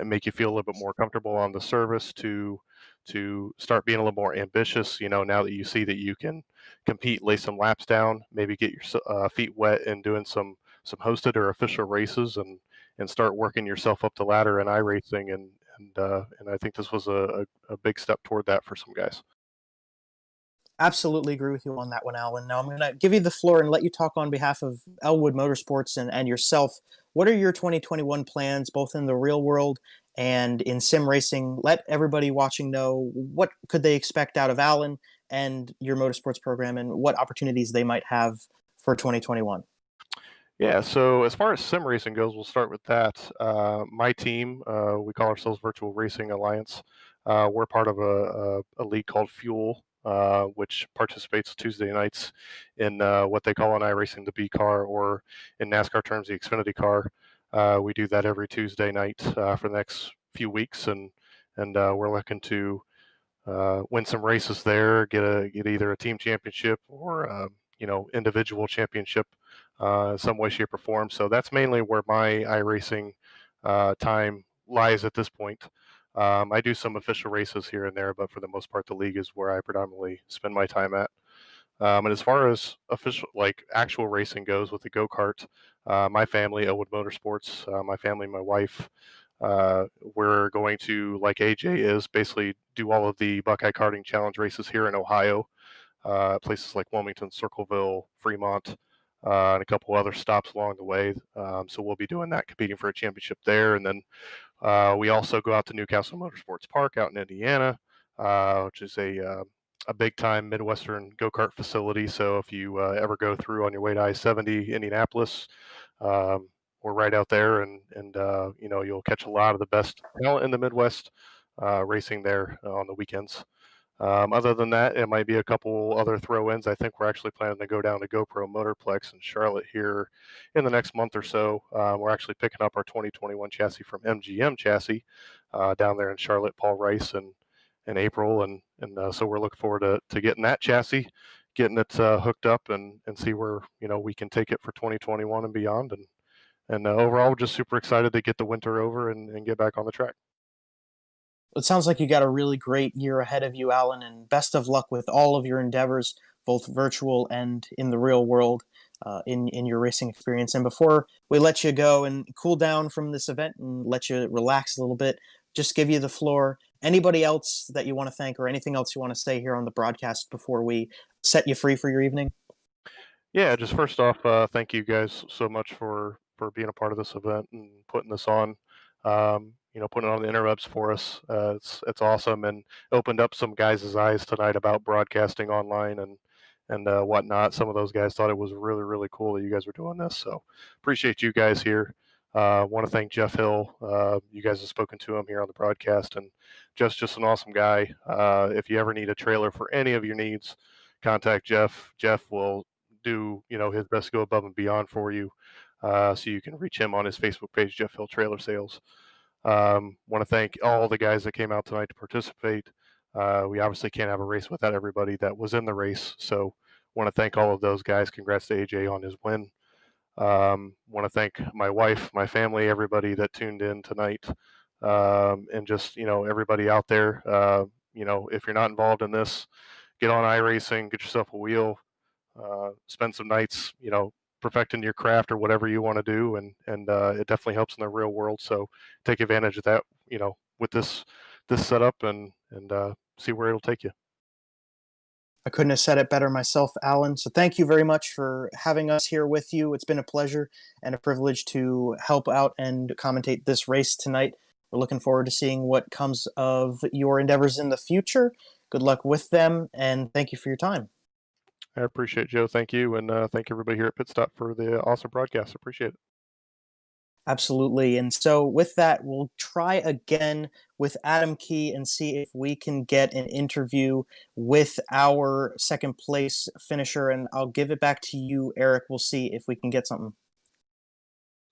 and make you feel a little bit more comfortable on the service, to start being a little more ambitious. Now that you see that you can compete, lay some laps down, maybe get your feet wet and doing some hosted or official races, and start working yourself up the ladder in iRacing, and and I think this was a big step toward that for some guys. Absolutely agree with you on that one, Alan. Now I'm going to give you the floor and let you talk on behalf of Elwood Motorsports and yourself. What are your 2021 plans, both in the real world and in sim racing? Let everybody watching know what could they expect out of Alan and your motorsports program, and what opportunities they might have for 2021. Yeah, so as far as sim racing goes, we'll start with that. My team, we call ourselves Virtual Racing Alliance. We're part of a league called Fuel, which participates Tuesday nights in what they call on iRacing the B car, or in NASCAR terms, the Xfinity car. We do that every Tuesday night for the next few weeks, and we're looking to win some races there, get either a team championship or individual championship some way, shape, or form. So that's mainly where my iRacing time lies at this point. I do some official races here and there, but for the most part, the league is where I predominantly spend my time at. And as far as official, like actual racing goes with the go-kart, my family, Elwood Motorsports, my family, my wife, we're going to, like AJ is, basically do all of the Buckeye Karting Challenge races here in Ohio, places like Wilmington, Circleville, Fremont, and a couple other stops along the way. So we'll be doing that, competing for a championship there. And then we also go out to Newcastle Motorsports Park out in Indiana, which is a big time Midwestern go-kart facility. So if you ever go through on your way to I-70 Indianapolis, we're right out there, and you'll catch a lot of the best talent in the Midwest racing there on the weekends. Other than that, it might be a couple other throw-ins. I think we're actually planning to go down to GoPro Motorplex in Charlotte here in the next month or so. We're actually picking up our 2021 chassis from MGM Chassis down there in Charlotte, Paul Rice, in April, and so we're looking forward to getting that chassis, getting it hooked up, and see where we can take it for 2021 and beyond. And overall, just super excited to get the winter over and get back on the track. It sounds like you got a really great year ahead of you, Alan, and best of luck with all of your endeavors, both virtual and in the real world, in your racing experience. And before we let you go and cool down from this event and let you relax a little bit, just give you the floor. Anybody else that you want to thank, or anything else you want to say here on the broadcast before we set you free for your evening? Yeah, just first off, thank you guys so much for being a part of this event and putting this on. Putting it on the interwebs for us. It's awesome, and opened up some guys' eyes tonight about broadcasting online and whatnot. Some of those guys thought it was really, really cool that you guys were doing this. So appreciate you guys here. Want to thank Jeff Hill. You guys have spoken to him here on the broadcast, and just an awesome guy. If you ever need a trailer for any of your needs, contact Jeff. Jeff will do his best to go above and beyond for you. So you can reach him on his Facebook page, Jeff Hill Trailer Sales. Want to thank all the guys that came out tonight to participate. We obviously can't have a race without everybody that was in the race, so want to thank all of those guys. Congrats to AJ on his win. Want to thank my wife, my family, everybody that tuned in tonight, and just everybody out there. If you're not involved in this, get on iRacing, get yourself a wheel, spend some nights perfecting your craft or whatever you want to do, and it definitely helps in the real world. So take advantage of that, with this setup, and see where it'll take you. I couldn't have said it better myself, Alan. So thank you very much for having us here with you. It's been a pleasure and a privilege to help out and commentate this race tonight. We're looking forward to seeing what comes of your endeavors in the future. Good luck with them, and thank you for your time. I appreciate it, Joe. Thank you, and thank everybody here at Pit Stop for the awesome broadcast. Appreciate it. Absolutely. And so with that, we'll try again with Adam Key and see if we can get an interview with our second place finisher. And I'll give it back to you, Eric. We'll see if we can get something.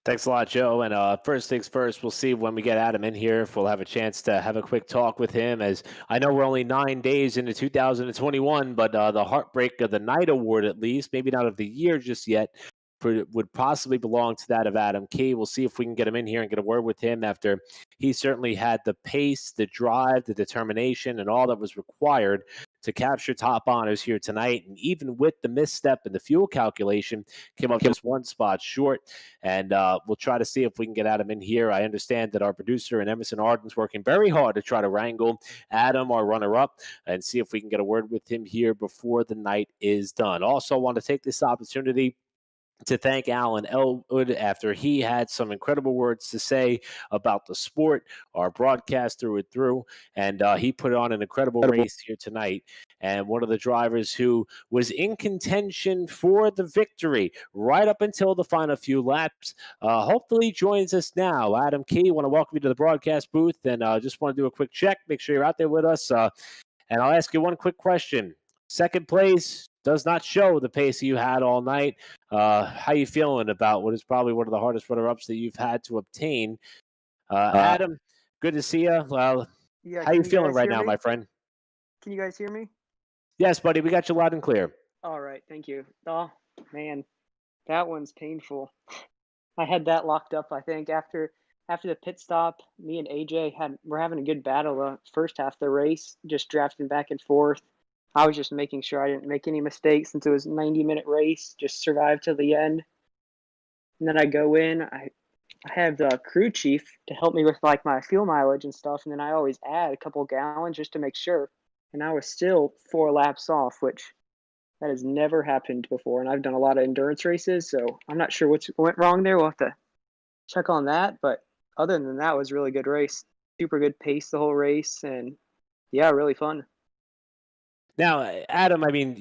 Thanks a lot, Joe. And first things first, we'll see when we get Adam in here if we'll have a chance to have a quick talk with him. As I know we're only 9 days into 2021, but the Heartbreak of the Night Award, at least, maybe not of the year just yet, would possibly belong to that of Adam Key. We'll see if we can get him in here and get a word with him after he certainly had the pace, the drive, the determination, and all that was required to capture top honors here tonight. And even with the misstep in the fuel calculation, came up just one spot short. And we'll try to see if we can get Adam in here. I understand that our producer and Emerson Arden's working very hard to try to wrangle Adam, our runner-up, and see if we can get a word with him here before the night is done. Also, want to take this opportunity to thank Alan Elwood after he had some incredible words to say about the sport, our broadcast through and through, and he put on an incredible race here tonight. And one of the drivers who was in contention for the victory right up until the final few laps, hopefully joins us now. Adam Key, want to welcome you to the broadcast booth, and just want to do a quick check, make sure you're out there with us. And I'll ask you one quick question. Second place does not show the pace you had all night. How you feeling about what is probably one of the hardest runner-ups that you've had to obtain? Adam, good to see you. Well, Yeah, how you can feeling guys right hear now, me? my friend? Can you guys hear me? Yes, buddy, we got you loud and clear. All right, thank you. Oh, man, that one's painful. I had that locked up, I think, after the pit stop. Me and AJ were having a good battle the first half of the race, just drafting back and forth. I was just making sure I didn't make any mistakes since it was a 90-minute race, just survive till the end. And then I go in, I have the crew chief to help me with like my fuel mileage and stuff, and then I always add a couple gallons just to make sure. And I was still 4 laps off, which that has never happened before. And I've done a lot of endurance races, so I'm not sure what went wrong there. We'll have to check on that. But other than that, it was a really good race. Super good pace the whole race, and yeah, really fun. Now, Adam, I mean,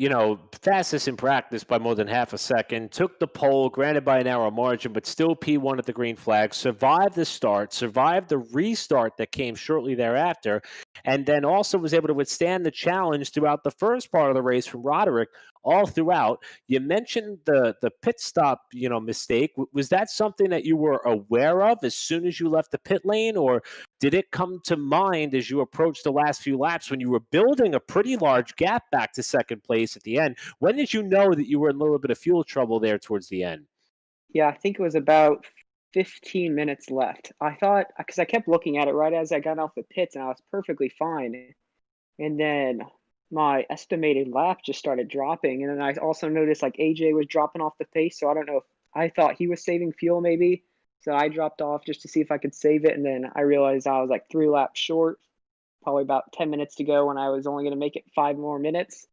fastest in practice by more than half a second, took the pole, granted by a narrow margin, but still P1 at the green flag, survived the start, survived the restart that came shortly thereafter, and then also was able to withstand the challenge throughout the first part of the race from Roderick all throughout. You mentioned the pit stop, mistake. Was that something that you were aware of as soon as you left the pit lane, or did it come to mind as you approached the last few laps when you were building a pretty large gap back to second place at the end? When did you know that you were in a little bit of fuel trouble there towards the end? Yeah, I think it was about 15 minutes left. I thought, because I kept looking at it right as I got off the pits, and I was perfectly fine. And then my estimated lap just started dropping. And then I also noticed like AJ was dropping off the pace. So I don't know if I thought he was saving fuel maybe. So I dropped off just to see if I could save it. And then I realized I was like 3 laps short, probably about 10 minutes to go when I was only going to make it 5 more minutes.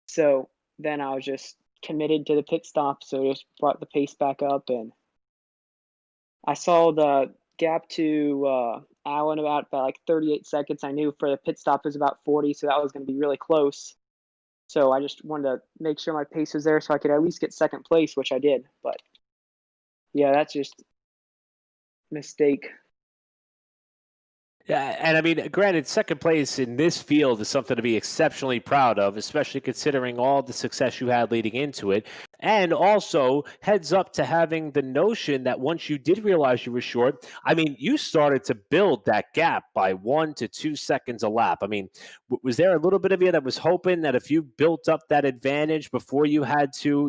So then I was just committed to the pit stop. So just brought the pace back up. And I saw the gap to Allen about by like 38 seconds. I knew for the pit stop it was about 40, so that was going to be really close. So I just wanted to make sure my pace was there so I could at least get second place, which I did. But yeah, that's just a mistake. Yeah, and I mean, granted, second place in this field is something to be exceptionally proud of, especially considering all the success you had leading into it. And also, heads up to having the notion that once you did realize you were short, I mean, you started to build that gap by 1 to 2 seconds a lap. I mean, was there a little bit of you that was hoping that if you built up that advantage before you had to,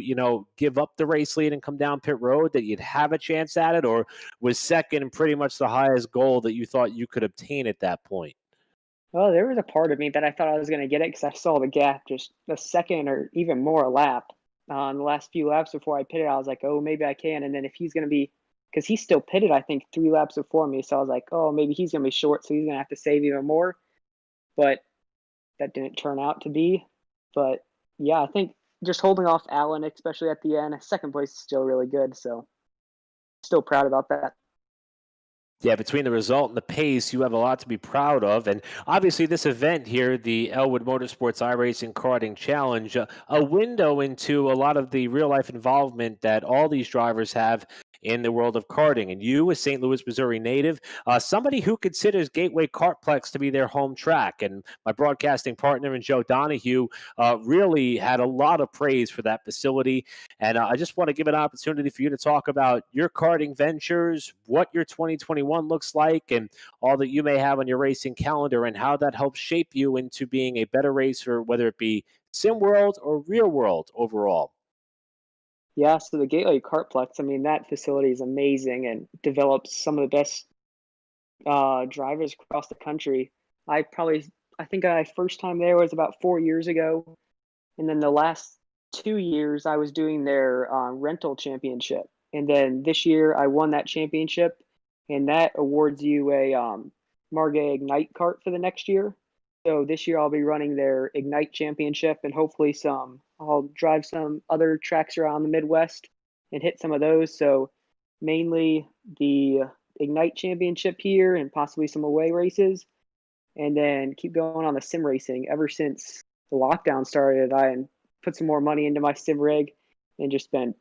give up the race lead and come down pit road, that you'd have a chance at it? Or was second pretty much the highest goal that you thought you could obtain at that point? Well, there was a part of me that I thought I was going to get it because I saw the gap just a second or even more a lap. On the last few laps before I pitted, I was like, oh, maybe I can. And then if he's going to be, because he still pitted, I think 3 laps before me. So I was like, oh, maybe he's going to be short, so he's going to have to save even more. But that didn't turn out to be. But yeah, I think just holding off Allen, especially at the end, second place is still really good. So still proud about that. Yeah, between the result and the pace, you have a lot to be proud of. And obviously this event here, the Elwood Motorsports iRacing Karting Challenge, a window into a lot of the real-life involvement that all these drivers have in the world of karting. And you, a St. Louis, Missouri native, somebody who considers Gateway Kartplex to be their home track. And my broadcasting partner and Joe Donahue really had a lot of praise for that facility. And I just want to give an opportunity for you to talk about your karting ventures, what your 2021 looks like, and all that you may have on your racing calendar, and how that helps shape you into being a better racer, whether it be sim world or real world overall. Yeah, so the Gateway Kartplex, I mean, that facility is amazing and develops some of the best drivers across the country. I probably I think I first time there was about 4 years ago, and then the last 2 years I was doing their rental championship, and then this year I won that championship, and that awards you a Margay Ignite cart for the next year. So this year I'll be running their Ignite championship, and hopefully I'll drive some other tracks around the Midwest and hit some of those. So mainly the Ignite championship here and possibly some away races, and then keep going on the sim racing. Ever since the lockdown started, I put some more money into my sim rig and just been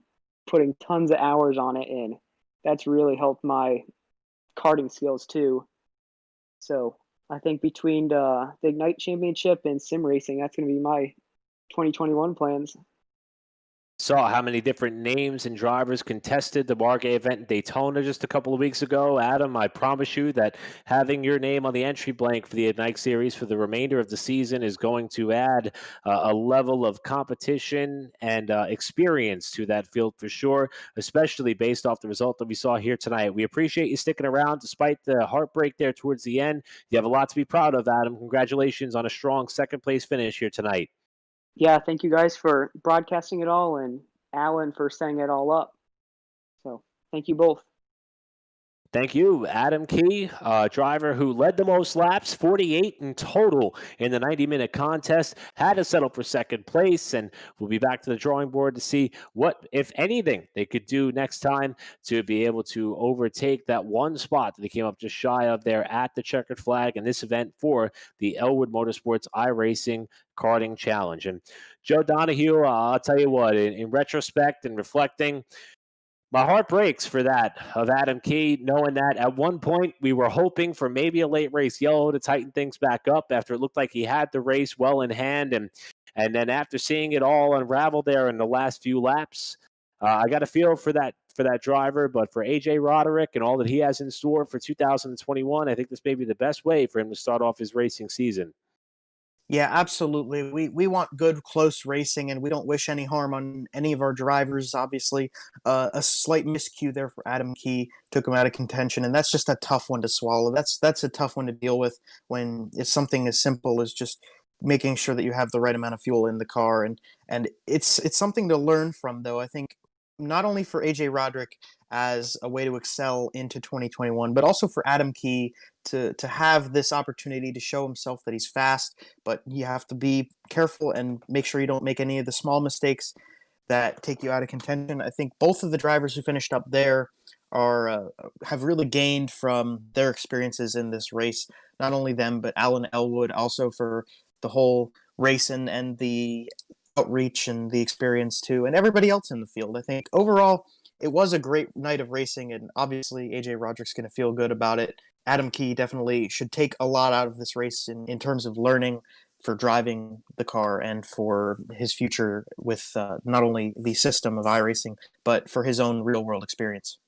putting tons of hours on it, and that's really helped my karting skills too. So I think between the Ignite Championship and sim racing, that's going to be my 2021 plans. Saw how many different names and drivers contested the Margay event in Daytona just a couple of weeks ago. Adam, I promise you that having your name on the entry blank for the Ignite Series for the remainder of the season is going to add a level of competition and experience to that field for sure, especially based off the result that we saw here tonight. We appreciate you sticking around despite the heartbreak there towards the end. You have a lot to be proud of, Adam. Congratulations on a strong second-place finish here tonight. Yeah, thank you guys for broadcasting it all, and Alan for setting it all up. So thank you both. Thank you, Adam Key, driver who led the most laps, 48 in total in the 90-minute contest, had to settle for second place, and we'll be back to the drawing board to see what, if anything, they could do next time to be able to overtake that one spot that they came up just shy of there at the checkered flag in this event for the Elwood Motorsports iRacing Karting Challenge. And Joe Donahue, I'll tell you what, in retrospect and reflecting, my heart breaks for that of Adam Key, knowing that at one point we were hoping for maybe a late race yellow to tighten things back up after it looked like he had the race well in hand. And then after seeing it all unravel there in the last few laps, I got a feel for that driver. But for AJ Roderick and all that he has in store for 2021, I think this may be the best way for him to start off his racing season. Yeah, absolutely. We want good, close racing, and we don't wish any harm on any of our drivers. Obviously, a slight miscue there for Adam Key took him out of contention, and that's just a tough one to swallow. That's a tough one to deal with when it's something as simple as just making sure that you have the right amount of fuel in the car, and it's something to learn from, though. I think not only for AJ Roderick as a way to excel into 2021, but also for Adam Key to have this opportunity to show himself that he's fast, but you have to be careful and make sure you don't make any of the small mistakes that take you out of contention. I think both of the drivers who finished up there have really gained from their experiences in this race. Not only them, but Alan Elwood also for the whole race and the outreach and the experience too, and everybody else in the field. I think overall it was a great night of racing, and obviously AJ Roderick's going to feel good about it. Adam Key definitely should take a lot out of this race in terms of learning for driving the car and for his future with not only the system of iRacing, but for his own real-world experience.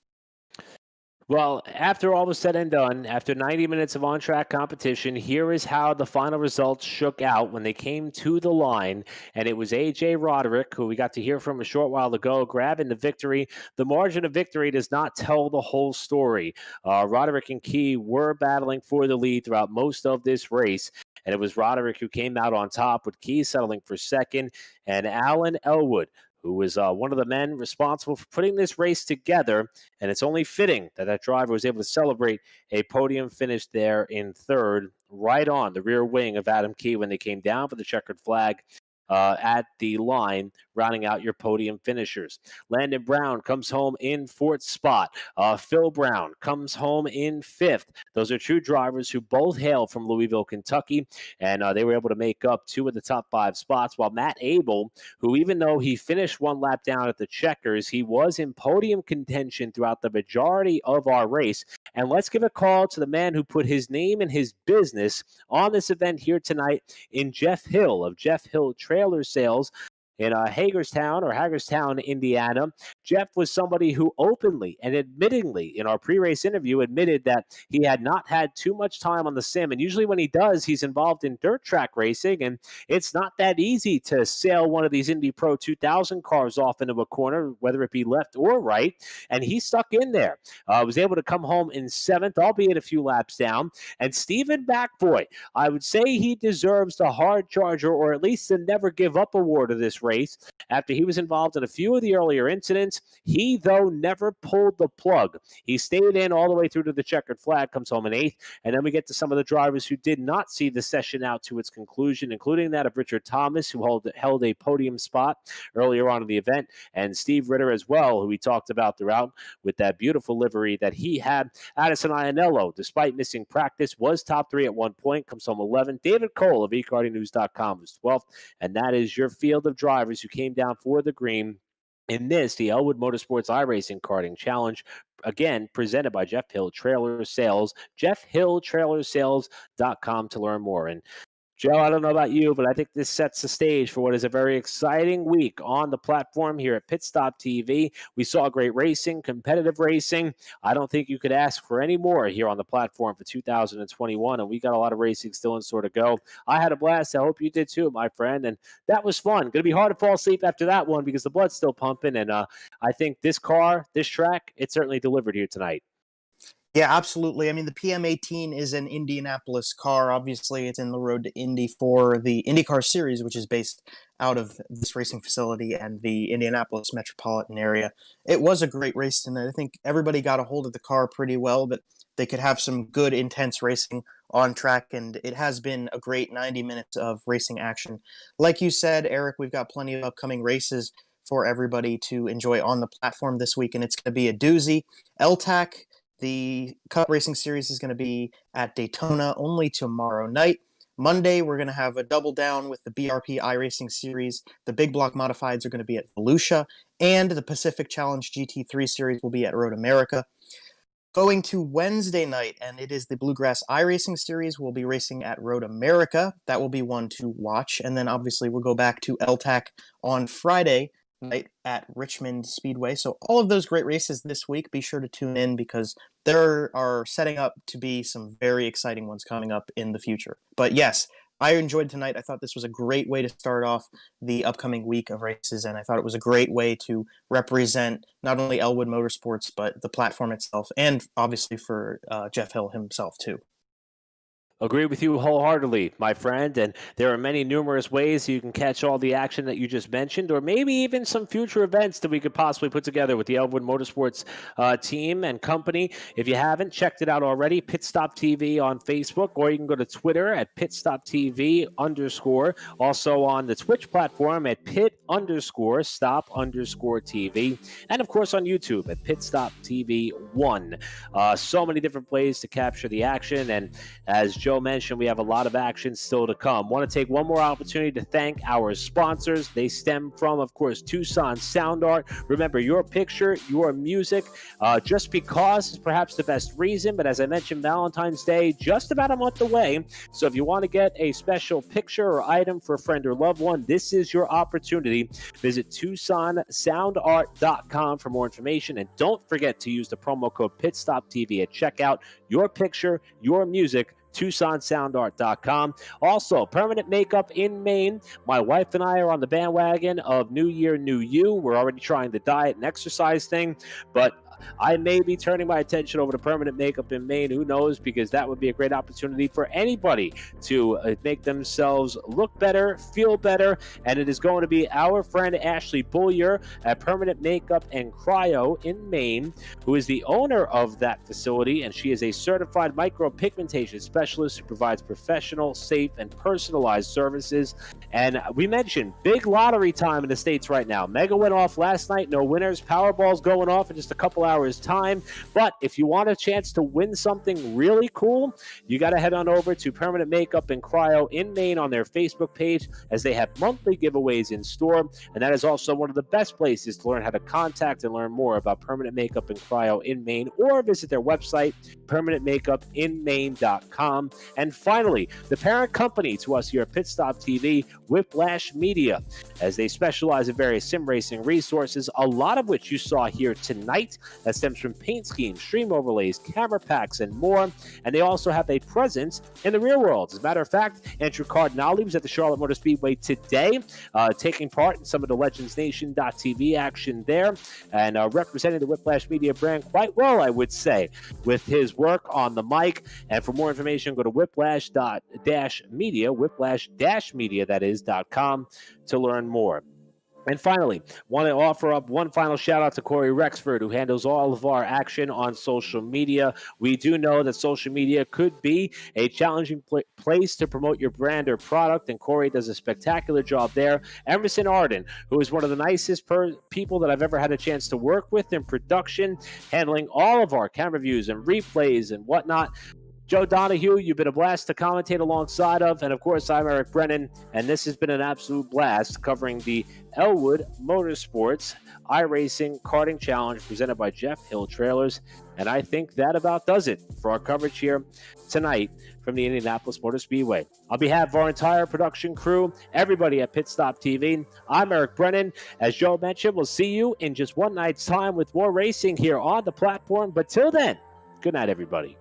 Well, after all was said and done, after 90 minutes of on-track competition, here is how the final results shook out when they came to the line. And it was AJ Roderick, who we got to hear from a short while ago, grabbing the victory. The margin of victory does not tell the whole story. Roderick and Key were battling for the lead throughout most of this race. And it was Roderick who came out on top, with Key settling for second, and Alan Elwood, who was one of the men responsible for putting this race together. And it's only fitting that that driver was able to celebrate a podium finish there in third, right on the rear wing of Adam Key when they came down for the checkered flag at the line, rounding out your podium finishers. Landon Brown comes home in fourth spot. Phil Brown comes home in fifth. Those are two drivers who both hail from Louisville, Kentucky, and they were able to make up two of the top five spots, while Matt Abel, who even though he finished one lap down at the checkers, he was in podium contention throughout the majority of our race. And let's give a call to the man who put his name and his business on this event here tonight in Jeff Hill of Jeff Hill Trailer Sales. in Hagerstown, Indiana. Jeff was somebody who openly and admittingly in our pre-race interview admitted that he had not had too much time on the sim. And usually when he does, he's involved in dirt track racing. And it's not that easy to sail one of these Indy Pro 2000 cars off into a corner, whether it be left or right. And he stuck in there. Was able to come home in 7th, albeit a few laps down. And Stephen Backboy, I would say he deserves the hard charger, or at least the never give up award of this race. After he was involved in a few of the earlier incidents, he, though, never pulled the plug. He stayed in all the way through to the checkered flag, comes home in 8th. And then we get to some of the drivers who did not see the session out to its conclusion, including that of Richard Thomas, who held a podium spot earlier on in the event, and Steve Ritter as well, who we talked about throughout with that beautiful livery that he had. Addison Iannello, despite missing practice, was top 3 at one point, comes home 11th. David Cole of eKartingNews.com was 12th. And that is your field of drivers who came down for the green in this, the Elwood Motorsports iRacing Karting Challenge, again, presented by Jeff Hill Trailer Sales, jeffhilltrailersales.com to learn more. And Joe, I don't know about you, but I think this sets the stage for what is a very exciting week on the platform here at Pit Stop TV. We saw great racing, competitive racing. I don't think you could ask for any more here on the platform for 2021, and we got a lot of racing still in store to go. I had a blast. I hope you did too, my friend, and that was fun. Going to be hard to fall asleep after that one because the blood's still pumping, and I think this car, this track, it certainly delivered here tonight. Yeah, absolutely. I mean, the PM18 is an Indianapolis car. Obviously, it's in the road to Indy for the IndyCar Series, which is based out of this racing facility and the Indianapolis metropolitan area. It was a great race tonight. I think everybody got a hold of the car pretty well, but they could have some good, intense racing on track, and it has been a great 90 minutes of racing action. Like you said, Eric, we've got plenty of upcoming races for everybody to enjoy on the platform this week, and it's going to be a doozy. LTAC, the Cup Racing Series, is going to be at Daytona only tomorrow night. Monday, we're going to have a double down with the BRP iRacing Series. The Big Block Modifieds are going to be at Volusia, and the Pacific Challenge GT3 Series will be at Road America. Going to Wednesday night, and it is the Bluegrass iRacing Series. We'll be racing at Road America. That will be one to watch. And then, obviously, we'll go back to LTAC on Friday night at Richmond Speedway. So all of those great races this week, be sure to tune in because there are setting up to be some very exciting ones coming up in the future. But yes, I enjoyed tonight. I thought this was a great way to start off the upcoming week of races, and I thought it was a great way to represent not only Elwood Motorsports, but the platform itself, and obviously for Jeff Hill himself too. Agree with you wholeheartedly, my friend, and there are many numerous ways you can catch all the action that you just mentioned, or maybe even some future events that we could possibly put together with the Elwood Motorsports team and company. If you haven't checked it out already, Pit Stop TV on Facebook, or you can go to Twitter at PitStopTV_, also on the Twitch platform at Pit_Stop_TV, and of course on YouTube at PitStopTV1. So many different ways to capture the action, and as Joe mentioned, we have a lot of action still to come. Want to take one more opportunity to thank our sponsors. They stem from, of course, Tucson Sound Art. Remember, your picture, your music, just because is perhaps the best reason, but as I mentioned, Valentine's Day, just about a month away. So if you want to get a special picture or item for a friend or loved one, this is your opportunity. Visit TucsonSoundArt.com for more information, and don't forget to use the promo code PitStopTV at checkout. Your picture, your music, TucsonSoundArt.com. Also, permanent makeup in Maine. My wife and I are on the bandwagon of New Year, New You. We're already trying the diet and exercise thing, but I may be turning my attention over to permanent makeup in Maine. Who knows? Because that would be a great opportunity for anybody to make themselves look better, feel better. And it is going to be our friend Ashley Bullier at Permanent Makeup and Cryo in Maine, who is the owner of that facility. And she is a certified micropigmentation specialist who provides professional, safe, and personalized services. And we mentioned big lottery time in the States right now. Mega went off last night. No winners. Powerball's going off in just a couple couple hours time. But if you want a chance to win something really cool, you got to head on over to Permanent Makeup and Cryo in Maine on their Facebook page, as they have monthly giveaways in store. And that is also one of the best places to learn how to contact and learn more about Permanent Makeup and Cryo in Maine, or visit their website, permanentmakeupinmaine.com. And finally, the parent company to us here at Pit Stop TV, Whiplash Media, as they specialize in various sim racing resources, a lot of which you saw here tonight. That stems from paint schemes, stream overlays, camera packs, and more. And they also have a presence in the real world. As a matter of fact, Andrew Cardinale was at the Charlotte Motor Speedway today, taking part in some of the LegendsNation.tv action there, and representing the Whiplash Media brand quite well, I would say, with his work on the mic. And for more information, go to whiplash-media, whiplash-media, that is, .com to learn more. And finally, want to offer up one final shout out to Corey Rexford, who handles all of our action on social media. We do know that social media could be a challenging place to promote your brand or product, and Corey does a spectacular job there. Emerson Arden, who is one of the nicest people that I've ever had a chance to work with in production, handling all of our camera views and replays and whatnot. Joe Donahue, you've been a blast to commentate alongside of. And, of course, I'm Eric Brennan, and this has been an absolute blast covering the Elwood Motorsports iRacing Karting Challenge presented by Jeff Hill Trailers. And I think that about does it for our coverage here tonight from the Indianapolis Motor Speedway. On behalf of our entire production crew, everybody at Pit Stop TV, I'm Eric Brennan. As Joe mentioned, we'll see you in just one night's time with more racing here on the platform. But till then, good night, everybody.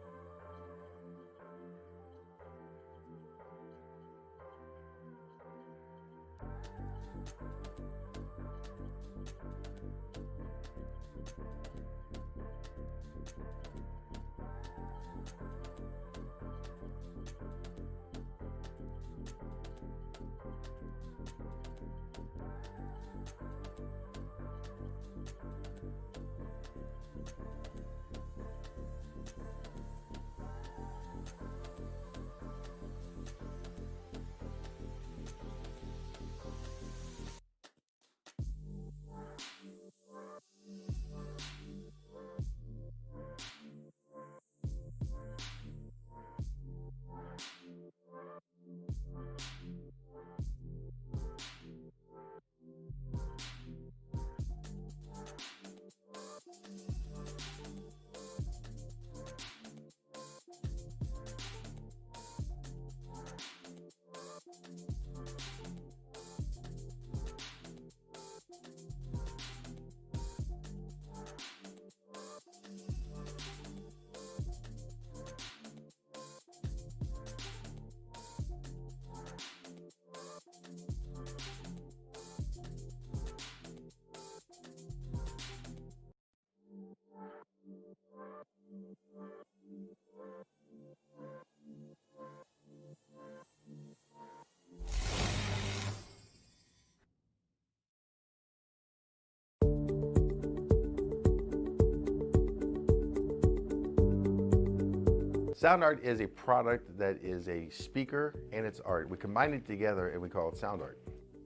Sound Art is a product that is a speaker and it's art. We combine it together and we call it Sound Art.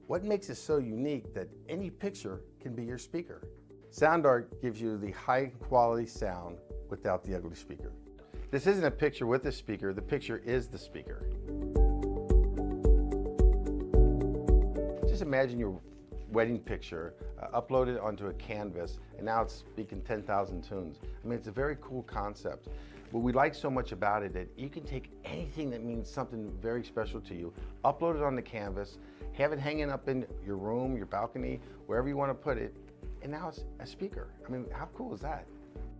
What makes it so unique that any picture can be your speaker? Sound Art gives you the high quality sound without the ugly speaker. This isn't a picture with a speaker, the picture is the speaker. Just imagine your wedding picture uploaded onto a canvas and now it's speaking 10,000 tunes. I mean, it's a very cool concept. What we like so much about it that you can take anything that means something very special to you, upload it on the canvas, have it hanging up in your room, your balcony, wherever you want to put it, and now it's a speaker. I mean, how cool is that?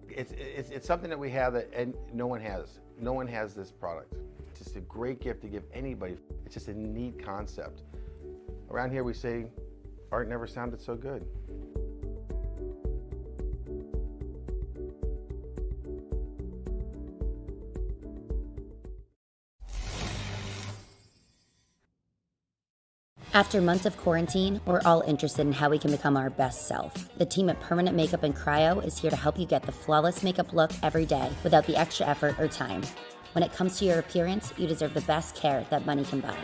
It's something that we have that and no one has. No one has this product. It's just a great gift to give anybody. It's just a neat concept. Around here we say, art never sounded so good. After months of quarantine, we're all interested in how we can become our best self. The team at Permanent Makeup and Cryo is here to help you get the flawless makeup look every day without the extra effort or time. When it comes to your appearance, you deserve the best care that money can buy.